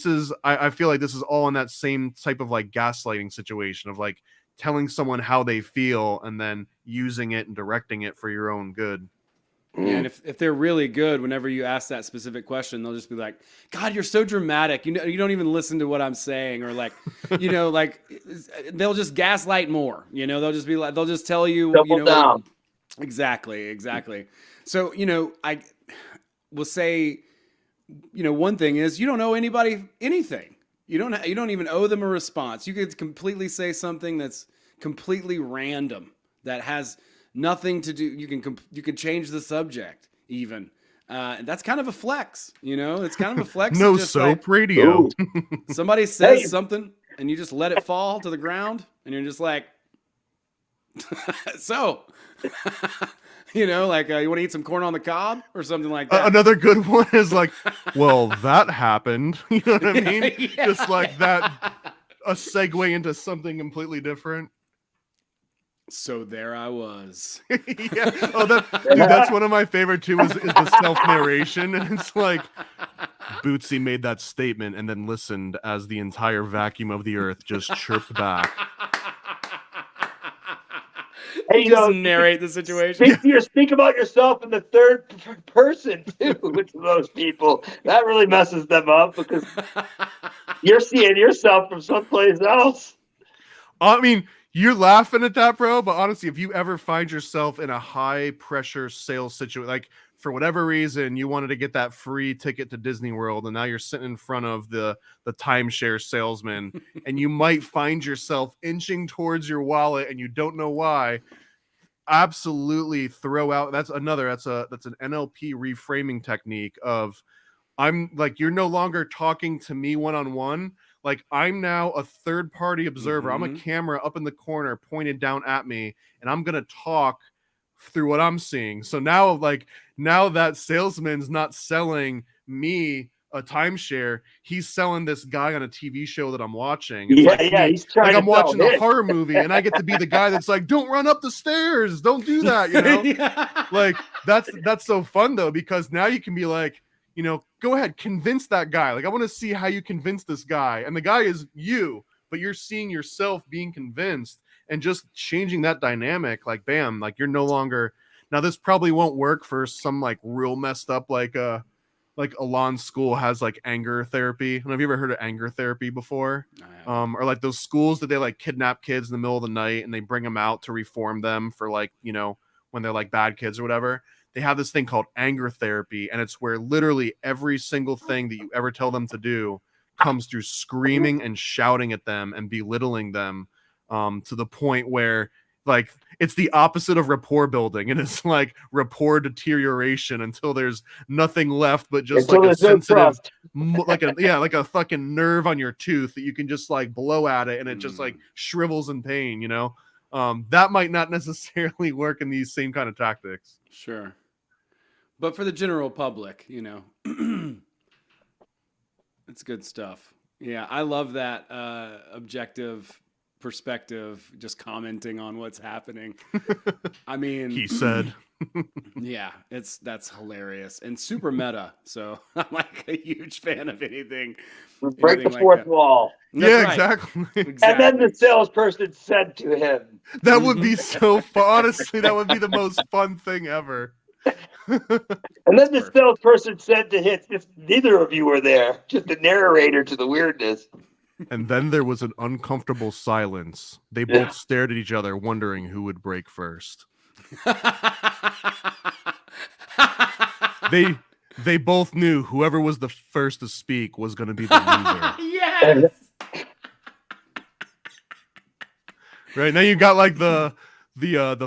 I feel like this is all in that same type of like gaslighting situation of like telling someone how they feel and then using it and directing it for your own good. Yeah, and if they're really good, whenever you ask that specific question, they'll just be like, God, you're so dramatic. You don't even listen to what I'm saying. Or like, like they'll just gaslight more. They'll just be like, they'll just tell you, Double down. Exactly. So, I will say, one thing is you don't owe anybody anything. You don't even owe them a response. You could completely say something that's completely random, that has nothing to do. You can change the subject even. And that's kind of a flex, it's kind of a flex. No soap radio. Somebody says something and you just let it fall to the ground and you're just like, so, You know, like you want to eat some corn on the cob or something like that. Another good one is like, well, that happened. You know what I mean? Yeah. Just like that, a segue into something completely different. So there I was. Yeah. Oh, dude, that's one of my favorite too. Is the self narration, and it's like Bootsy made that statement and then listened as the entire vacuum of the earth just chirped back. Hey, You just narrate the situation. Speak about yourself in the third person too with those people. That really messes them up because you're seeing yourself from someplace else. I mean, you're laughing at that, bro, but honestly, if you ever find yourself in a high pressure sales situation, like for whatever reason you wanted to get that free ticket to Disney World, and now you're sitting in front of the timeshare salesman, and you might find yourself inching towards your wallet and you don't know why, absolutely throw out that's an NLP reframing technique of, I'm like, you're no longer talking to me one-on-one. Like, I'm now a third-party observer. I'm a camera up in the corner pointed down at me, and I'm going to talk through what I'm seeing. So now that salesman's not selling me a timeshare, he's selling this guy on a TV show that I'm watching. It's He's trying like I'm to watching sell a horror movie, and I get to be the guy that's like, don't run up the stairs. Don't do that, you know? Yeah. Like, that's so fun, though, because now you can be like, you know, go ahead, convince that guy. Like, I want to see how you convince this guy. And the guy is you, but you're seeing yourself being convinced and just changing that dynamic. Like, bam, like you're no longer. Now, this probably won't work for some like real messed up, like Alon's school has like anger therapy. And have you ever heard of anger therapy before? Or like those schools that they like kidnap kids in the middle of the night and they bring them out to reform them for like, you know, when they're like bad kids or whatever. They have this thing called anger therapy, and it's where literally every single thing that you ever tell them to do comes through screaming and shouting at them and belittling them, to the point where like it's the opposite of rapport building, and it's like rapport deterioration until there's nothing left but just like a sensitive, like a fucking nerve on your tooth that you can just like blow at it and it just like shrivels in pain, you know. That might not necessarily work in these same kind of tactics. Sure. But for the general public, you know, it's good stuff. Yeah, I love that objective perspective, just commenting on what's happening. I mean, he said, yeah, that's hilarious and super meta. So I'm like a huge fan of anything. Break the fourth wall. That's yeah, right. exactly. And then the salesperson said to him, that would be so fun. Honestly, that would be the most fun thing ever. And then the salesperson said to him, neither of you were there, just the narrator to the weirdness. And then there was an uncomfortable silence. They both stared at each other, wondering who would break first. They both knew whoever was the first to speak was going to be the loser. Yes. Right, now you got like the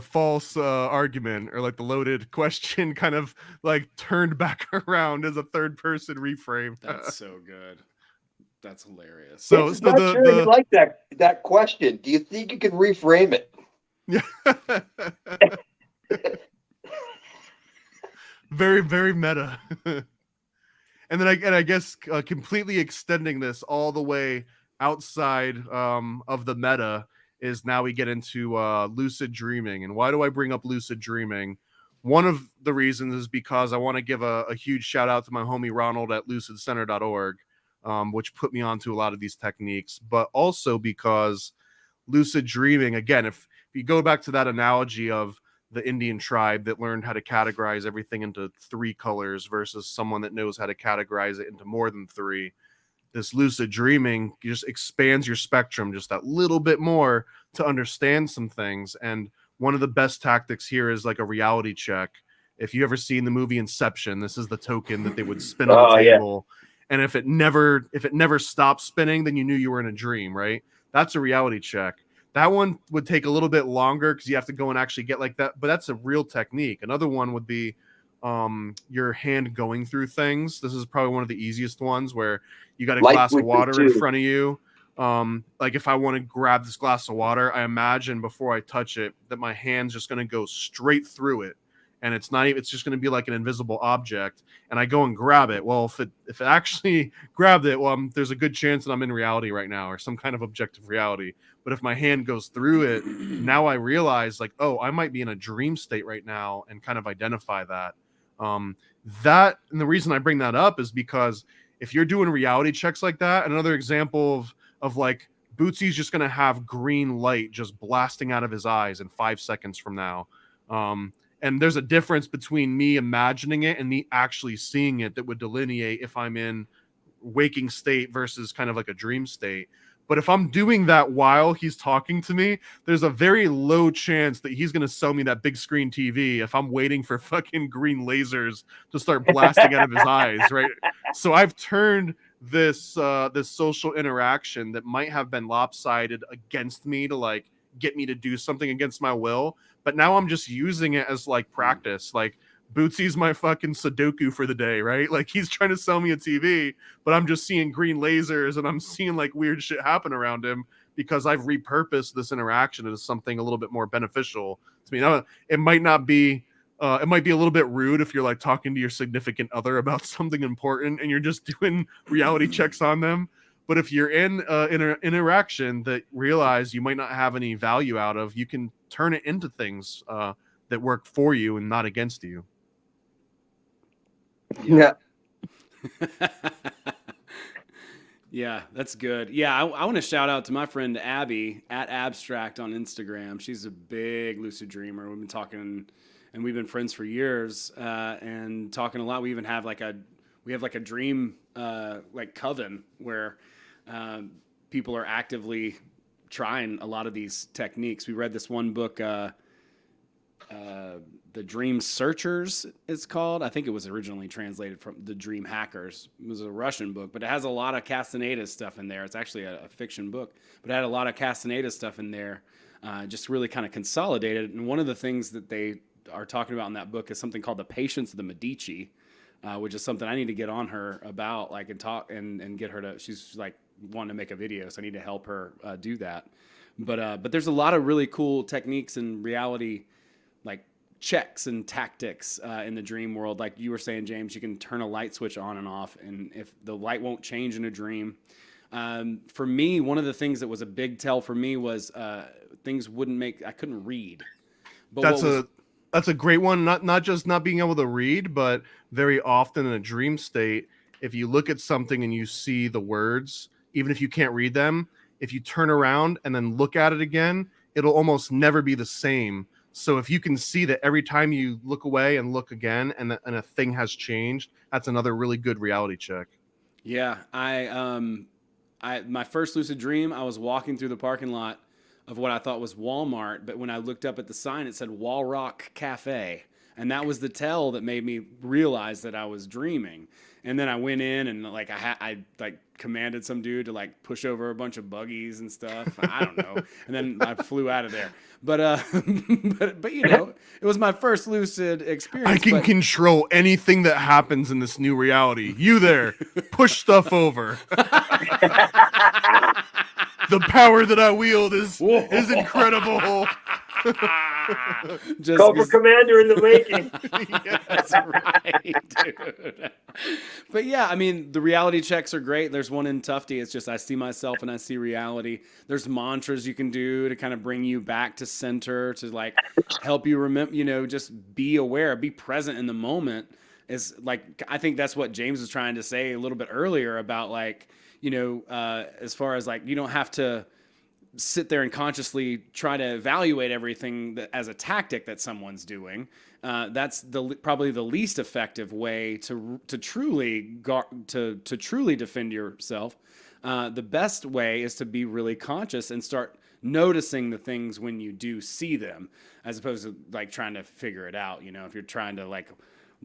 false argument, or like the loaded question kind of like turned back around as a third person reframe. That's so good. That's hilarious. So you like that question. Do you think you can reframe it? Yeah. Very, very meta. And then I guess completely extending this all the way outside of the meta is now we get into lucid dreaming. And why do I bring up lucid dreaming? One of the reasons is because I want to give a huge shout out to my homie Ronald at lucidcenter.org, which put me onto a lot of these techniques, but also because lucid dreaming, again, if you go back to that analogy of the Indian tribe that learned how to categorize everything into 3 colors versus someone that knows how to categorize it into more than 3, this lucid dreaming just expands your spectrum just that little bit more to understand some things. And one of the best tactics here is like a reality check. If you ever seen the movie Inception, this is the token that they would spin on the table. Yeah. And if it never stopped spinning, then you knew you were in a dream, right? That's a reality check. That one would take a little bit longer because you have to go and actually get like that, but that's a real technique. Another one would be your hand going through things. This is probably one of the easiest ones where you got a glass of water in front of you. Like if I want to grab this glass of water, I imagine before I touch it that my hand's just going to go straight through it and it's not even, it's just going to be like an invisible object, and I go and grab it. Well, if it actually grabbed it, well, there's a good chance that I'm in reality right now, or some kind of objective reality. But if my hand goes through it, now I realize like, oh, I might be in a dream state right now, and kind of identify that. That, and the reason I bring that up is because if you're doing reality checks like that, another example of like Bootsy's just going to have green light just blasting out of his eyes in 5 seconds from now. And there's a difference between me imagining it and me actually seeing it that would delineate if I'm in waking state versus kind of like a dream state. But if I'm doing that while he's talking to me, there's a very low chance that he's going to sell me that big screen TV if I'm waiting for fucking green lasers to start blasting out of his eyes, right? So I've turned this this social interaction that might have been lopsided against me to like get me to do something against my will, but now I'm just using it as like practice. Like Bootsy's my fucking Sudoku for the day, right? Like he's trying to sell me a TV, but I'm just seeing green lasers and I'm seeing like weird shit happen around him because I've repurposed this interaction into something a little bit more beneficial to me. Now, it might not be it might be a little bit rude if you're like talking to your significant other about something important and you're just doing reality checks on them. But if you're in an interaction that realize you might not have any value out of, you can turn it into things that work for you and not against you. Yeah. Yeah, that's good. Yeah, I want to shout out to my friend Abby at Abstract on Instagram. She's a big lucid dreamer. We've been talking, and we've been friends for years, and talking a lot. We even have like a dream like coven where people are actively trying a lot of these techniques. We read this one book. The Dream Searchers, it's called. I think it was originally translated from The Dream Hackers. It was a Russian book, but it has a lot of Castaneda stuff in there. It's actually a fiction book, but it had a lot of Castaneda stuff in there, just really kind of consolidated. And one of the things that they are talking about in that book is something called the Patience of the Medici, which is something I need to get on her about, like, and talk and get her to. She's like wanting to make a video, so I need to help her do that. But there's a lot of really cool techniques in reality, like checks and tactics in the dream world. Like you were saying, James, you can turn a light switch on and off, and if the light won't change in a dream. For me, one of the things that was a big tell for me was things I couldn't read. But that's a great one. Not just not being able to read, but very often in a dream state, if you look at something and you see the words, even if you can't read them, if you turn around and then look at it again, it'll almost never be the same. So if you can see that every time you look away and look again and a thing has changed, that's another really good reality check. Yeah, my first lucid dream, I was walking through the parking lot of what I thought was Walmart, but when I looked up at the sign, it said Wall Rock Cafe. And that was the tell that made me realize that I was dreaming. And then I went in and like I like commanded some dude to like push over a bunch of buggies and stuff. I don't know. And then I flew out of there. But you know, it was my first lucid experience. I can control anything that happens in this new reality. You there, push stuff over. The power that I wield is incredible. Cobra Commander in the making. Yeah, that's right, dude. But yeah, I mean, the reality checks are great. There's one in Tufty. It's just I see myself and I see reality. There's mantras you can do to kind of bring you back to center, to like help you remember, you know, just be aware, be present in the moment. Is like, I think that's what James was trying to say a little bit earlier about like, you know, as far as like, you don't have to sit there and consciously try to evaluate everything as a tactic that someone's doing. That's probably the least effective way to truly defend yourself. The best way is to be really conscious and start noticing the things when you do see them, as opposed to like trying to figure it out. You know, if you're trying to like,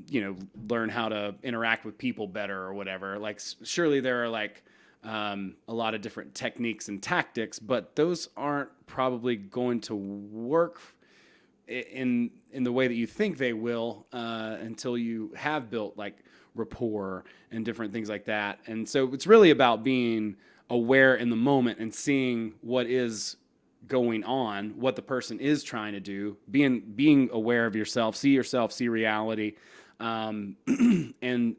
you know, learn how to interact with people better or whatever, like surely there are like a lot of different techniques and tactics, but those aren't probably going to work in the way that you think they will until you have built like rapport and different things like that. And so it's really about being aware in the moment and seeing what is going on, what the person is trying to do, being aware of yourself, see reality, and then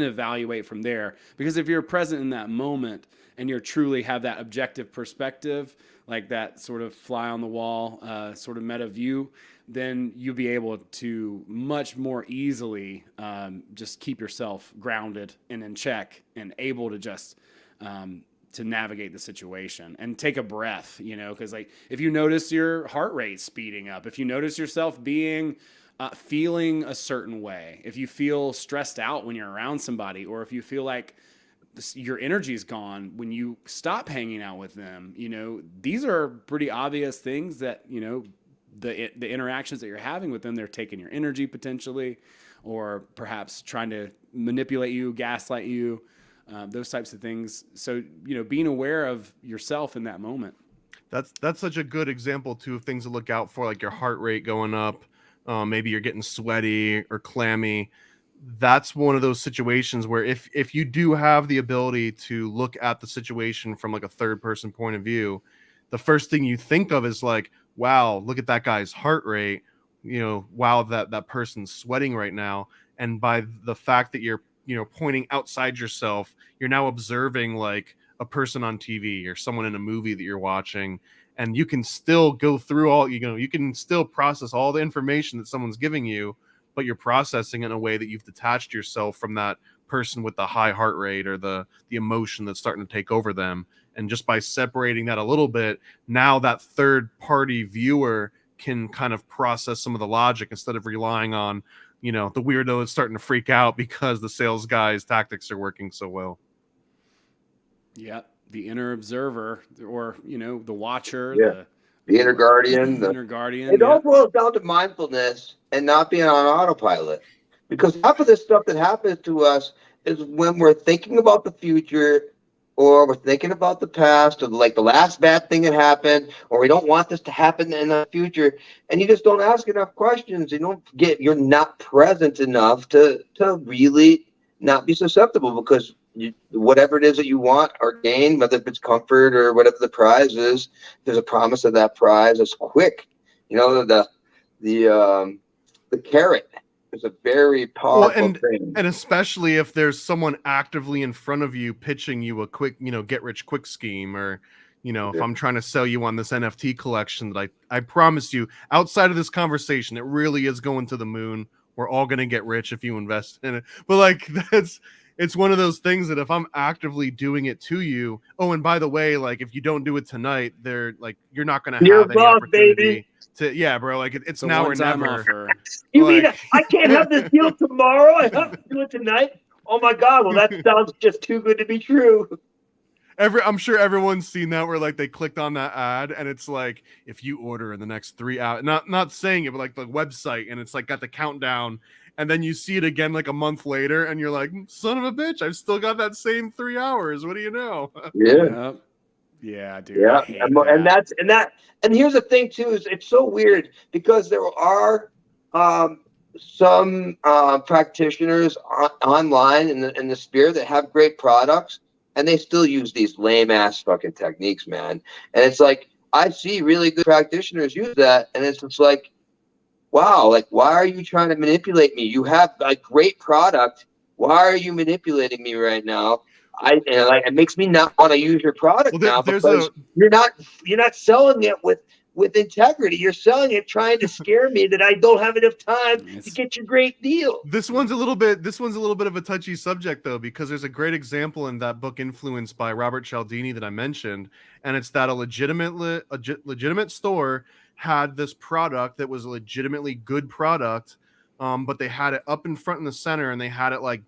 evaluate from there. Because if you're present in that moment and you're truly have that objective perspective, like that sort of fly on the wall, sort of meta view, then you'll be able to much more easily just keep yourself grounded and in check and able to just to navigate the situation and take a breath, because like if you notice your heart rate speeding up, if you notice yourself being feeling a certain way, if you feel stressed out when you're around somebody, or if you feel like your energy is gone when you stop hanging out with them, these are pretty obvious things that, the interactions that you're having with them, they're taking your energy potentially, or perhaps trying to manipulate you, gaslight you, those types of things. So, being aware of yourself in that moment. That's such a good example too of things to look out for, like your heart rate going up. Maybe you're getting sweaty or clammy. That's one of those situations where if you do have the ability to look at the situation from like a third person point of view, the first thing you think of is like, wow, look at that guy's heart rate. Wow, that person's sweating right now. And by the fact that you're pointing outside yourself, you're now observing like a person on TV or someone in a movie that you're watching, and you can still go through all, you can still process all the information that someone's giving you, but you're processing it in a way that you've detached yourself from that person with the high heart rate or the emotion that's starting to take over them. And just by separating that a little bit, now that third party viewer can kind of process some of the logic instead of relying on, the weirdo that's starting to freak out because the sales guy's tactics are working so well. Yeah, the inner observer, or the watcher, Yeah. The inner guardian. Inner guardian. It all boils down to mindfulness and not being on autopilot. Because half of this stuff that happens to us is when we're thinking about the future, or we're thinking about the past, or like the last bad thing that happened, or we don't want this to happen in the future, and you just don't ask enough questions. You're not present enough to really not be susceptible, because whatever it is that you want or gain, whether it's comfort or whatever the prize is, there's a promise of that prize is quick. The carrot is a very powerful thing. And especially if there's someone actively in front of you pitching you a quick, get rich quick scheme, or if I'm trying to sell you on this NFT collection that I promise you, outside of this conversation, it really is going to the moon. We're all going to get rich if you invest in it. But like, it's one of those things that if I'm actively doing it to you, oh, and by the way, like if you don't do it tonight, you're not going to have any opportunity to, yeah, bro. Like it's now or never. Offer. You mean I can't have this deal tomorrow? I have to do it tonight. Oh my God! Well, that sounds just too good to be true. I'm sure everyone's seen that where like they clicked on that ad and it's like, if you order in the next 3 hours, not saying it, but like the website, and it's like got the countdown, and then you see it again like a month later and you're like, son of a bitch, I've still got that same 3 hours. What do you know? Yeah. Yeah, dude. Yeah. And here's the thing too, is it's so weird because there are some practitioners online in the sphere that have great products, and they still use these lame ass fucking techniques, man. And it's like, I see really good practitioners use that, and it's just like, wow, like, why are you trying to manipulate me? You have a great product. Why are you manipulating me right now? It makes me not want to use your product now, because you're not selling it with integrity. You're selling it trying to scare me that I don't have enough time to get your great deal. This one's a little bit of a touchy subject though, because there's a great example in that book Influenced by Robert Cialdini that I mentioned, and it's that a legitimate store had this product that was a legitimately good product, but they had it up in front in the center, and they had it like,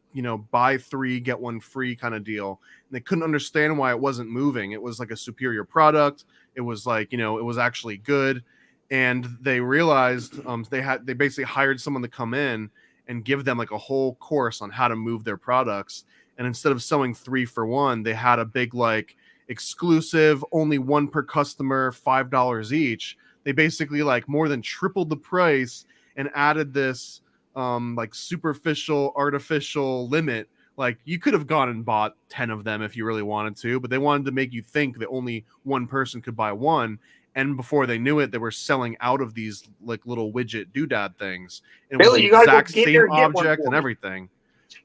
buy 3 get 1 free kind of deal. And they couldn't understand why it wasn't moving. It was like a superior product. It was like, it was actually good. And they realized they basically hired someone to come in and give them like a whole course on how to move their products. And instead of selling 3 for 1, they had a big like exclusive, only 1 per customer, $5 each. They basically like more than tripled the price and added this like superficial artificial limit like you could have gone and bought 10 of them if you really wanted to, but they wanted to make you think that only one person could buy one. And before they knew it, they were selling out of these like little widget doodad things. And it was Billy, the you gotta go exact get same there and get one object for and me. everything.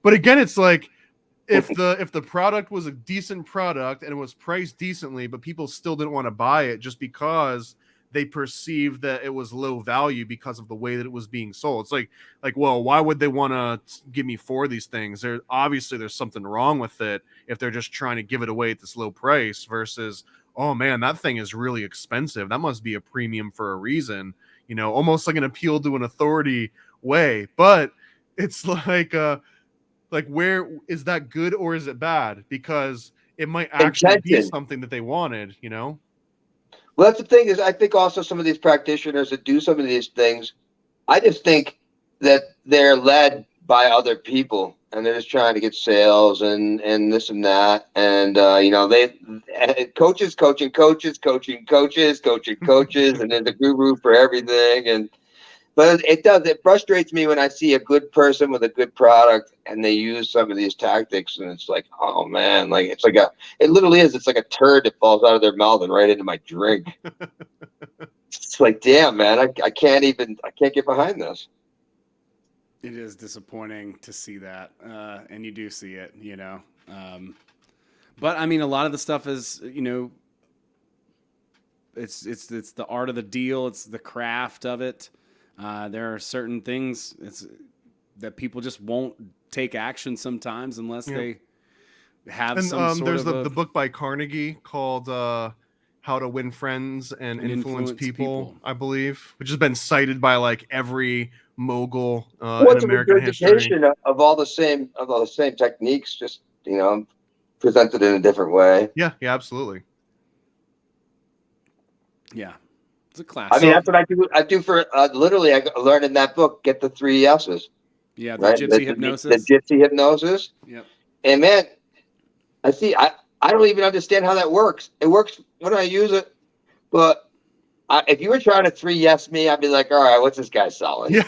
But again, it's like if the product was a decent product and it was priced decently, but people still didn't want to buy it just because they perceived that it was low value because of the way that it was being sold. It's like, well, why would they want to give me 4 of these things? There's something wrong with it if they're just trying to give it away at this low price versus, oh man, that thing is really expensive. That must be a premium for a reason, almost like an appeal to an authority way. But it's like where is that good or is it bad? Because it might actually be something that they wanted, Well, that's the thing is, I think also some of these practitioners that do some of these things, I just think that they're led by other people and they're just trying to get sales and this and that. And, they coaches, and there's a guru for everything. But it frustrates me when I see a good person with a good product and they use some of these tactics and it's like, oh man, like it literally is. It's like a turd that falls out of their mouth and right into my drink. It's like, damn, man, I can't get behind this. It is disappointing to see that. And you do see it, but I mean, a lot of the stuff is, it's the art of the deal. It's the craft of it. There are certain things that people just won't take action sometimes unless they have some sort there's of the book by Carnegie called How to Win Friends and Influence People, I believe, which has been cited by like every mogul in American history. Of all the same techniques, just presented in a different way. Yeah, absolutely. Yeah. It's a class. I mean, that's what I do for literally. I learned in that book. Get the 3 S's. Yeah, the gypsy hypnosis. The gypsy hypnosis. Yep. And man, I don't even understand how that works. It works when I use it, but if you were trying to 3 yes me, I'd be like, all right, what's this guy selling? Yeah.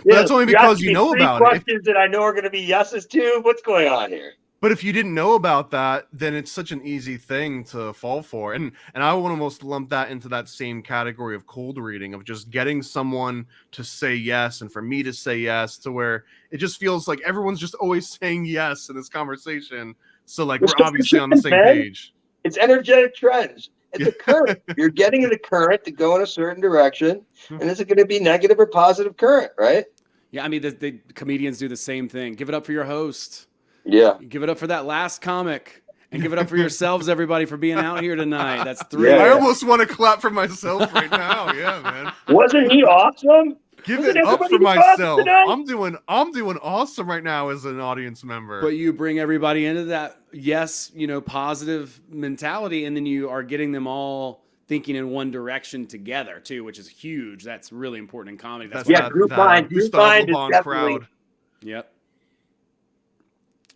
That's only because you know about it. Questions that I know are going to be yeses to. What's going on here? But if you didn't know about that, then it's such an easy thing to fall for. And I would almost lump that into that same category of cold reading, of just getting someone to say yes and for me to say yes, to where it just feels like everyone's just always saying yes in this conversation. So like we're obviously on the same page. It's energetic trends. It's a current. You're getting the current to go in a certain direction. And is it going to be negative or positive current, right? Yeah, I mean, the comedians do the same thing. Give it up for your host. Yeah. Give it up for that last comic. And give it up for yourselves, everybody, for being out here tonight. That's 3. Yeah. I almost want to clap for myself right now. Yeah, man. Wasn't he awesome? Give it up for myself. I'm doing awesome right now as an audience member. But you bring everybody into that positive mentality, and then you are getting them all thinking in one direction together too, which is huge. That's really important in comedy. Group mind is definitely crowd. Yep.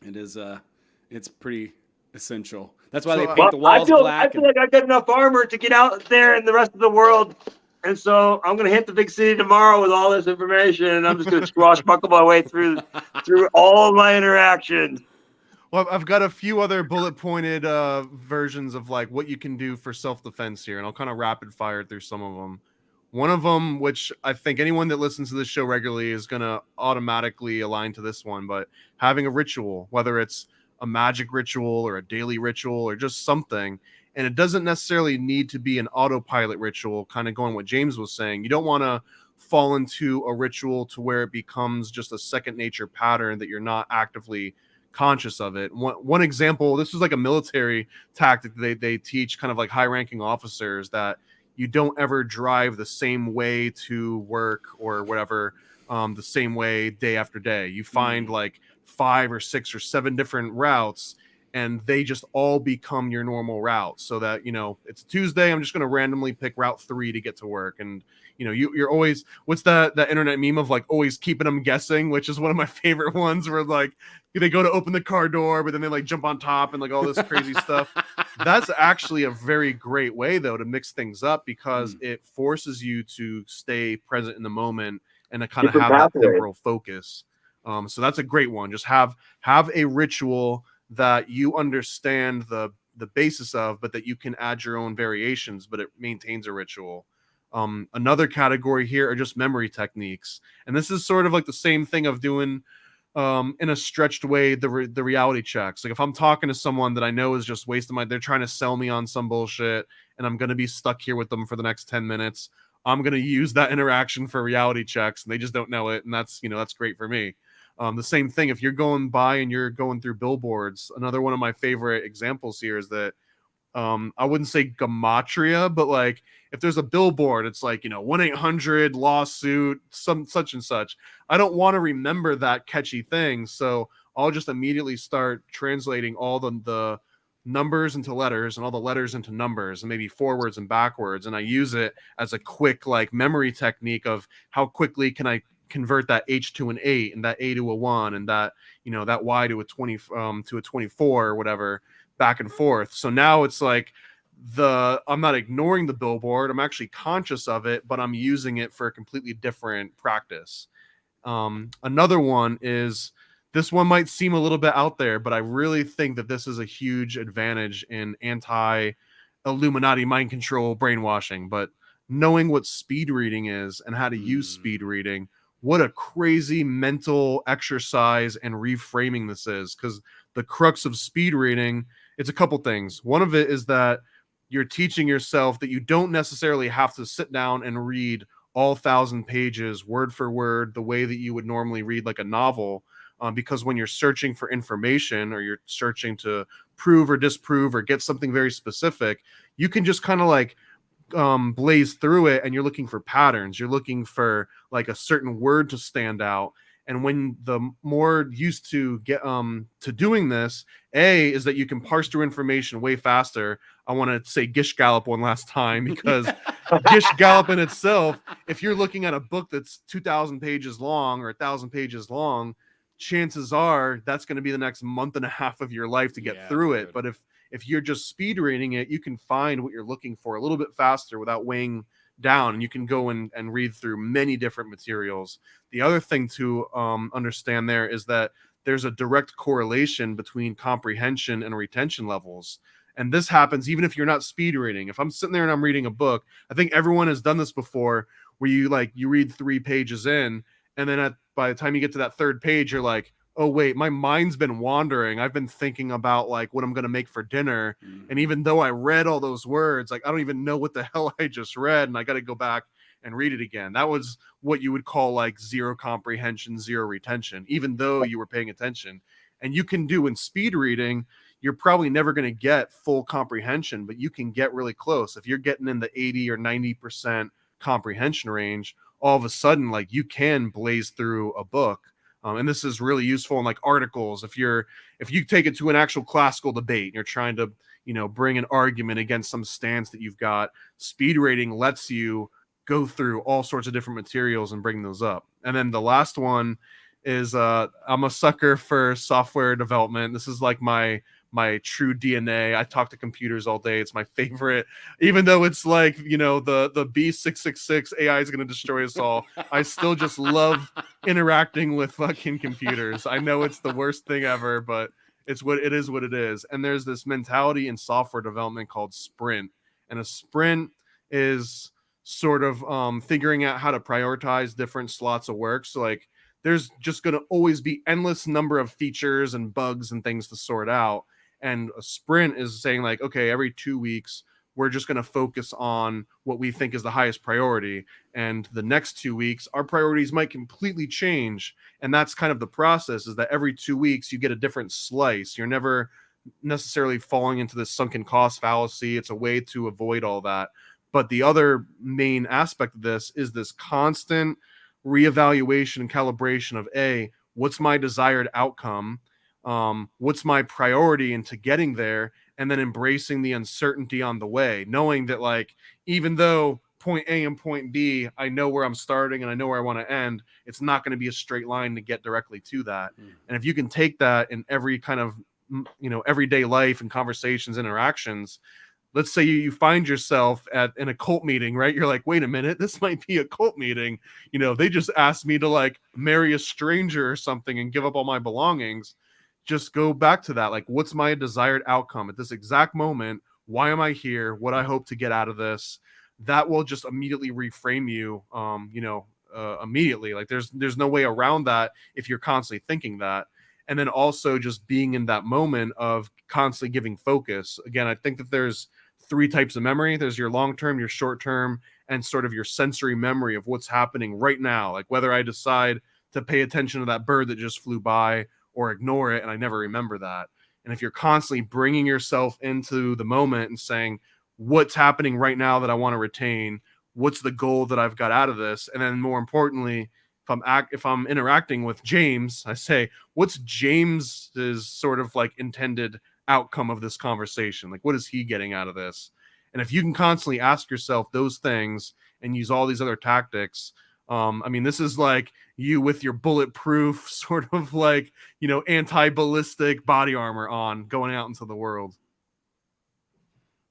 It is it's pretty essential. That's why they paint the walls black. I feel like I got enough armor to get out there in the rest of the world. And so I'm going to hit the big city tomorrow with all this information, and I'm just going to swashbuckle my way through all of my interactions. Well, I've got a few other bullet pointed versions of like what you can do for self-defense here, and I'll kind of rapid fire through some of them. One of them, which I think anyone that listens to this show regularly is going to automatically align to this one, but having a ritual, whether it's a magic ritual or a daily ritual or just something, and it doesn't necessarily need to be an autopilot ritual, kind of going what James was saying. You don't want to fall into a ritual to where it becomes just a second nature pattern that you're not actively conscious of it. One example, this was like a military tactic they teach kind of like high-ranking officers, that you don't ever drive the same way to work or whatever, the same way day after day. You find like 5 or 6 or 7 different routes, and they just all become your normal route, so that, it's Tuesday, I'm just going to randomly pick route 3 to get to work. And, you're always, what's that internet meme of like always keeping them guessing, which is one of my favorite ones, where like they go to open the car door, but then they like jump on top and like all this crazy stuff. That's actually a very great way though to mix things up, because it forces you to stay present in the moment and to kind of have that temporal focus. So that's a great one. Just have a ritual that you understand the basis of, but that you can add your own variations, but it maintains a ritual. Another category here are just memory techniques, and this is sort of like the same thing of doing in a stretched way the reality checks. Like if I'm talking to someone that I know is just wasting they're trying to sell me on some bullshit, and I'm gonna be stuck here with them for the next 10 minutes. I'm gonna use that interaction for reality checks, and they just don't know it, and that's great for me. The same thing if you're going by and you're going through billboards. Another one of my favorite examples here is that I wouldn't say gematria, but like if there's a billboard, it's like, 1-800 lawsuit, some such and such. I don't want to remember that catchy thing. So I'll just immediately start translating all the numbers into letters and all the letters into numbers and maybe forwards and backwards. And I use it as a quick like memory technique of how quickly can I convert that H to an 8 and that A to a 1 and that, that Y to a 20 to a 24 or whatever, back and forth. So now it's like I'm not ignoring the billboard. I'm actually conscious of it, but I'm using it for a completely different practice. Another one is, this one might seem a little bit out there, but I really think that this is a huge advantage in anti-Illuminati mind control brainwashing. But knowing what speed reading is and how to use speed reading, what a crazy mental exercise and reframing this is. Because the crux of speed reading, it's a couple things. One of it is that you're teaching yourself that you don't necessarily have to sit down and read all 1,000 pages word for word the way that you would normally read like a novel, because when you're searching for information or you're searching to prove or disprove or get something very specific, you can just kind of like blaze through it, and you're looking for patterns. You're looking for like a certain word to stand out. And when the more used to get to doing this, is that you can parse through information way faster. I want to say Gish Gallop one last time, because Gish Gallop in itself, if you're looking at a book that's 2,000 pages long or 1,000 pages long, chances are that's going to be the next month and a half of your life to get through it. But if you're just speed reading it, you can find what you're looking for a little bit faster without weighing down, and you can go and read through many different materials. The other thing to understand there is that there's a direct correlation between comprehension and retention levels. And this happens even if you're not speed reading. If I'm sitting there and I'm reading a book, I think everyone has done this before, where you read 3 pages in, and then by the time you get to that 3rd page, you're like, oh wait, my mind's been wandering. I've been thinking about like what I'm going to make for dinner. And even though I read all those words, like I don't even know what the hell I just read, and I got to go back and read it again. That was what you would call like zero comprehension, zero retention, even though you were paying attention. And you can do in speed reading, you're probably never going to get full comprehension, but you can get really close. If you're getting in the 80 or 90% comprehension range, all of a sudden, like you can blaze through a book. And this is really useful in like articles. If you take it to an actual classical debate and you're trying to, bring an argument against some stance that you've got, speed reading lets you go through all sorts of different materials and bring those up. And then the last one is I'm a sucker for software development. This is like my true DNA. I talk to computers all day. It's my favorite, even though it's like, the B666 AI is going to destroy us all. I still just love interacting with fucking computers. I know it's the worst thing ever, but it's what it is. And there's this mentality in software development called sprint. And a sprint is sort of figuring out how to prioritize different slots of work. So like, there's just going to always be endless number of features and bugs and things to sort out. And a sprint is saying like, okay, every 2 weeks, we're just going to focus on what we think is the highest priority. And the next 2 weeks, our priorities might completely change. And that's kind of the process, is that every 2 weeks, you get a different slice. You're never necessarily falling into this sunken cost fallacy. It's a way to avoid all that. But the other main aspect of this is this constant reevaluation and calibration of what's my desired outcome? What's my priority into getting there, and then embracing the uncertainty on the way, knowing that like, even though point A and point B, I know where I'm starting and I know where I want to end, it's not going to be a straight line to get directly to that. And if you can take that in every kind of, everyday life and conversations, interactions, let's say you find yourself in a cult meeting, right? You're like, wait a minute, this might be a cult meeting. You know, they just asked me to like marry a stranger or something and give up all my belongings. Just go back to that. Like, what's my desired outcome at this exact moment? Why am I here? What I hope to get out of this? That will just immediately reframe you, immediately. Like there's no way around that if you're constantly thinking that. And then also just being in that moment of constantly giving focus. Again, I think that there's three types of memory. There's your long-term, your short-term, and sort of your sensory memory of what's happening right now. Like whether I decide to pay attention to that bird that just flew by or ignore it, and I never remember that. And if you're constantly bringing yourself into the moment and saying, what's happening right now that I want to retain? What's the goal that I've got out of this? And then more importantly, if I'm interacting with James, I say, what's James's sort of like intended outcome of this conversation? Like, what is he getting out of this? And if you can constantly ask yourself those things and use all these other tactics, I mean, this is like you with your bulletproof sort of like, anti-ballistic body armor on going out into the world.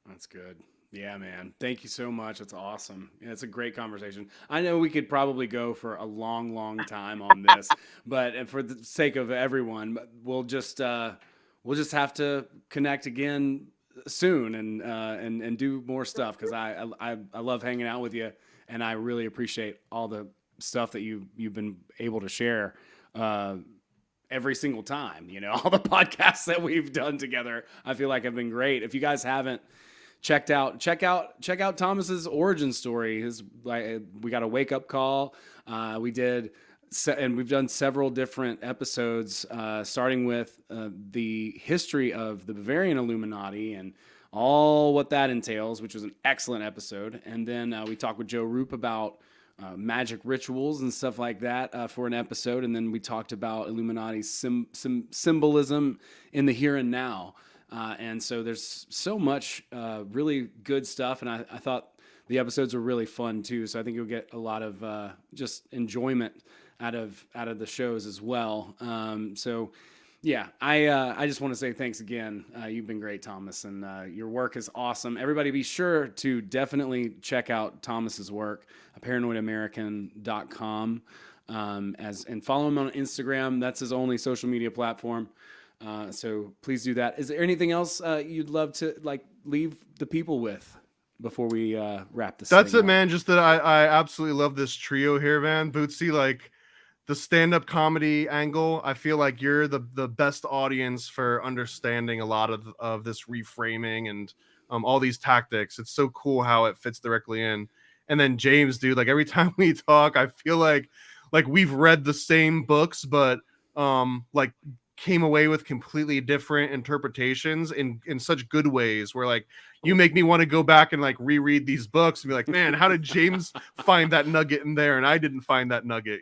That's good. Yeah, man. Thank you so much. It's awesome. Yeah, it's a great conversation. I know we could probably go for a long, long time on this, but for the sake of everyone, we'll just have to connect again soon and do more stuff, because I love hanging out with you, and I really appreciate all the stuff that you've been able to share every single time. All the podcasts that we've done together, I feel like have been great. If you guys haven't check out Thomas's origin story. We got a wake up call. We did, and we've done several different episodes, starting with the history of the Bavarian Illuminati and all what that entails, which was an excellent episode. And then we talked with Joe Roop about magic rituals and stuff like that for an episode. And then we talked about Illuminati's symbolism in the here and now. And so there's so much really good stuff, and I thought the episodes were really fun too. So I think you'll get a lot of just enjoyment out of the shows as well. So yeah, I just want to say thanks again. You've been great, Thomas, and your work is awesome. Everybody, be sure to definitely check out Thomas's work, paranoidamerican.com, and follow him on Instagram. That's his only social media platform. So please do that. Is there anything else you'd love to leave the people with before we wrap this? That's thing it, up? man. Just that I absolutely love this trio here, man. Bootsy, like the stand-up comedy angle. I feel like you're the best audience for understanding a lot of this reframing and all these tactics. It's so cool how it fits directly in. And then James, dude, like every time we talk, I feel like we've read the same books, but like came away with completely different interpretations in such good ways, where like you make me want to go back and like reread these books and be like, man, how did James find that nugget in there and I didn't find that nugget?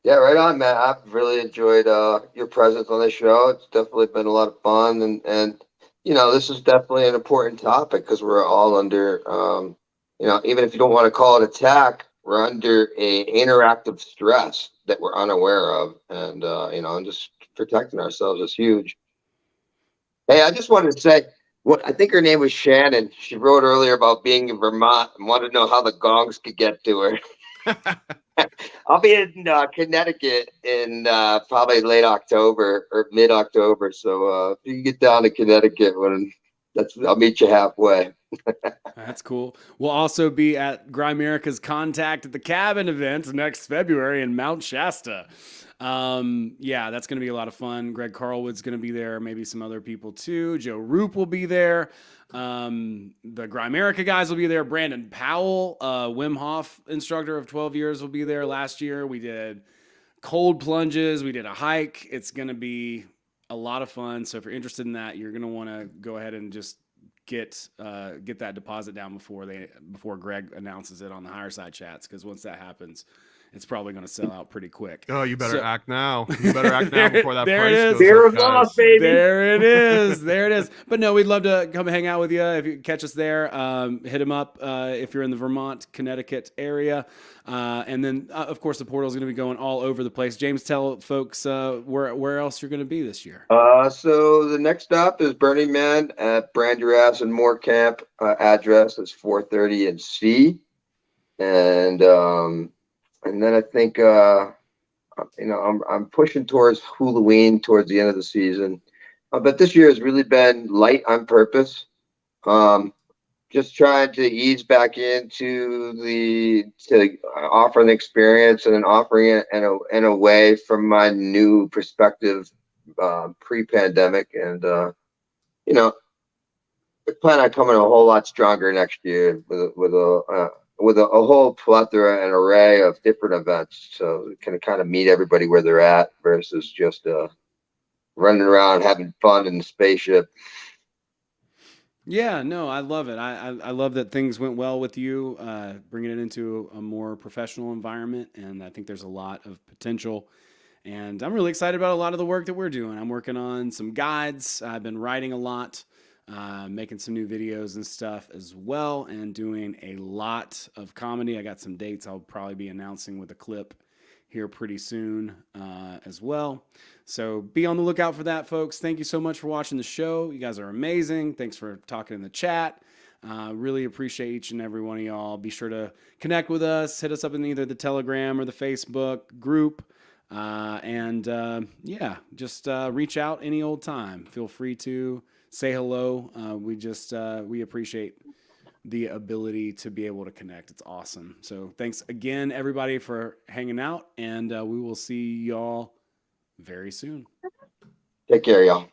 Yeah, right on, Matt. I've really enjoyed your presence on the show. It's definitely been a lot of fun, and this is definitely an important topic because we're all under even if you don't want to call it attack, we're under a interactive stress that we're unaware of, and and just protecting ourselves is huge. Hey, I just wanted to say, I think her name was Shannon. She wrote earlier about being in Vermont and wanted to know how the gongs could get to her. I'll be in Connecticut in probably late October or mid-October. So if you can get down to Connecticut, I'll meet you halfway. That's cool. We'll also be at Grimerica's Contact at the Cabin event next February in Mount Shasta. Yeah, that's going to be a lot of fun. Greg Carlwood's going to be there. Maybe some other people too. Joe Roop will be there. The Grimerica guys will be there. Brandon Powell, Wim Hof instructor of 12 years, will be there. Last year we did cold plunges. We did a hike. It's going to be a lot of fun. So if you're interested in that, you're going to want to go ahead and just get that deposit down before Greg announces it on the higher side chats, because once that happens, it's probably going to sell out pretty quick. Oh, you better So- act now. You better act now before that There it price is. goes Fear up, of loss, guys. baby. There it is. There it is. But no, we'd love to come hang out with you. If you catch us there, hit him up if you're in the Vermont, Connecticut area. And then, of course, the portal is going to be going all over the place. James, tell folks where else you're going to be this year. So the next stop is Burning Man at Brand Your Ass and More Camp. Address is 430 and C. And then I think I'm pushing towards Halloween towards the end of the season. But this year has really been light on purpose. Just trying to ease back into to offer an experience and an offering it in a way from my new perspective pre-pandemic. And I plan on coming a whole lot stronger next year with a whole plethora and array of different events, so we can kind of meet everybody where they're at versus just running around having fun in the spaceship. Yeah, no, I love it. I love that things went well with you, bringing it into a more professional environment, and I think there's a lot of potential. And I'm really excited about a lot of the work that we're doing. I'm working on some guides. I've been writing a lot, making some new videos and stuff as well, and doing a lot of comedy. I got some dates I'll probably be announcing with a clip here pretty soon as well. So be on the lookout for that, folks. Thank you so much for watching the show. You guys are amazing. Thanks for talking in the chat. Really appreciate each and every one of y'all. Be sure to connect with us. Hit us up in either the Telegram or the Facebook group. Just reach out any old time. Feel free to say hello. We appreciate the ability to be able to connect. It's awesome. So thanks again, everybody, for hanging out, and we will see y'all very soon. Take care, y'all.